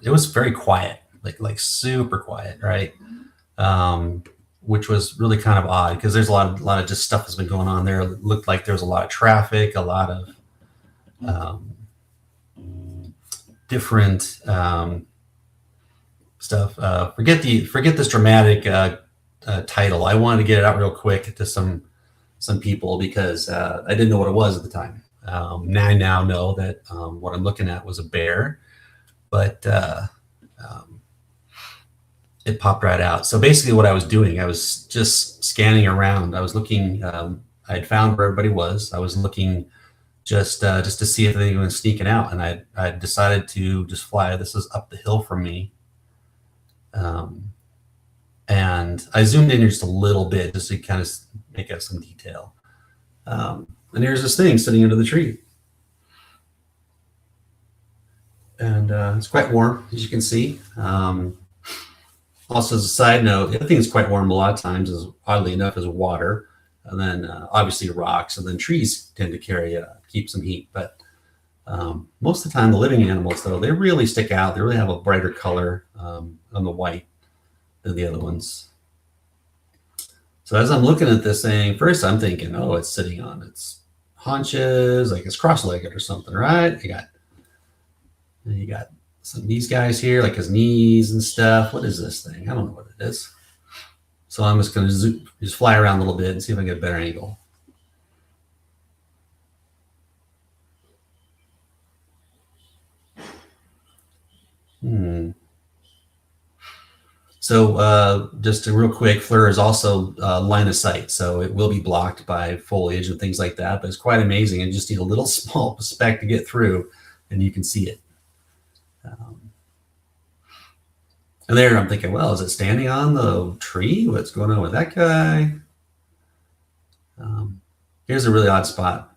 was very quiet, like super quiet, right? Which was really kind of odd because there's a lot of just stuff that's been going on there. It looked like there was a lot of traffic, a lot of different stuff. Forget this dramatic title. I wanted to get it out real quick to some people because I didn't know what it was at the time. I now know that what I'm looking at was a bear, but it popped right out. So basically what I was doing, I was just scanning around. I was looking, I had found where everybody was. I was looking just to see if anything was sneaking out. And I decided to just fly. This is up the hill from me. And I zoomed in just a little bit just to kind of make out some detail. And here's this thing sitting under the tree. And it's quite warm, as you can see. Also, as a side note, the other thing that's quite warm a lot of times is, oddly enough, is water. And then obviously rocks. And then trees tend to keep some heat. But most of the time, the living animals, though, they really stick out. They really have a brighter color on the white than the other ones. So as I'm looking at this thing, first I'm thinking, oh, it's sitting on its haunches, like it's cross-legged or something, right? You got some of these guys here, like his knees and stuff. What is this thing? I don't know what it is. So I'm just going to just fly around a little bit and see if I can get a better angle. So just a real quick, FLIR is also line of sight, so it will be blocked by foliage and things like that, but it's quite amazing. You just need a little small speck to get through, and you can see it. And there I'm thinking, well, is it standing on the tree? What's going on with that guy? Here's a really odd spot.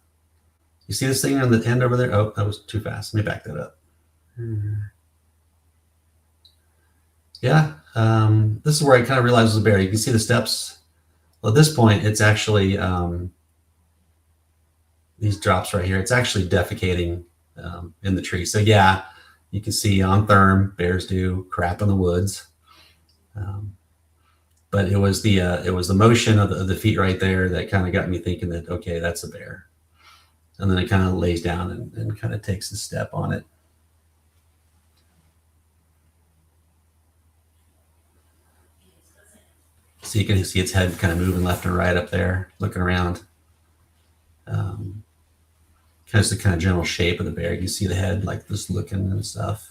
You see this thing on the end over there? Oh, that was too fast. Let me back that up. Yeah, this is where I kind of realized it was a bear. You can see the steps. Well, at this point, it's actually these drops right here. It's actually defecating in the tree. So yeah, you can see on therm, bears do crap in the woods. But it was the motion of the feet right there that kind of got me thinking that, okay, that's a bear. And then it kind of lays down and kind of takes a step on it. So you can see its head kind of moving left and right up there, looking around. Kind of the kind of general shape of the bear. You can see the head like just looking and stuff.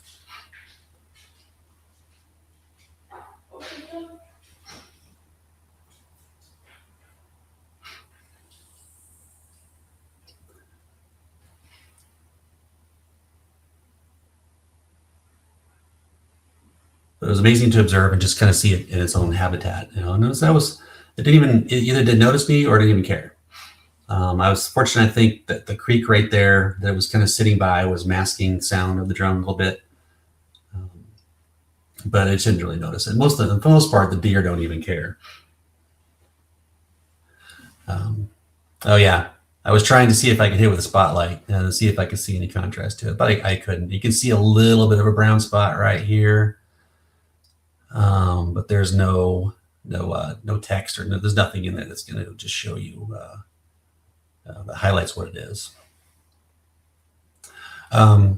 But it was amazing to observe and just kind of see it in its own habitat. You know, and it either didn't notice me or didn't even care. I was fortunate, I think, that the creek right there that it was kind of sitting by was masking the sound of the drum a little bit. But it didn't really notice it. For the most part, the deer don't even care. Oh yeah, I was trying to see if I could hit with a spotlight and see if I could see any contrast to it, but I couldn't. You can see a little bit of a brown spot right here. But there's no text or there's nothing in there that's going to just show you that highlights what it is. All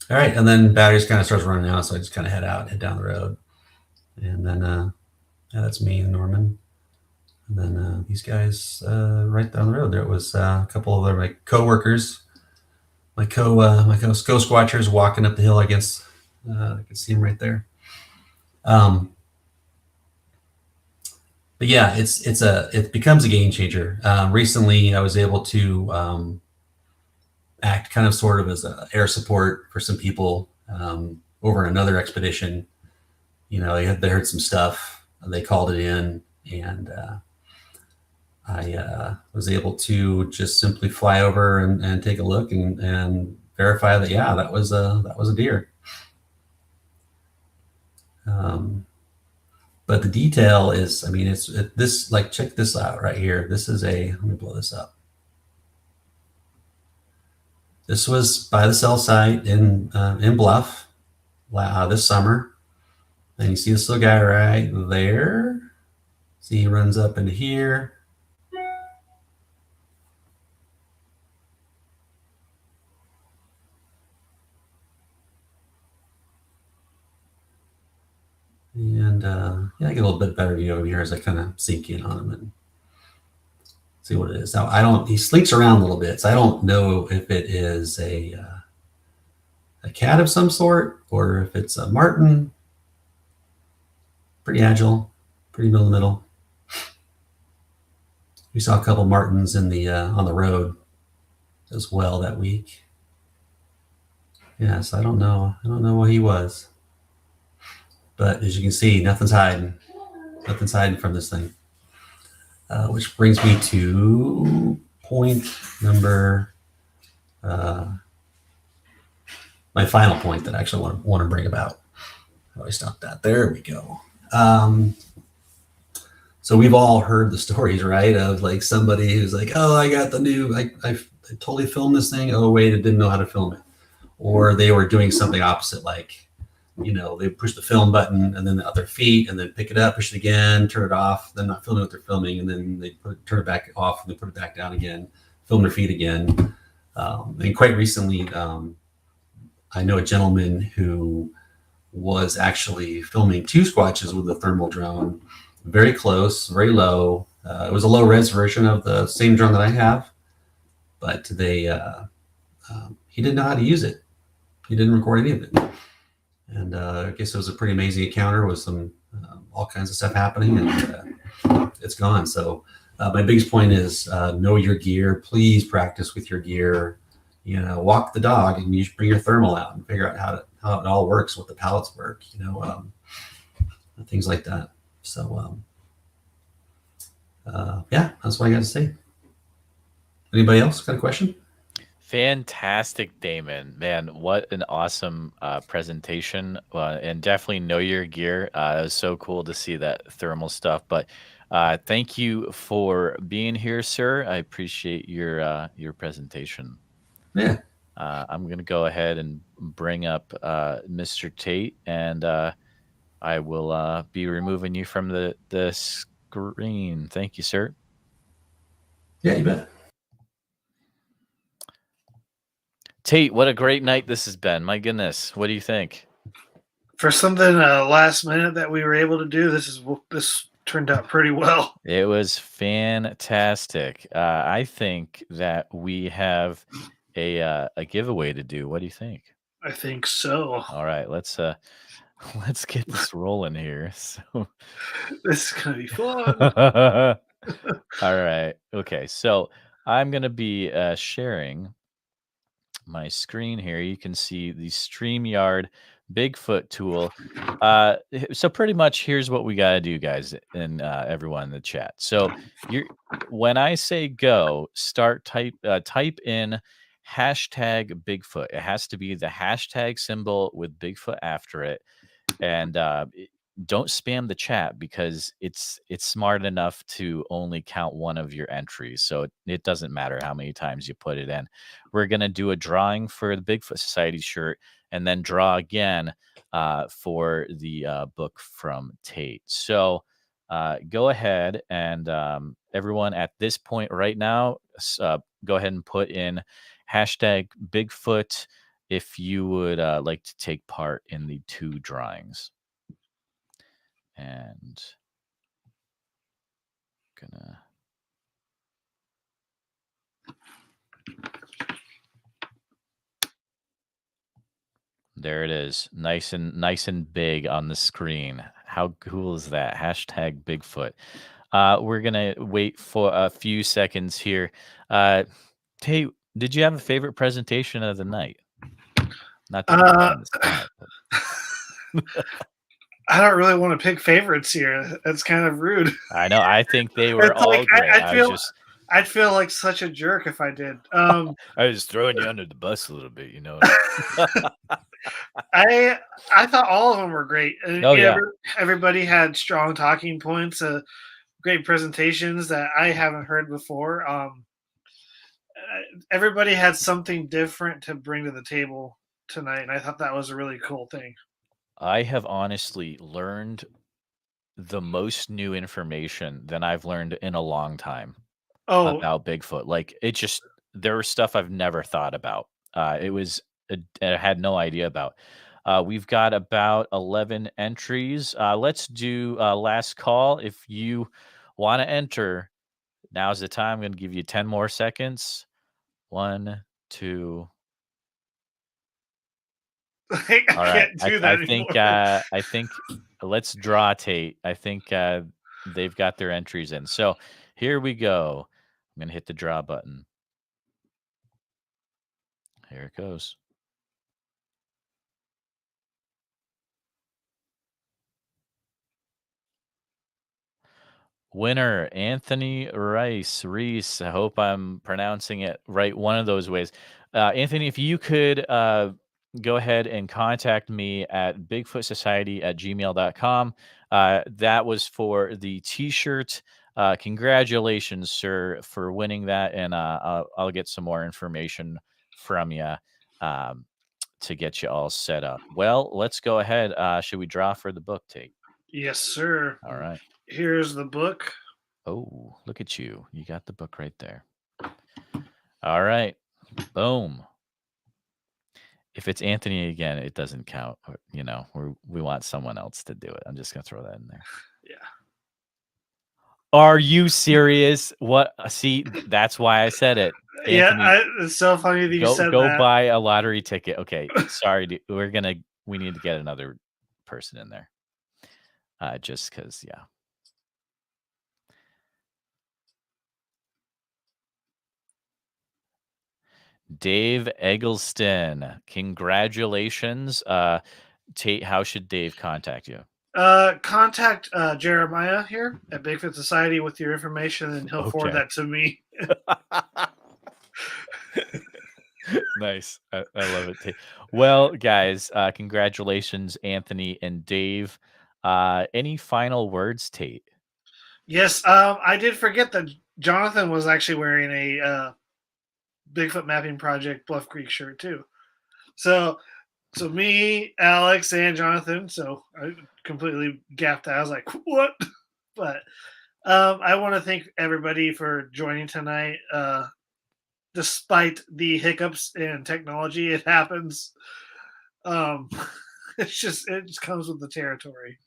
right, and then batteries kind of starts running out, so I just kind of head down the road, and then yeah, that's me and Norman, and then these guys right down the road. There was a couple of my coworkers, my co-squatcher is walking up the hill. I guess I can see him right there. But yeah, it becomes a game changer. Recently, I was able to act kind of sort of as a air support for some people over another expedition. You know, they heard some stuff, they called it in, and I was able to just simply fly over and take a look and verify that, yeah, that was a deer. But the detail is, I mean, this, like, check this out right here. This is let me blow this up. This was by the cell site in Bluff this summer. And you see this little guy right there. See, he runs up into here. And yeah, I get a little bit better view over here as I kind of sink in on him and see what it is. Now, he slinks around a little bit, so I don't know if it is a cat of some sort or if it's a marten. Pretty agile, pretty middle of the middle. We saw a couple martens on the road as well that week. Yeah, so I don't know what he was. But as you can see, nothing's hiding. Nothing's hiding from this thing. Which brings me to point number, my final point that I actually want to bring about. How do I stop that? There we go. So we've all heard the stories, right? Of like somebody who's like, oh, I got the new, I totally filmed this thing. Oh, wait, I didn't know how to film it. Or they were doing something opposite, like, you know, they push the film button and then the other feet and then pick it up, push it again, turn it off, then not filming what they're filming, and then they turn it back off and they put it back down again, film their feet again. And quite recently, I know a gentleman who was actually filming 2 squatches with a thermal drone, very close, very low. It was a low res version of the same drone that I have, but he didn't know how to use it. He didn't record any of it. And I guess it was a pretty amazing encounter with some all kinds of stuff happening, and it's gone. So my biggest point is know your gear. Please practice with your gear. You know, walk the dog, and you should bring your thermal out and figure out how it all works, what the pallets work. You know, things like that. So yeah, that's what I got to say. Anybody else got a question? Fantastic, Damon. Man, what an awesome presentation. And definitely know your gear. It was so cool to see that thermal stuff. But thank you for being here, sir. I appreciate your presentation. Yeah. I'm going to go ahead and bring up Mr. Tate, and I will be removing you from the screen. Thank you, sir. Yeah, you bet. Tate, what a great night this has been. My goodness. What do you think? For something last minute that we were able to do, this turned out pretty well. It was fantastic. I think that we have a giveaway to do. What do you think? I think so. All right, let's get this rolling here. So this is gonna be fun. All right. Okay. So I'm gonna be sharing my screen here. You can see the StreamYard Bigfoot tool. So pretty much here's what we got to do, guys, and everyone in the chat. So when I say go, type in hashtag Bigfoot. It has to be the hashtag symbol with Bigfoot after it. And don't spam the chat, because it's smart enough to only count one of your entries. So it doesn't matter how many times you put it in. We're going to do a drawing for the Bigfoot Society shirt, and then draw again for the book from Tate. So go ahead and everyone at this point right now, go ahead and put in hashtag Bigfoot if you would like to take part in the 2 drawings. And gonna There it is. Nice and big on the screen. How cool is that? Hashtag Bigfoot. We're gonna wait for a few seconds here. Tate, did you have a favorite presentation of the night? Not to put you on the spot, but I don't really want to pick favorites here. That's kind of rude. I know. I think they were It's all like great. I'd feel like such a jerk if I did. I was throwing you under the bus a little bit, you know. I thought all of them were great. Oh, yeah. Everybody had strong talking points, great presentations that I haven't heard before. Everybody had something different to bring to the table tonight, and I thought that was a really cool thing. I have honestly learned the most new information than I've learned in a long time about Bigfoot. Like, there was stuff I've never thought about. I had no idea about. We've got about 11 entries. Let's do last call. If you want to enter, now's the time. I'm going to give you 10 more seconds. 1, 2. All right. I think let's draw, Tate. I think they've got their entries in. So here we go. I'm going to hit the draw button. Here it goes. Winner, Anthony Reese. I hope I'm pronouncing it right. One of those ways. Anthony, if you could go ahead and contact me at bigfootsociety@gmail.com. That was for the t-shirt. Congratulations, sir, for winning that. And I'll get some more information from you to get you all set up. Well, let's go ahead. Should we draw for the book, Tate? Yes, sir. All right. Here's the book. Oh, look at you. You got the book right there. All right. Boom. If it's Anthony again, it doesn't count. You know, we want someone else to do it. I'm just going to throw that in there. Yeah. Are you serious? What? See, that's why I said it. Anthony, yeah, it's so funny that you said that. Go buy a lottery ticket. Okay. Sorry. We need to get another person in there. Just because, yeah. Dave Eggleston, congratulations. Tate, how should Dave contact you? Contact Jeremiah here at Bigfoot Society with your information, and he'll forward that to me. Nice. I love it, Tate. Well, guys, congratulations, Anthony and Dave. Any final words, Tate? Yes, I did forget that Jonathan was actually wearing a Bigfoot Mapping Project Bluff Creek shirt too. So me, Alex, and Jonathan. So I completely gapped out. I was like, what? But I want to thank everybody for joining tonight. Despite the hiccups in technology, it happens. It just comes with the territory.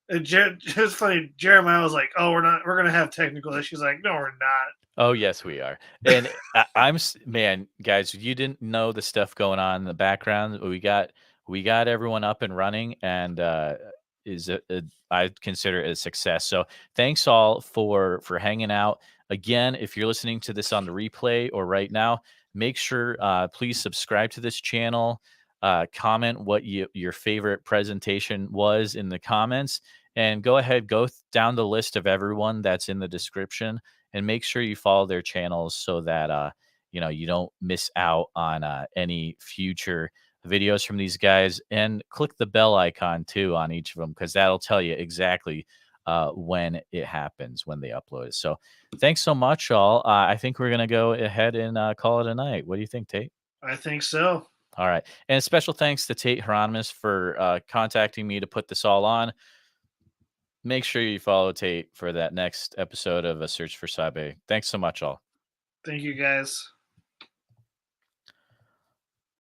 It was funny. Jeremiah was like, "Oh, we're going to have technical issues." Like, no, we're not. Oh, yes, we are. And man, guys, you didn't know the stuff going on in the background. We got everyone up and running, and I consider it a success. So thanks all for hanging out. Again, if you're listening to this on the replay or right now, make sure please subscribe to this channel. Comment what your favorite presentation was in the comments, and go down the list of everyone that's in the description, and make sure you follow their channels so that you don't miss out on any future videos from these guys. And click the bell icon too on each of them, because that'll tell you exactly when it happens, when they upload it. So thanks so much, all. I think we're gonna go ahead and call it a night. What do you think, Tate? I think so. All right. And a special thanks to Tate Hieronymus for contacting me to put this all on. Make sure you follow Tate for that next episode of A Search for Sabe. Thanks so much, all. Thank you, guys.